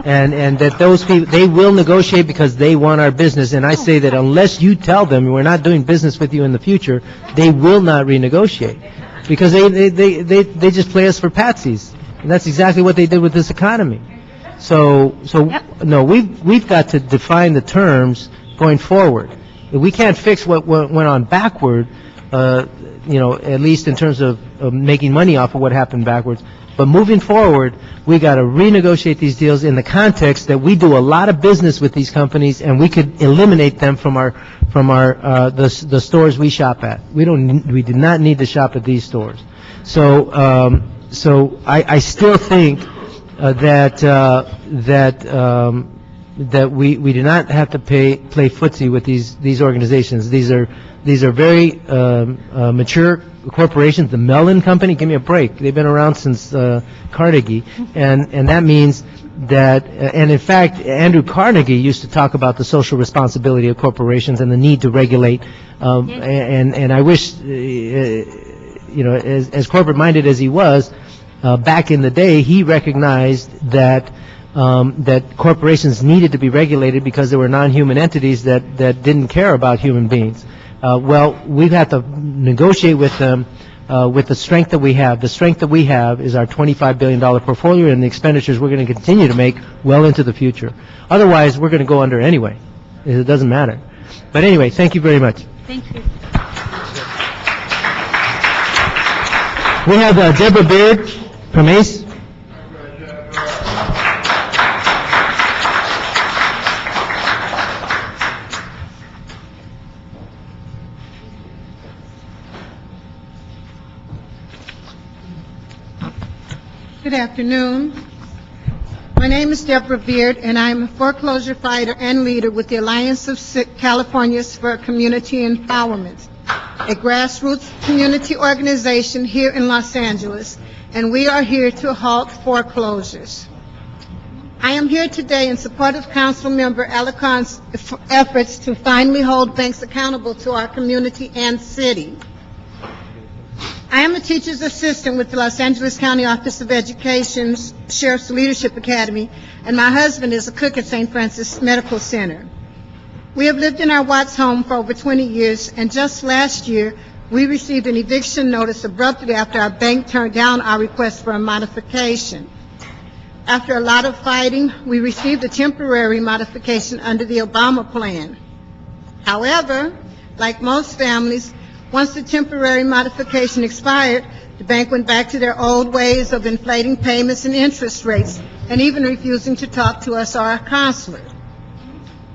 and that those people, they will negotiate because they want our business. And I say that unless you tell them we're not doing business with you in the future, they will not renegotiate, because they just play us for patsies, and that's exactly what they did with this economy. So no, we've got to define the terms going forward. We can't fix what went on backward. At least in terms of making money off of what happened backwards. But moving forward, we got to renegotiate these deals in the context that we do a lot of business with these companies, and we could eliminate them from the stores we shop at. We do not need to shop at these stores. So I still think that we do not have to play footsie with these organizations. These are very mature corporations. The Mellon Company, give me a break. They've been around since Carnegie, and that means that. And in fact, Andrew Carnegie used to talk about the social responsibility of corporations and the need to regulate. And I wish, as corporate minded as he was, back in the day, he recognized that corporations needed to be regulated because there were non-human entities that didn't care about human beings. Well, we've had to negotiate with them with the strength that we have. The strength that we have is our $25 billion portfolio and the expenditures we're going to continue to make well into the future. Otherwise, we're going to go under anyway. It doesn't matter. But anyway, thank you very much. thank you. We have Deborah Beard from ACE. Good afternoon. My name is Deborah Beard, and I'm a foreclosure fighter and leader with the Alliance of Californians for Community Empowerment, a grassroots community organization here in Los Angeles, and we are here to halt foreclosures. I am here today in support of Councilmember Alicon's efforts to finally hold banks accountable to our community and city. I am a teacher's assistant with the Los Angeles County Office of Education's Sheriff's Leadership Academy, and my husband is a cook at St. Francis Medical Center. We have lived in our Watts home for over 20 years, and just last year, we received an eviction notice abruptly after our bank turned down our request for a modification. After a lot of fighting, we received a temporary modification under the Obama plan. However, like most families, once the temporary modification expired, the bank went back to their old ways of inflating payments and interest rates, and even refusing to talk to us or our counselor.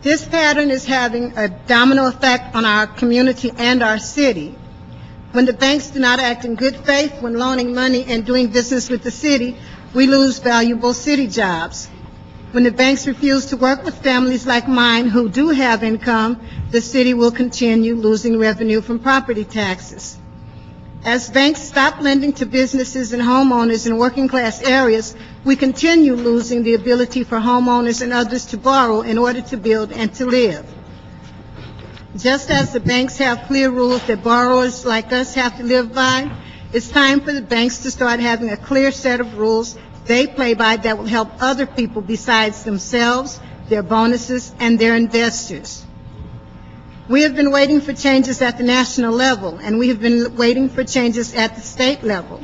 This pattern is having a domino effect on our community and our city. When the banks do not act in good faith when loaning money and doing business with the city, we lose valuable city jobs. When the banks refuse to work with families like mine who do have income, the city will continue losing revenue from property taxes. As banks stop lending to businesses and homeowners in working class areas, we continue losing the ability for homeowners and others to borrow in order to build and to live. Just as the banks have clear rules that borrowers like us have to live by, It's time for the banks to start having a clear set of rules they play by that will help other people besides themselves, their bonuses, and their investors. We have been waiting for changes at the national level, and we have been waiting for changes at the state level.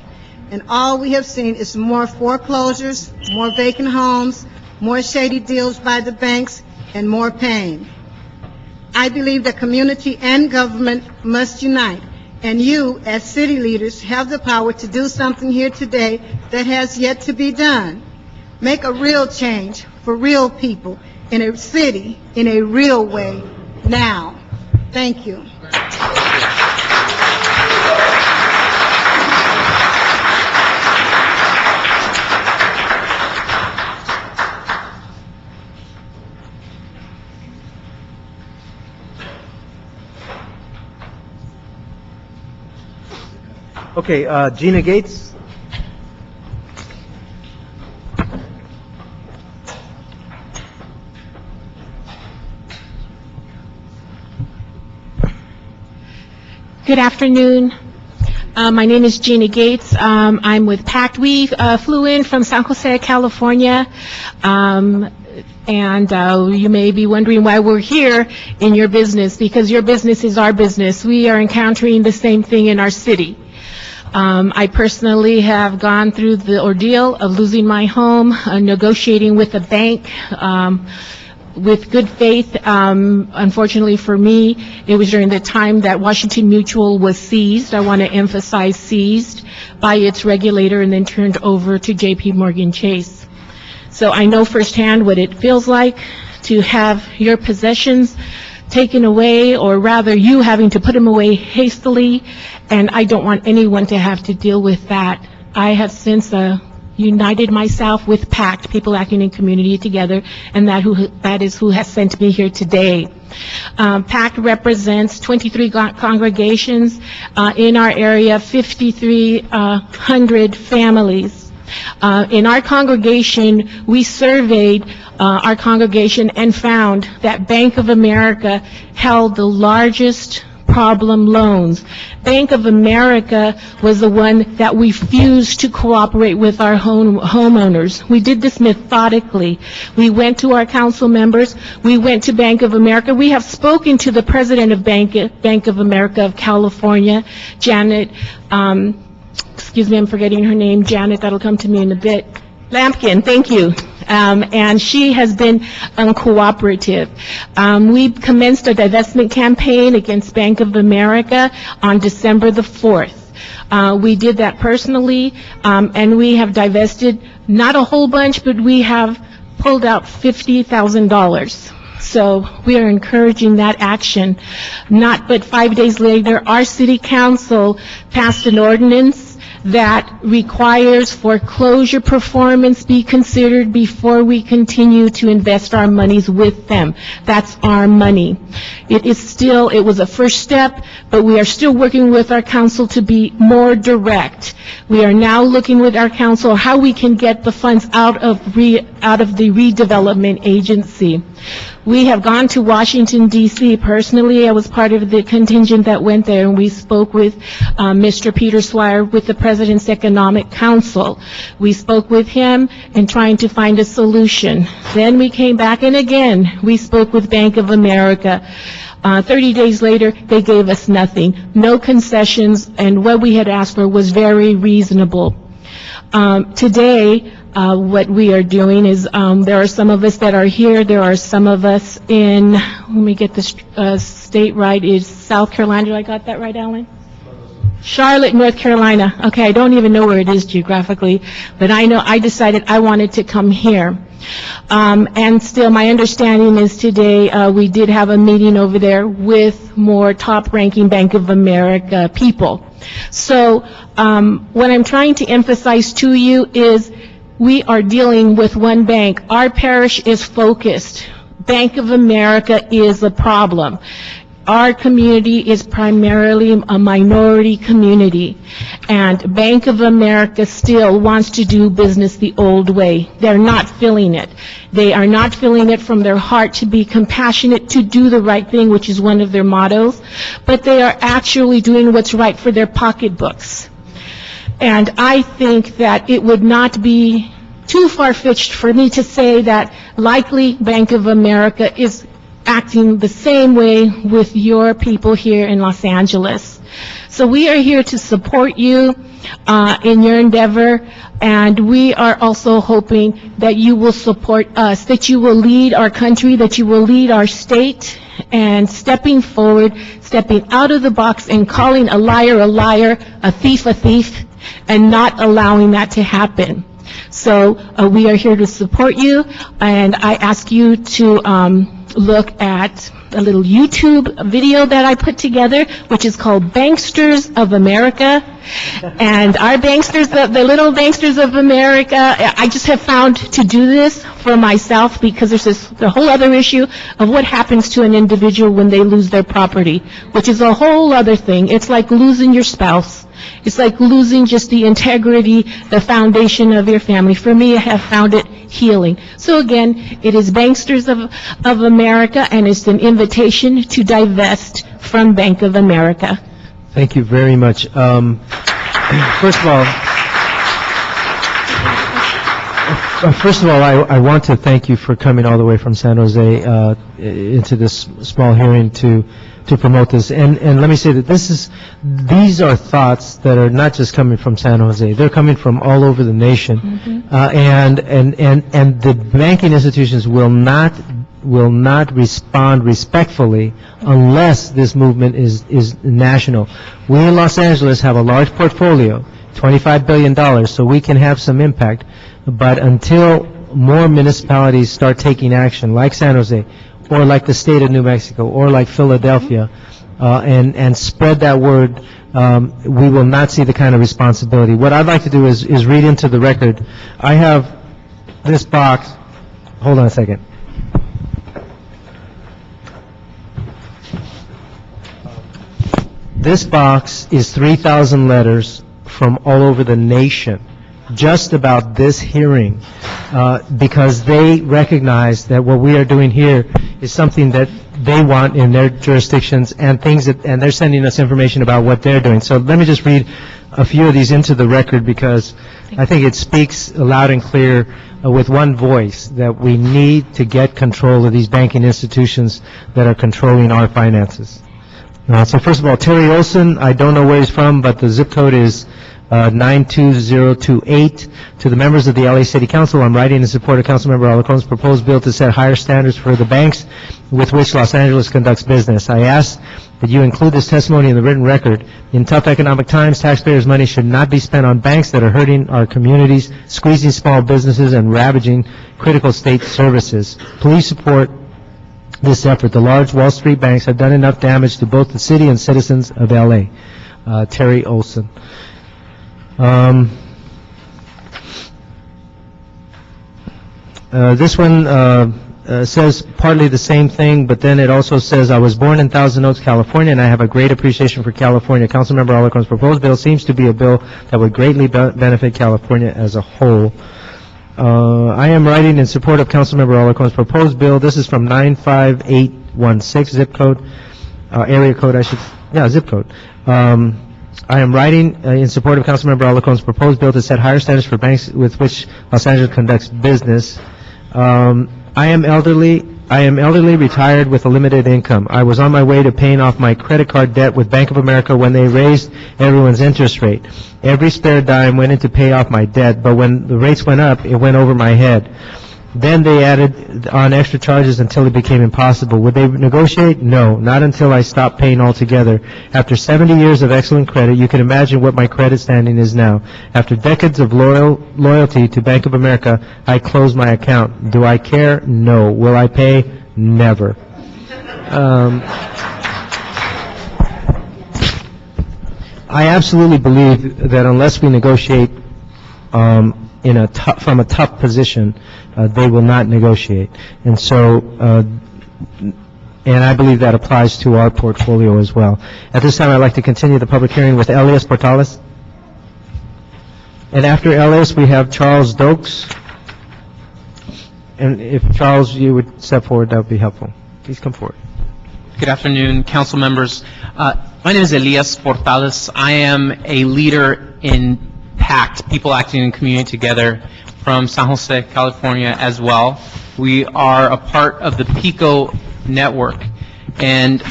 And all we have seen is more foreclosures, more vacant homes, more shady deals by the banks, and more pain. I believe that community and government must unite, and you, as city leaders, have the power to do something here today that has yet to be done. Make a real change for real people in a city in a real way now. Thank you. Okay, Gina Gates. Good afternoon. My name is Gina Gates. I'm with PACT. We flew in from San Jose, California. And you may be wondering why we're here in your business, because your business is our business. We are encountering the same thing in our city. I personally have gone through the ordeal of losing my home, negotiating with a bank, with good faith. Unfortunately for me, it was during the time that Washington Mutual was seized. I want to emphasize seized by its regulator and then turned over to JP Morgan Chase. So I know firsthand what it feels like to have your possessions taken away, or rather you having to put them away hastily, and I don't want anyone to have to deal with that. I have since united myself with PACT, People Acting in Community Together, and that is who has sent me here today. PACT represents 23 congregations in our area, 5,300 families. In our congregation, we surveyed our congregation and found that Bank of America held the largest problem loans. Bank of America was the one that refused to cooperate with our homeowners. We did this methodically. We went to our council members. We went to Bank of America. We have spoken to the president of Bank of America of California, Janet, excuse me, I'm forgetting her name, Janet, that'll come to me in a bit. Lampkin, thank you. And she has been uncooperative. We commenced a divestment campaign against Bank of America on December the 4th. We did that personally, and we have divested not a whole bunch, but we have pulled out $50,000. So we are encouraging that action. Not but 5 days later, our city council passed an ordinance that requires foreclosure performance be considered before we continue to invest our monies with them. That's our money. It was a first step, but we are still working with our council to be more direct. We are now looking with our council how we can get the funds out of the redevelopment agency. We have gone to Washington, D.C. Personally, I was part of the contingent that went there, and we spoke with Mr. Peter Swire with the President's Economic Council. We spoke with him in trying to find a solution. Then we came back, and again, we spoke with Bank of America. 30 days later, they gave us nothing, no concessions, and what we had asked for was very reasonable. Today, what we are doing is there are some of us that are here. There are some of us in, let me get this state right, is South Carolina. Did I got that right, Alan? Charlotte, North Carolina. Okay, I don't even know where it is geographically, but I know I decided I wanted to come here. And still, my understanding is today we did have a meeting over there with more top-ranking Bank of America people. So what I'm trying to emphasize to you is we are dealing with one bank. Our parish is focused. Bank of America is a problem. Our community is primarily a minority community, and Bank of America still wants to do business the old way. They're not feeling it. They are not feeling it from their heart to be compassionate, to do the right thing, which is one of their mottos, but they are actually doing what's right for their pocketbooks. And I think that it would not be too far-fetched for me to say that likely Bank of America is acting the same way with your people here in Los Angeles. So we are here to support you in your endeavor, and we are also hoping that you will support us, that you will lead our country, that you will lead our state, and stepping forward, stepping out of the box and calling a liar, a thief, and not allowing that to happen. So we are here to support you, and I ask you to look at a little YouTube video that I put together, which is called Banksters of America. And our banksters, the little banksters of America, I just have found to do this for myself because there's the whole other issue of what happens to an individual when they lose their property, which is a whole other thing. It's like losing your spouse. It's like losing just the integrity, the foundation of your family. For me, I have found it healing. So again, it is Banksters of America, and it's an invitation to divest from Bank of America. Thank you very much. First of all, I want to thank you for coming all the way from San Jose into this small hearing to promote this. And let me say that these are thoughts that are not just coming from San Jose. They're coming from all over the nation. Mm-hmm. And the banking institutions will not respond respectfully unless this movement is national. We in Los Angeles have a large portfolio, $25 billion, so we can have some impact. But until more municipalities start taking action, like San Jose, or like the state of New Mexico, or like Philadelphia, and spread that word, we will not see the kind of responsibility. What I'd like to do is read into the record. I have this box. Hold on a second. This box is 3,000 letters from all over the nation just about this hearing, because they recognize that what we are doing here is something that they want in their jurisdictions, and and they're sending us information about what they're doing. So let me just read a few of these into the record, because I think it speaks loud and clear with one voice that we need to get control of these banking institutions that are controlling our finances. So first of all, Terry Olson, I don't know where he's from, but the zip code is 92028. To the members of the LA City Council, I'm writing in support of Councilmember Alarcon's proposed bill to set higher standards for the banks with which Los Angeles conducts business. I ask that you include this testimony in the written record. In tough economic times, taxpayers' money should not be spent on banks that are hurting our communities, squeezing small businesses, and ravaging critical state services. Please support this effort. The large Wall Street banks have done enough damage to both the city and citizens of L.A. Terry Olson. This one says partly the same thing, but then it also says, I was born in Thousand Oaks, California, and I have a great appreciation for California. Councilmember Alarcon's proposed bill seems to be a bill that would greatly benefit California as a whole. I am writing in support of Councilmember Alarcon's proposed bill. This is from 95816, zip code, area code, zip code. I am writing in support of Councilmember Alarcon's proposed bill to set higher standards for banks with which Los Angeles conducts business. I am elderly, retired with a limited income. I was on my way to paying off my credit card debt with Bank of America when they raised everyone's interest rate. Every spare dime went in to pay off my debt, but when the rates went up, it went over my head. Then they added on extra charges until it became impossible. Would they negotiate? No, not until I stopped paying altogether. After 70 years of excellent credit, you can imagine what my credit standing is now. After decades of loyalty to Bank of America, I closed my account. Do I care? No. Will I pay? Never. I absolutely believe that unless we negotiate from a tough position, they will not negotiate. And so, and I believe that applies to our portfolio as well. At this time, I'd like to continue the public hearing with Elias Portales. And after Elias, we have Charles Dokes. And if Charles, you would step forward, that would be helpful. Please come forward. Good afternoon, council members. My name is Elias Portales. I am a leader in PACT, People Acting in Community Together, from San Jose, California as well. We are a part of the PICO network. And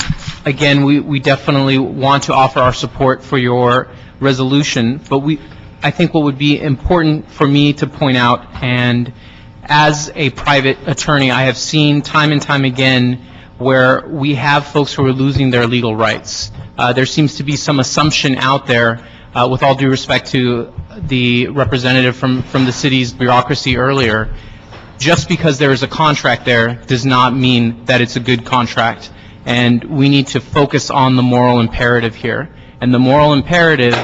again, we definitely want to offer our support for your resolution, but I think what would be important for me to point out, and as a private attorney, I have seen time and time again where we have folks who are losing their legal rights. There seems to be some assumption out there, with all due respect to the representative from the city's bureaucracy earlier, just because there is a contract there does not mean that it's a good contract. And we need to focus on the moral imperative here. And the moral imperative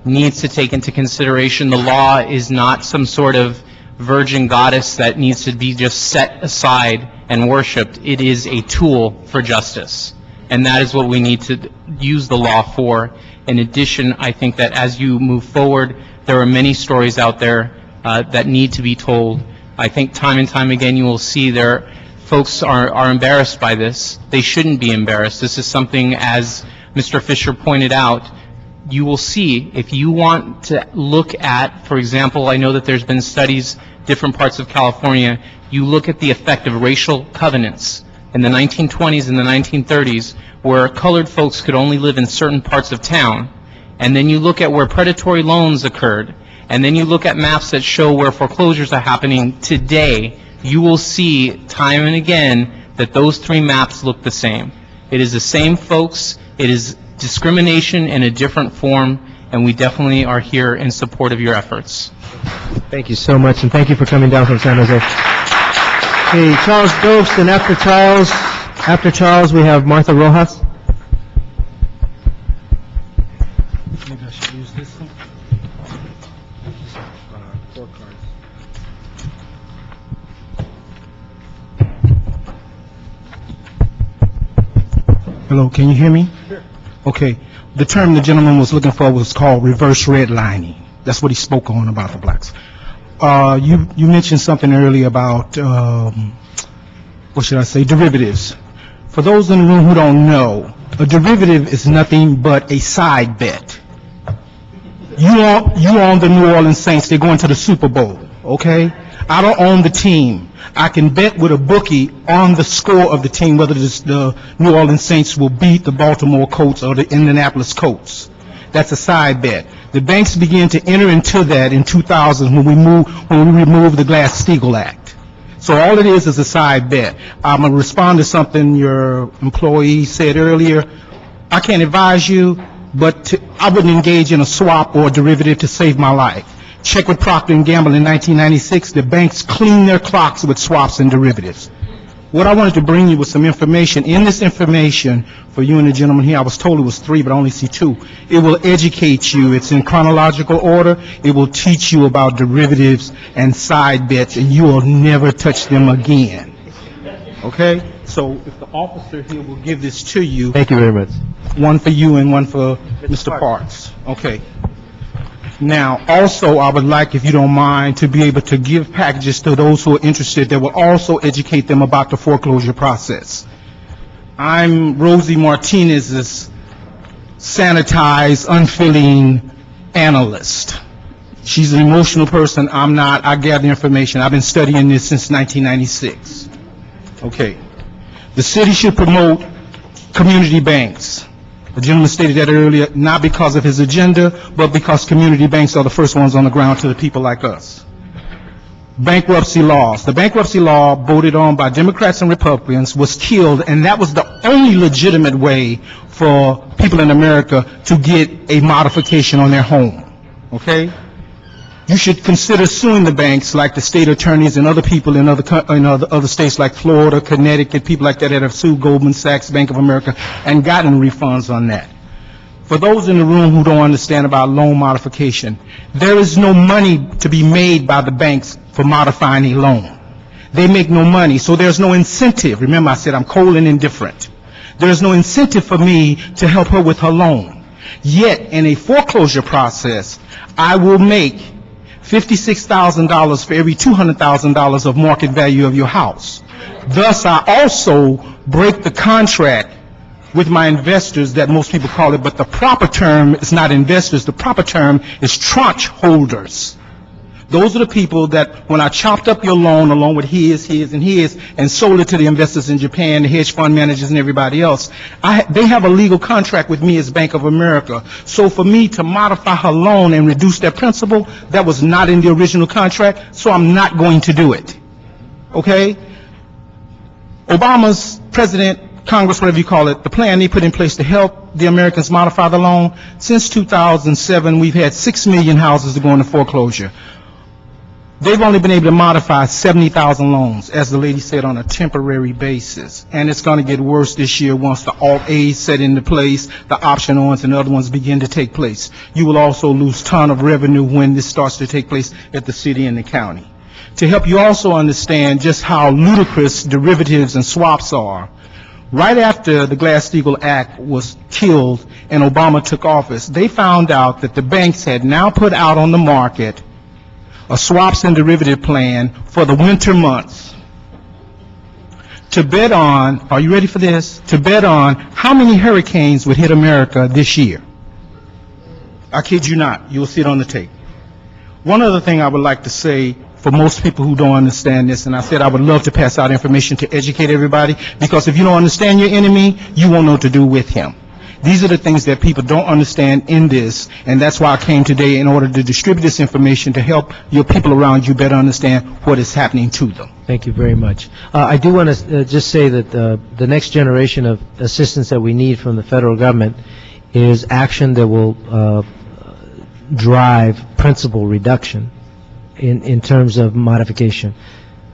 needs to take into consideration the law is not some sort of virgin goddess that needs to be just set aside and worshipped. It is a tool for justice. And that is what we need to use the law for. In addition, I think that as you move forward, there are many stories out there that need to be told. I think time and time again you will see folks are embarrassed by this. They shouldn't be embarrassed. This is something, as Mr. Fisher pointed out, you will see if you want to look at, for example, I know that there's been studies, different parts of California, you look at the effect of racial covenants in the 1920s and the 1930s, where colored folks could only live in certain parts of town, and then you look at where predatory loans occurred, and then you look at maps that show where foreclosures are happening today, you will see time and again that those three maps look the same. It is the same folks, it is discrimination in a different form, and we definitely are here in support of your efforts. Thank you so much, and thank you for coming down from San Jose. Okay, Charles Dobst, and after Charles, we have Martha Rojas. Maybe I should use this one. Hello, can you hear me? Sure. Okay. The term the gentleman was looking for was called reverse redlining. That's what he spoke on about the blacks. You mentioned something earlier about, what should I say, derivatives. For those in the room who don't know, a derivative is nothing but a side bet. You own the New Orleans Saints, they're going to the Super Bowl, okay? I don't own the team. I can bet with a bookie on the score of the team whether the New Orleans Saints will beat the Baltimore Colts or the Indianapolis Colts. That's a side bet. The banks began to enter into that in 2000 when we removed the Glass-Steagall Act. So all it is a side bet. I'm going to respond to something your employee said earlier. I can't advise you, but I wouldn't engage in a swap or a derivative to save my life. Check with Procter & Gamble in 1996. The banks cleaned their clocks with swaps and derivatives. What I wanted to bring you was some information. In this information, for you and the gentleman here, I was told it was 3, but I only see 2. It will educate you. It's in chronological order. It will teach you about derivatives and side bets, and you will never touch them again. Okay? So if the officer here will give this to you. Thank you very much. One for you and one for Mr. Parks. Okay. Now, also, I would like, if you don't mind, to be able to give packages to those who are interested that will also educate them about the foreclosure process. I'm Rosie Martinez's sanitized, unfeeling analyst. She's an emotional person. I'm not. I gather information. I've been studying this since 1996. Okay. The city should promote community banks. The gentleman stated that earlier, not because of his agenda, but because community banks are the first ones on the ground to the people like us. Bankruptcy laws. The bankruptcy law voted on by Democrats and Republicans was killed, and that was the only legitimate way for people in America to get a modification on their home. Okay? You should consider suing the banks like the state attorneys and other people in other states like Florida, Connecticut, people like that have sued Goldman Sachs, Bank of America, and gotten refunds on that. For those in the room who don't understand about loan modification, there is no money to be made by the banks for modifying a loan. They make no money, so there's no incentive. Remember, I said I'm cold and indifferent. There's no incentive for me to help her with her loan. Yet, in a foreclosure process, I will make $56,000 for every $200,000 of market value of your house. Thus, I also break the contract with my investors that most people call it, but the proper term is not investors. The proper term is tranche holders. Those are the people that, when I chopped up your loan along with his, and sold it to the investors in Japan, the hedge fund managers and everybody else, they have a legal contract with me as Bank of America. So for me to modify her loan and reduce their principal, that was not in the original contract, so I'm not going to do it. Okay? Obama's president, Congress, whatever you call it, the plan they put in place to help the Americans modify the loan, since 2007, we've had 6 million houses to go into foreclosure. They've only been able to modify 70,000 loans, as the lady said, on a temporary basis. And it's going to get worse this year once the Alt-A's set into place, the option ons and other ones begin to take place. You will also lose a ton of revenue when this starts to take place at the city and the county. To help you also understand just how ludicrous derivatives and swaps are, right after the Glass-Steagall Act was killed and Obama took office, they found out that the banks had now put out on the market a swaps and derivative plan for the winter months to bet on, are you ready for this? To bet on how many hurricanes would hit America this year. I kid you not. You'll see it on the tape. One other thing I would like to say for most people who don't understand this, and I said I would love to pass out information to educate everybody, because if you don't understand your enemy, you won't know what to do with him. These are the things that people don't understand in this, and that's why I came today in order to distribute this information to help your people around you better understand what is happening to them. Thank you very much. I do want to just say that the next generation of assistance that we need from the federal government is action that will drive principal reduction in terms of modification.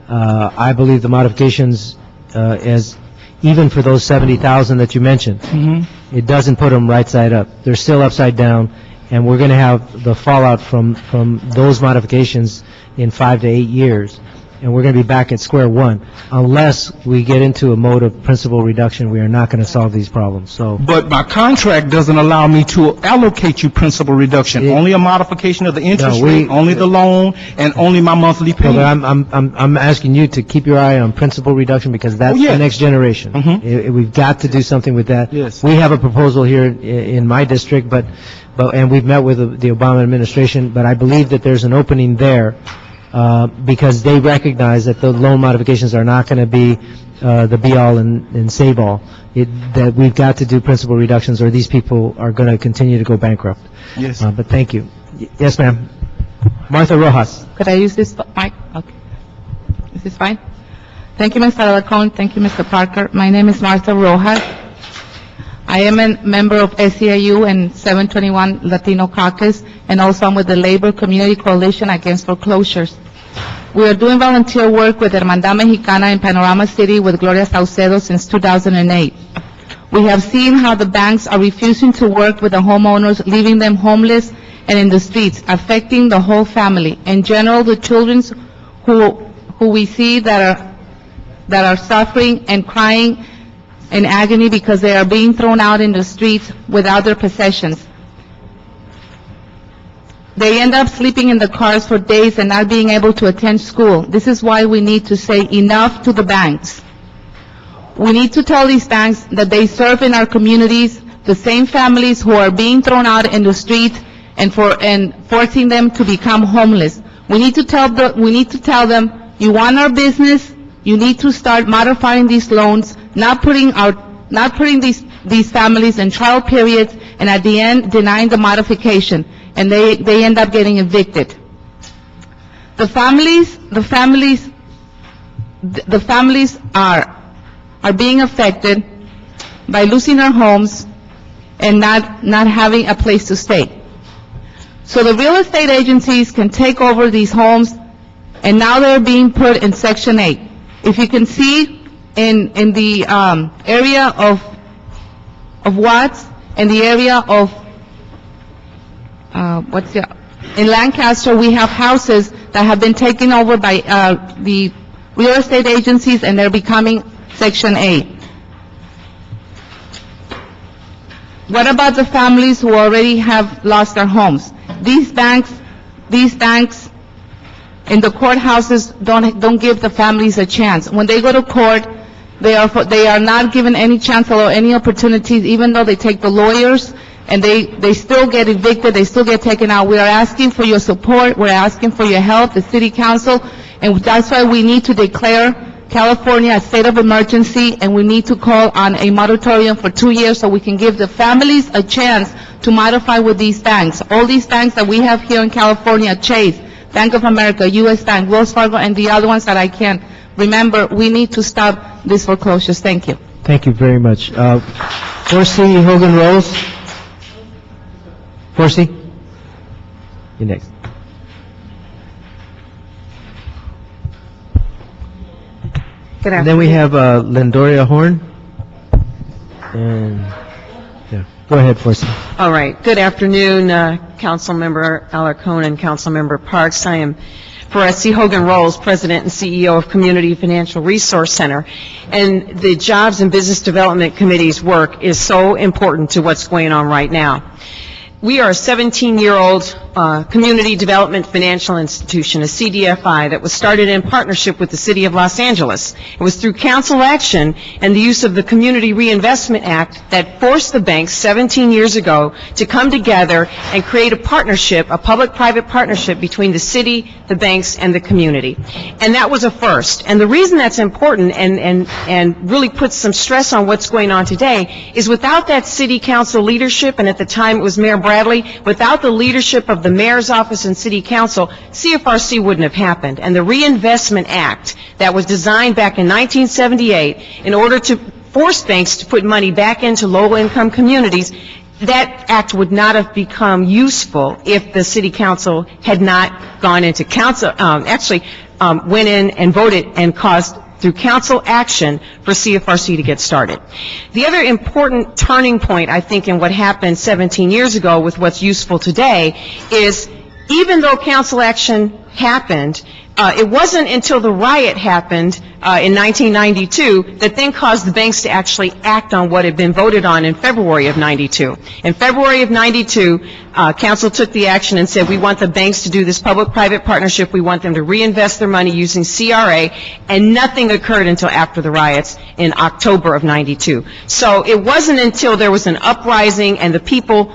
I believe the modifications, as even for those 70,000 that you mentioned, it doesn't put them right side up. They're still upside down, and we're going to have the fallout from those modifications in 5 to 8 years. And we're going to be back at square one. Unless we get into a mode of principal reduction, we are not going to solve these problems. So, but my contract doesn't allow me to allocate you principal reduction. Only a modification of the interest rate, only the loan, and only my monthly payment. I'm asking you to keep your eye on principal reduction, because that's the next generation. We've got to do something with that. Yes. We have a proposal here in my district, and we've met with the Obama administration, but I believe that there's an opening there. Because they recognize that the loan modifications are not going to be the be-all and save-all. That we've got to do principal reductions, or these people are going to continue to go bankrupt. Yes. But thank you. Yes, ma'am. Martha Rojas. Could I use this mic? Okay. Is this fine? Thank you, Mr. Alarcon. Thank you, Mr. Parker. My name is Martha Rojas. I am a member of SEIU and 721 Latino Caucus, and also I'm with the Labor Community Coalition Against Foreclosures. We are doing volunteer work with Hermandad Mexicana in Panorama City with Gloria Saucedo since 2008. We have seen how the banks are refusing to work with the homeowners, leaving them homeless and in the streets, affecting the whole family. In general, the children who we see that are suffering and crying in agony because they are being thrown out in the streets without their possessions. They end up sleeping in the cars for days and not being able to attend school. This is why we need to say enough to the banks. We need to tell these banks that they serve in our communities the same families who are being thrown out in the streets and forcing them to become homeless. We need to tell them, you want our business, you need to start modifying these loans, not putting these families in trial periods, and at the end denying the modification, and they end up getting evicted. The families are being affected by losing their homes and not having a place to stay. So the real estate agencies can take over these homes, and now they're being put in Section 8. If you can see in the area of Watts, in the area of in Lancaster, we have houses that have been taken over by the real estate agencies, and they're becoming Section 8. What about the families who already have lost their homes? These banks in the courthouses don't give the families a chance. When they go to court, They are not given any chance or any opportunities, even though they take the lawyers, and they still get evicted, they still get taken out. We are asking for your support, we're asking for your help, the city council, and that's why we need to declare California a state of emergency, and we need to call on a moratorium for 2 years so we can give the families a chance to modify with these banks. All these banks that we have here in California, Chase, Bank of America, U.S. Bank, Wells Fargo, and the other ones that I can't remember, we need to stop these foreclosures. Thank you. Thank you very much. Forsey Hogan Rose. Forsey, you're next. Good And then we have Lendoria Horn. And, yeah, go ahead, Forsey. All right. Good afternoon, Councilmember Alarcon and Councilmember Parks. I am Forsey Hogan Rolls, President and CEO of Community Financial Resource Center. And the Jobs and Business Development Committee's work is so important to what's going on right now. We are a 17-year-old community development financial institution, a CDFI, that was started in partnership with the City of Los Angeles. It was through council action and the use of the Community Reinvestment Act that forced the banks 17 years ago to come together and create a partnership, a public-private partnership between the city, the banks, and the community. And that was a first. And the reason that's important and really puts some stress on what's going on today is without that city council leadership, and at the time it was Mayor Bradley, without the leadership of the mayor's office and city council, CFRC wouldn't have happened. And the Reinvestment Act that was designed back in 1978 in order to force banks to put money back into low-income communities, that act would not have become useful if the city council had not gone into council, went in and voted and caused through council action for CFRC to get started. The other important turning point, I think, in what happened 17 years ago with what's useful today is even though council action happened, it wasn't until the riot happened in 1992 that then caused the banks to actually act on what had been voted on in February of 92. In February of 92, council took the action and said, we want the banks to do this public-private partnership. We want them to reinvest their money using CRA, and nothing occurred until after the riots in October of 92. So it wasn't until there was an uprising and the people,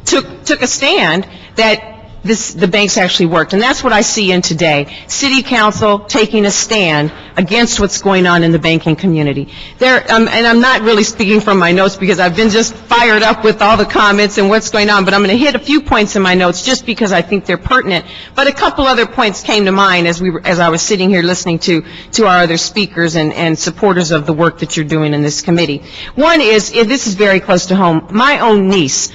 took a stand that the banks actually worked. And that's what I see in today. City council taking a stand against what's going on in the banking community. And I'm not really speaking from my notes because I've been just fired up with all the comments and what's going on, but I'm going to hit a few points in my notes just because I think they're pertinent. But a couple other points came to mind as I was sitting here listening to our other speakers and supporters of the work that you're doing in this committee. One is, this is very close to home, my own niece.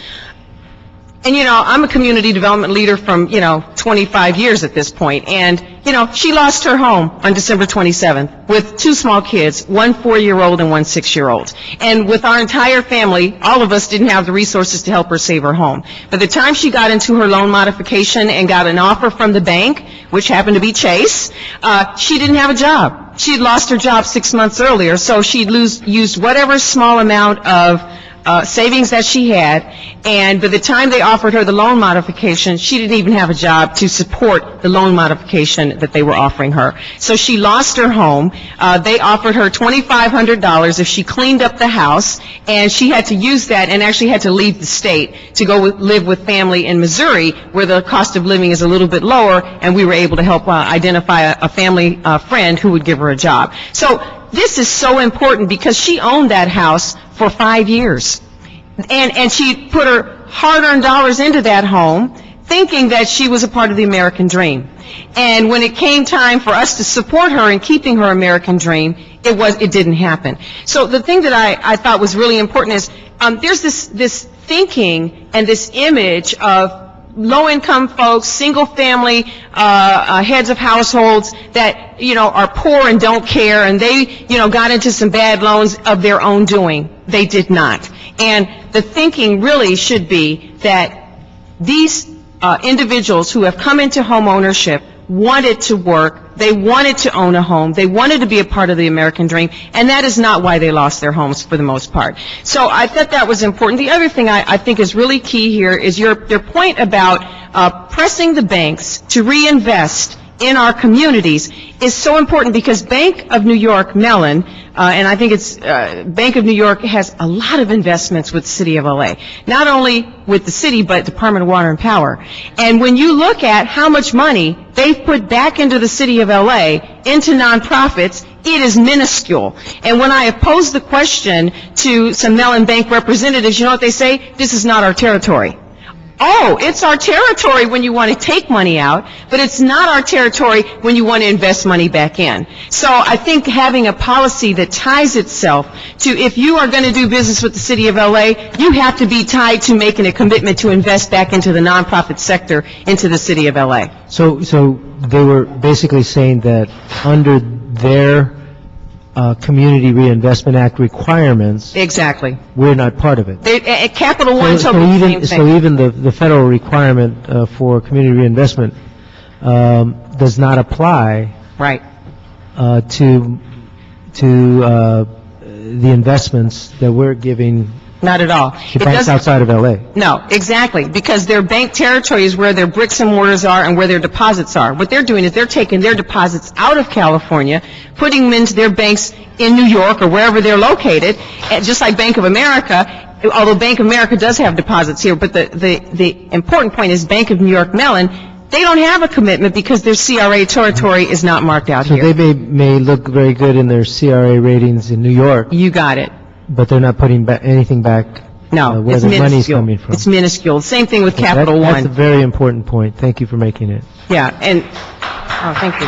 And, I'm a community development leader from, 25 years at this point. And, she lost her home on December 27th with two small kids, one 4-year-old and one 6-year-old. And with our entire family, all of us didn't have the resources to help her save her home. By the time she got into her loan modification and got an offer from the bank, which happened to be Chase, she didn't have a job. She had lost her job 6 months earlier, so she'd used whatever small amount of savings that she had, and by the time they offered her the loan modification, she didn't even have a job to support the loan modification that they were offering her. So she lost her home. They offered her $2,500 if she cleaned up the house, and she had to use that and actually had to leave the state to go live with family in Missouri, where the cost of living is a little bit lower, and we were able to help identify a family friend who would give her a job. So this is so important because she owned that house for 5 years. And she put her hard-earned dollars into that home, thinking that she was a part of the American dream. And when it came time for us to support her in keeping her American dream, it didn't happen. So the thing that I thought was really important is there's this thinking and this image of low-income folks, single-family heads of households that, are poor and don't care, and they, got into some bad loans of their own doing. They did not. And the thinking really should be that these individuals who have come into home ownership wanted to work, they wanted to own a home, they wanted to be a part of the American dream, and that is not why they lost their homes for the most part. So I thought that was important. The other thing I think is really key here is your point about pressing the banks to reinvest in our communities is so important, because Bank of New York Mellon, and I think it's Bank of New York has a lot of investments with the City of LA, not only with the city, but Department of Water and Power. And when you look at how much money they've put back into the City of LA, into nonprofits, it is minuscule. And when I have posed the question to some Mellon Bank representatives, you know what they say? This is not our territory. Oh, it's our territory when you want to take money out, but it's not our territory when you want to invest money back in. So I think having a policy that ties itself to, if you are going to do business with the City of LA, you have to be tied to making a commitment to invest back into the nonprofit sector, into the City of LA. So they were basically saying that under their Community Reinvestment Act requirements, exactly, we're not part of it. Capital One told me the same thing. So even the federal requirement for community reinvestment does not apply, right, to the investments that we're giving. Not at all. To banks outside of LA. No, exactly, because their bank territory is where their bricks and mortars are and where their deposits are. What they're doing is they're taking their deposits out of California, putting them into their banks in New York or wherever they're located, just like Bank of America, although Bank of America does have deposits here. But the important point is Bank of New York Mellon, they don't have a commitment because their CRA territory is not marked out here. So they may look very good in their CRA ratings in New York. You got it. But they're not putting anything back where the money's coming from. It's minuscule. Same thing with Capital One. That's a very important point. Thank you for making it. Yeah, thank you.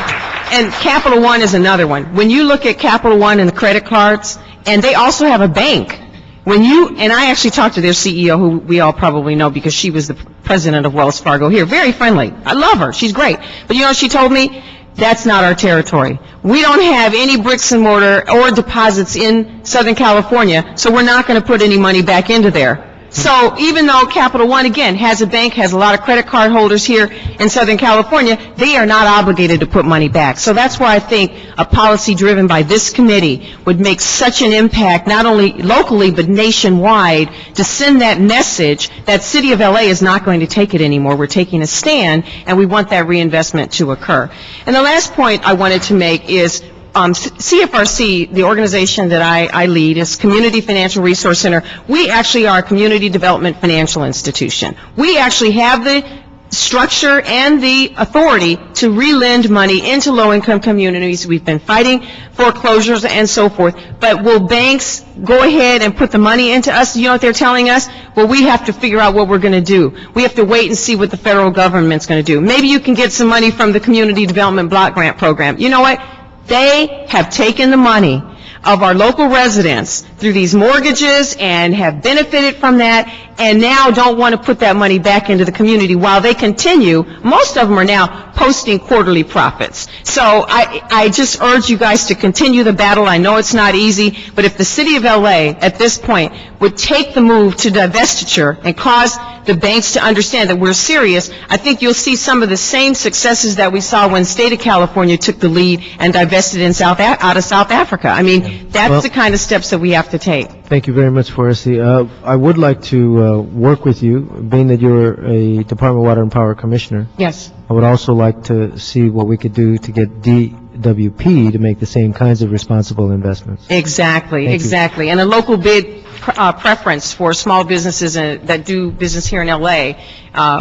And Capital One is another one. When you look at Capital One and the credit cards, and they also have a bank. And I actually talked to their CEO, who we all probably know because she was the president of Wells Fargo here. Very friendly. I love her. She's great. But you know what she told me? That's not our territory. We don't have any bricks and mortar or deposits in Southern California, so we're not going to put any money back into there. So even though Capital One, again, has a bank, has a lot of credit card holders here in Southern California, they are not obligated to put money back. So that's why I think a policy driven by this committee would make such an impact, not only locally but nationwide, to send that message that City of LA is not going to take it anymore. We're taking a stand, and we want that reinvestment to occur. And the last point I wanted to make is CFRC, the organization that I lead, is Community Financial Resource Center. We actually are a community development financial institution. We actually have the structure and the authority to relend money into low-income communities. We've been fighting foreclosures and so forth. But will banks go ahead and put the money into us? You know what they're telling us? Well, we have to figure out what we're going to do. We have to wait and see what the federal government's going to do. Maybe you can get some money from the Community Development Block Grant Program. You know what? They have taken the money of our local residents through these mortgages and have benefited from that, and now don't want to put that money back into the community while they continue. Most of them are now posting quarterly profits. So I just urge you guys to continue the battle. I know it's not easy, but if the City of LA at this point would take the move to divestiture and cause the banks to understand that we're serious, I think you'll see some of the same successes that we saw when the state of California took the lead and divested in out of South Africa. I mean, that's the kind of steps that we have to take. Thank you very much, Forresty. I would like to work with you, being that you're a Department of Water and Power Commissioner. Yes. I would also like to see what we could do to get DWP to make the same kinds of responsible investments. Exactly, exactly. And a local bid preference for small businesses that do business here in L.A.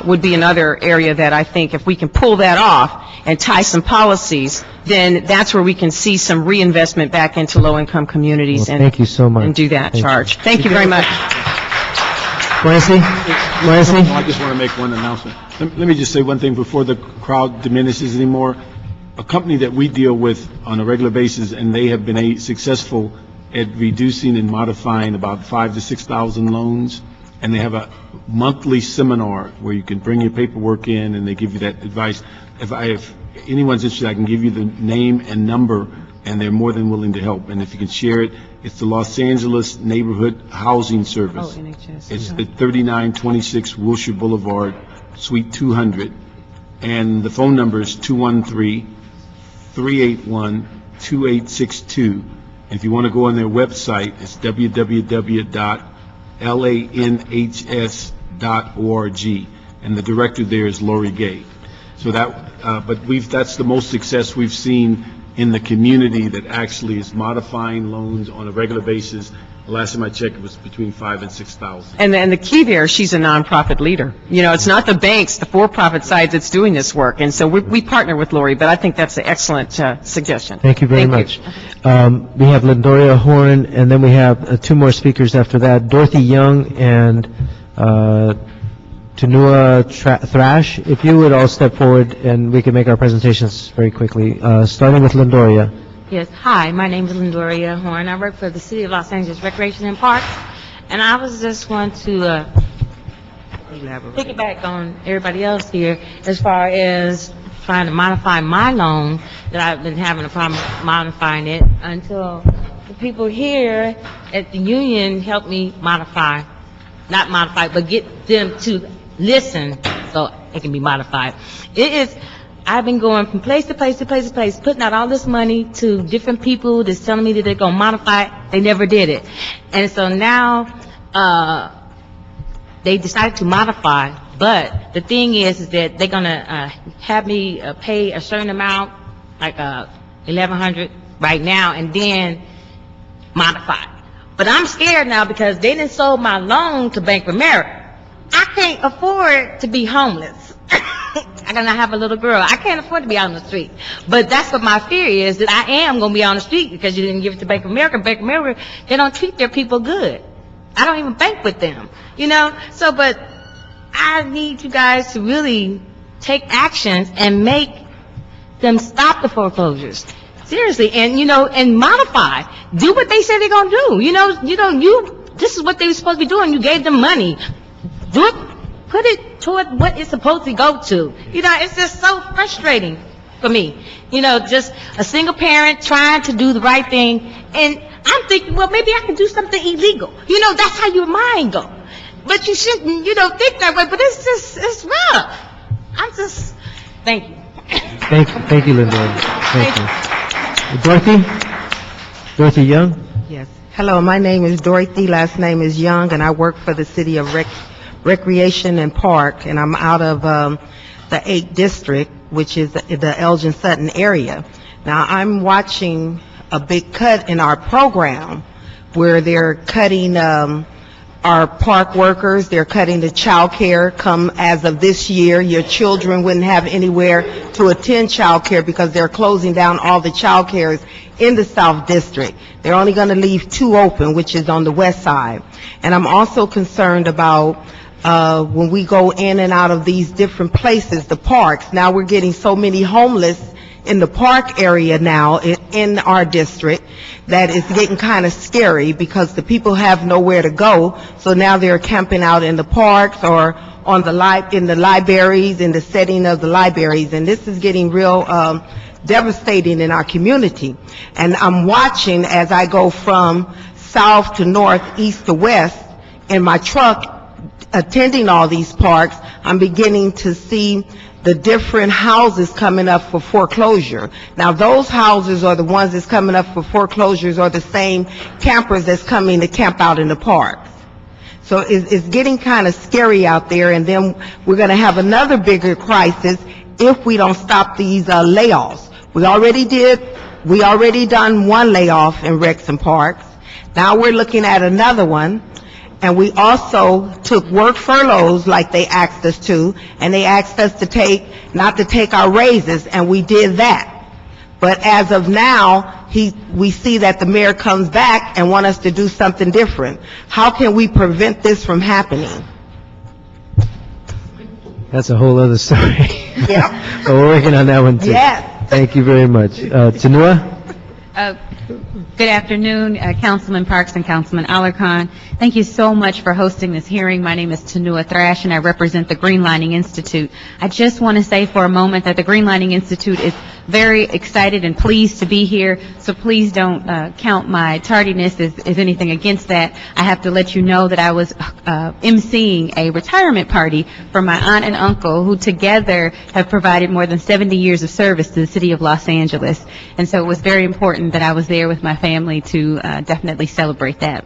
Would be another area that I think if we can pull that off and tie some policies, then that's where we can see some reinvestment back into low-income communities. Well, thank you so much. And do that charge. Thank you very much. Wesley? I just want to make one announcement. Let me just say one thing before the crowd diminishes anymore. A company that we deal with on a regular basis, and they have been successful at reducing and modifying about 5,000 to 6,000 loans, and they have a monthly seminar where you can bring your paperwork in and they give you that advice. If anyone's interested, I can give you the name and number, and they're more than willing to help. And if you can share it, it's the Los Angeles Neighborhood Housing Service. NHS. It's at 3926 Wilshire Boulevard, Suite 200, and the phone number is 213-381-2862. If you want to go on their website, it's www.lanhs.org, and the director there is Lori Gay. So that's the most success we've seen in the community that actually is modifying loans on a regular basis. The last time I checked, it was between 5,000 and 6,000. And the key there, she's a nonprofit leader. You know, it's not the banks, the for-profit side that's doing this work. And so we partner with Lori, but I think that's an excellent suggestion. Thank you very much. We have Lindoria Horn, and then we have two more speakers after that, Dorothy Young and Tanua Thrash. If you would all step forward, and we can make our presentations very quickly, starting with Lindoria. Yes, hi, my name is Lindoria Horn. I work for the City of Los Angeles Recreation and Parks, and I was just going to piggyback on everybody else here as far as trying to modify my loan, that I've been having a problem modifying it until the people here at the union helped me not modify, but get them to listen so it can be modified. I've been going from place to place to place to place, putting out all this money to different people that's telling me that they're going to modify it. They never did it. And so now they decided to modify, but the thing is that they're going to have me pay a certain amount, like $1,100 right now, and then modify. But I'm scared now because they done sold my loan to Bank of America. I can't afford to be homeless. I'm going to have a little girl. I can't afford to be out on the street. But that's what my fear is, that I am going to be on the street because you didn't give it to Bank of America. Bank of America, they don't treat their people good. I don't even bank with them, you know? So, but I need you guys to really take actions and make them stop the foreclosures. Seriously, and, you know, and modify. Do what they say they're going to do. This is what they were supposed to be doing. You gave them money. Do it. Put it toward what it's supposed to go to. You know, it's just so frustrating for me. You know, just a single parent trying to do the right thing. And I'm thinking, well, maybe I can do something illegal. You know, that's how your mind goes. But you shouldn't, think that way. But it's rough. Thank you. Thank you, Linda. Thank you. Dorothy Young? Yes. Hello, my name is Dorothy, last name is Young, and I work for the City of Recreation and Park, and I'm out of the 8th District, which is the Elgin Sutton area. Now, I'm watching a big cut in our program where they're cutting our park workers, they're cutting the child care. Come as of this year, your children wouldn't have anywhere to attend child care because they're closing down all the child cares in the South District. They're only going to leave 2 open, which is on the west side. And I'm also concerned about when we go in and out of these different places, the parks. Now we're getting so many homeless in the park area now in our district that it's getting kind of scary because the people have nowhere to go. So now they're camping out in the parks or on in the libraries, in the setting of the libraries. And this is getting real devastating in our community. And I'm watching as I go from south to north, east to west in my truck, attending all these parks. I'm beginning to see the different houses coming up for foreclosure. Now, those houses are the ones that's coming up for foreclosures are the same campers that's coming to camp out in the parks. So it's getting kind of scary out there, and then we're going to have another bigger crisis if we don't stop these layoffs. We already done one layoff in Rex and Parks. Now we're looking at another one. And we also took work furloughs like they asked us to, and they asked us not to take our raises, and we did that. But as of now, we see that the mayor comes back and wants us to do something different. How can we prevent this from happening? That's a whole other story. Yeah. But we're working on that one too. Yes. Thank you very much. Tanua? Good afternoon, Councilman Parks and Councilman Alarcon. Thank you so much for hosting this hearing. My name is Tanua Thrash, and I represent the Redlining Institute. I just want to say for a moment that the Redlining Institute is very excited and pleased to be here, so please don't count my tardiness as anything against that. I have to let you know that I was emceeing a retirement party for my aunt and uncle, who together have provided more than 70 years of service to the City of Los Angeles, and so it was very important that I was there with my family to definitely celebrate that.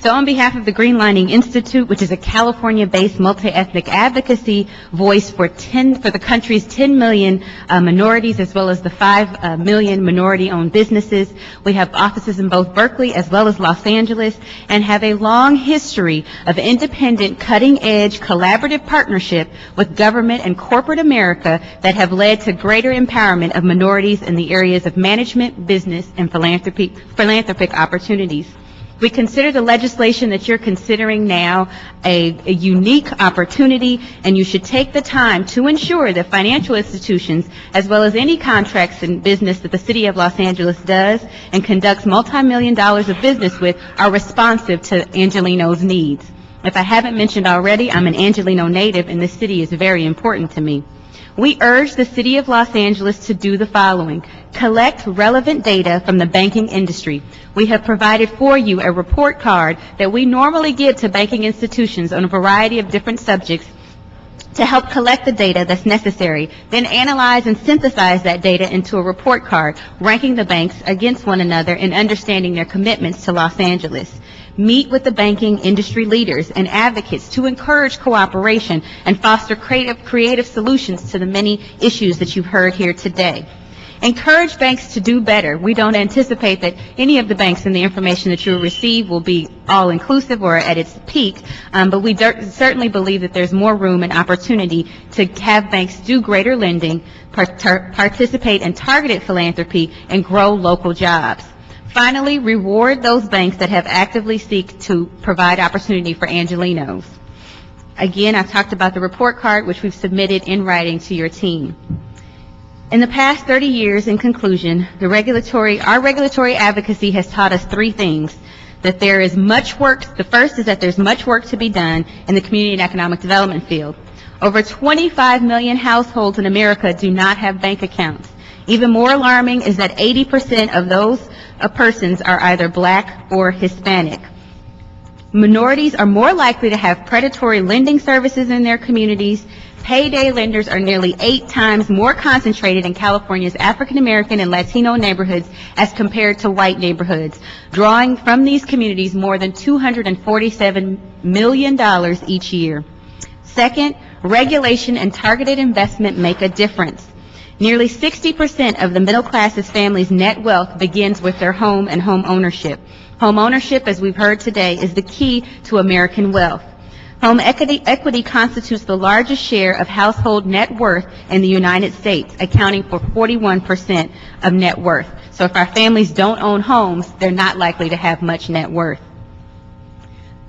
So on behalf of the Greenlining Institute, which is a California-based multi-ethnic advocacy voice for the country's 10 million minorities, as well as the 5 million minority-owned businesses, we have offices in both Berkeley as well as Los Angeles, and have a long history of independent, cutting-edge, collaborative partnership with government and corporate America that have led to greater empowerment of minorities in the areas of management, business, and philanthropic opportunities. We consider the legislation that you're considering now a unique opportunity, and you should take the time to ensure that financial institutions, as well as any contracts in business that the City of Los Angeles does and conducts multi-million dollars of business with, are responsive to Angelenos' needs. If I haven't mentioned already, I'm an Angeleno native, and this city is very important to me. We urge the City of Los Angeles to do the following: collect relevant data from the banking industry. We have provided for you a report card that we normally give to banking institutions on a variety of different subjects to help collect the data that's necessary, then analyze and synthesize that data into a report card, ranking the banks against one another and understanding their commitments to Los Angeles. Meet with the banking industry leaders and advocates to encourage cooperation and foster creative solutions to the many issues that you've heard here today. Encourage banks to do better. We don't anticipate that any of the banks and the information that you'll receive will be all-inclusive or at its peak, but we certainly believe that there's more room and opportunity to have banks do greater lending, participate in targeted philanthropy, and grow local jobs. Finally, reward those banks that have actively seek to provide opportunity for Angelenos. Again, I've talked about the report card, which we've submitted in writing to your team. In the past 30 years, in conclusion, our regulatory advocacy has taught us 3 things. That there is much work. The first is that there's much work to be done in the community and economic development field. Over 25 million households in America do not have bank accounts. Even more alarming is that 80% of those persons are either black or Hispanic. Minorities are more likely to have predatory lending services in their communities. Payday lenders are nearly 8 times more concentrated in California's African American and Latino neighborhoods as compared to white neighborhoods, drawing from these communities more than $247 million each year. Second, regulation and targeted investment make a difference. Nearly 60% of the middle class's family's net wealth begins with their home and home ownership. Home ownership, as we've heard today, is the key to American wealth. Home equity constitutes the largest share of household net worth in the United States, accounting for 41% of net worth. So if our families don't own homes, they're not likely to have much net worth.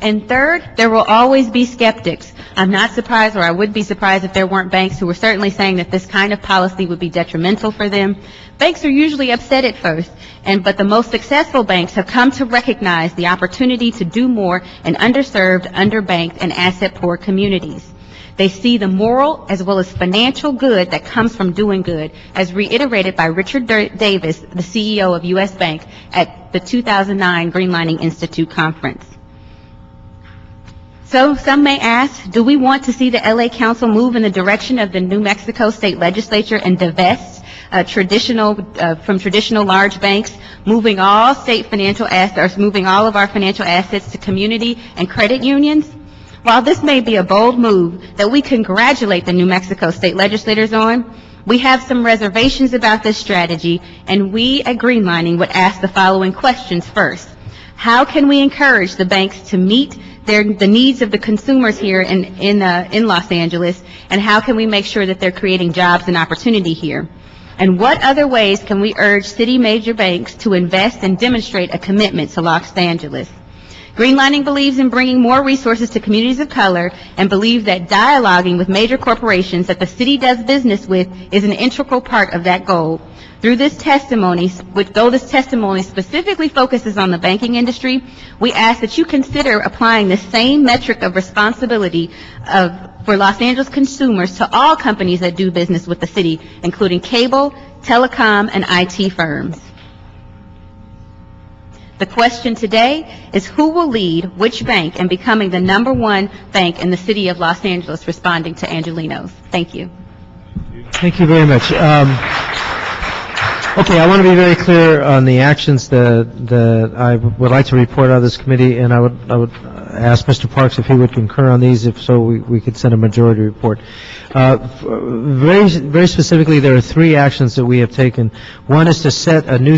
And third, there will always be skeptics. I'm not surprised, or I would be surprised if there weren't banks who were certainly saying that this kind of policy would be detrimental for them. Banks are usually upset at first, but the most successful banks have come to recognize the opportunity to do more in underserved, underbanked, and asset-poor communities. They see the moral as well as financial good that comes from doing good, as reiterated by Richard Davis, the CEO of U.S. Bank, at the 2009 Greenlining Institute conference. So some may ask, do we want to see the LA Council move in the direction of the New Mexico State Legislature and divest from traditional large banks, moving all moving all of our financial assets to community and credit unions? While this may be a bold move that we congratulate the New Mexico State legislators on, we have some reservations about this strategy, and we at Greenlining would ask the following questions first. How can we encourage the banks to meet the needs of the consumers here in Los Angeles, and how can we make sure that they're creating jobs and opportunity here? And what other ways can we urge city major banks to invest and demonstrate a commitment to Los Angeles? Greenlining believes in bringing more resources to communities of color and believes that dialoguing with major corporations that the city does business with is an integral part of that goal. Through this testimony, though this testimony specifically focuses on the banking industry, we ask that you consider applying the same metric of responsibility for Los Angeles consumers to all companies that do business with the city, including cable, telecom, and IT firms. The question today is who will lead which bank in becoming the #1 bank in the city of Los Angeles responding to Angelenos? Thank you. Thank you very much. Okay, I want to be very clear on the actions that I would like to report out of this committee, and I would ask Mr. Parks if he would concur on these. If so, we could send a majority report. Very specifically, there are 3 actions that we have taken. One is to set a new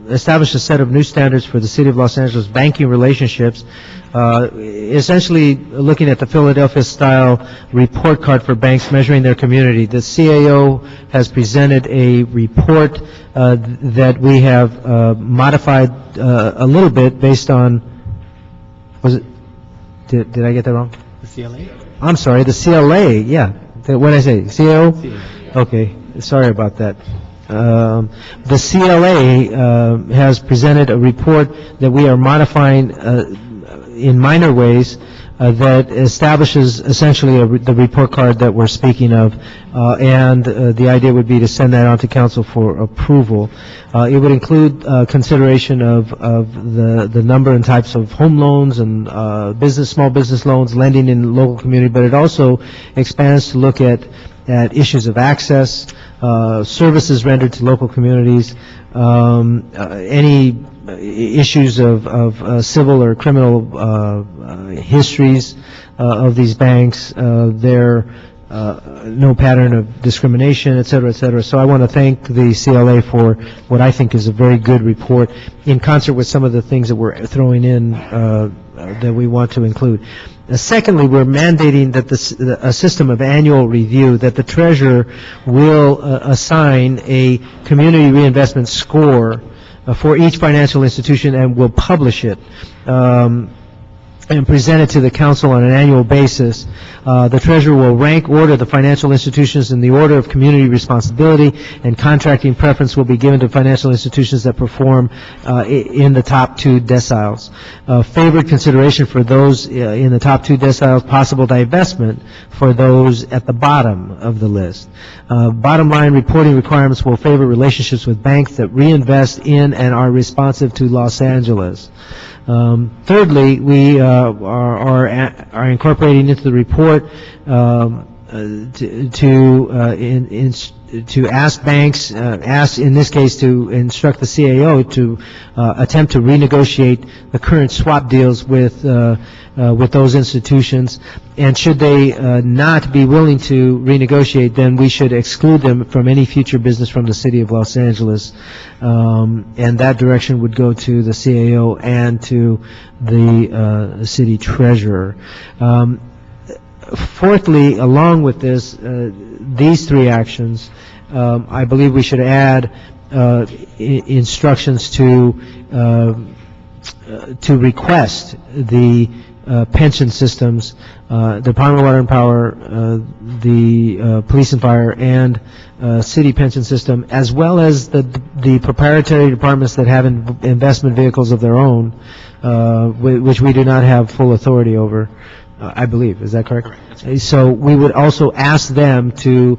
establish a set of new standards for the City of Los Angeles banking relationships, essentially looking at the Philadelphia-style report card for banks measuring their community. The CAO has presented a report that we have modified a little bit based on, did I get that wrong? The CLA? I'm sorry, the CLA, yeah. What did I say, CAO? Okay, sorry about that. The CLA has presented a report that we are modifying in minor ways that establishes essentially the report card that we're speaking of, and the idea would be to send that on to council for approval. It would include consideration of the number and types of home loans and small business loans, lending in the local community, but it also expands to look at issues of access, services rendered to local communities, any issues of civil or criminal histories of these banks, their no pattern of discrimination, et cetera, et cetera. So I want to thank the CLA for what I think is a very good report in concert with some of the things that we're throwing in that we want to include. Secondly, we're mandating that a system of annual review, that the treasurer will assign a community reinvestment score for each financial institution and will publish it and present it to the council on an annual basis. The treasurer will rank order the financial institutions in the order of community responsibility, and contracting preference will be given to financial institutions that perform in the top 2 deciles. Favored consideration for those in the top 2 deciles, possible divestment for those at the bottom of the list. Bottom line, reporting requirements will favor relationships with banks that reinvest in and are responsive to Los Angeles. Thirdly, we are incorporating into the report to ask banks, in this case to instruct the CAO to attempt to renegotiate the current swap deals with those institutions, and should they not be willing to renegotiate, then we should exclude them from any future business from the City of Los Angeles, and that direction would go to the CAO and to the city treasurer. Fourthly, along with this, these 3 actions, I believe we should add instructions to request the pension systems, the Department of Water and Power, the Police and Fire, and city pension system, as well as the proprietary departments that have investment vehicles of their own, which we do not have full authority over. I believe. Is that correct? Correct. So we would also ask them to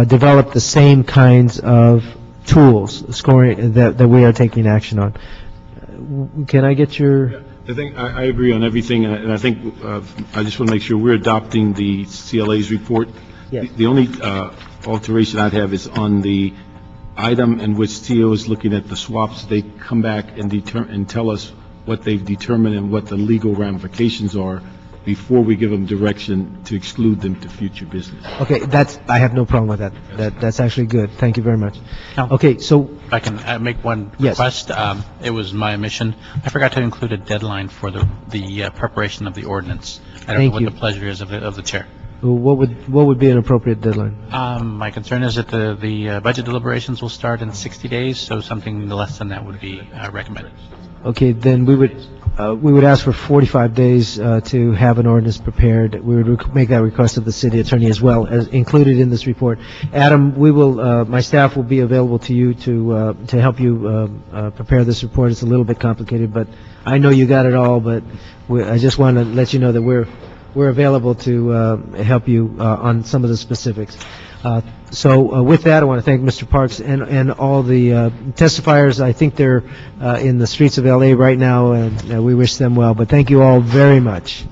develop the same kinds of tools, scoring, that we are taking action on. Can I get your... I think I agree on everything, and I think I just want to make sure we're adopting the CLA's report. Yes. The only alteration I'd have is on the item in which CEO is looking at the swaps. They come back and tell us what they've determined and what the legal ramifications are before we give them direction to exclude them to future business. Okay, I have no problem with that. That's actually good. Thank you very much. Okay, so... If I can make one Yes. request, it was my omission. I forgot to include a deadline for the preparation of the ordinance. I don't Thank know what you. the pleasure is of the chair. What would be an appropriate deadline? My concern is that the budget deliberations will start in 60 days, so something less than that would be recommended. Okay, then we would ask for 45 days to have an ordinance prepared. We would make that request of the city attorney as well, as included in this report. Adam, my staff will be available to you to help you prepare this report. It's a little bit complicated, but I know you got it all, but I just want to let you know that we're available to help you on some of the specifics. So with that, I want to thank Mr. Parks and all the testifiers. I think they're in the streets of L.A. right now, and we wish them well. But thank you all very much.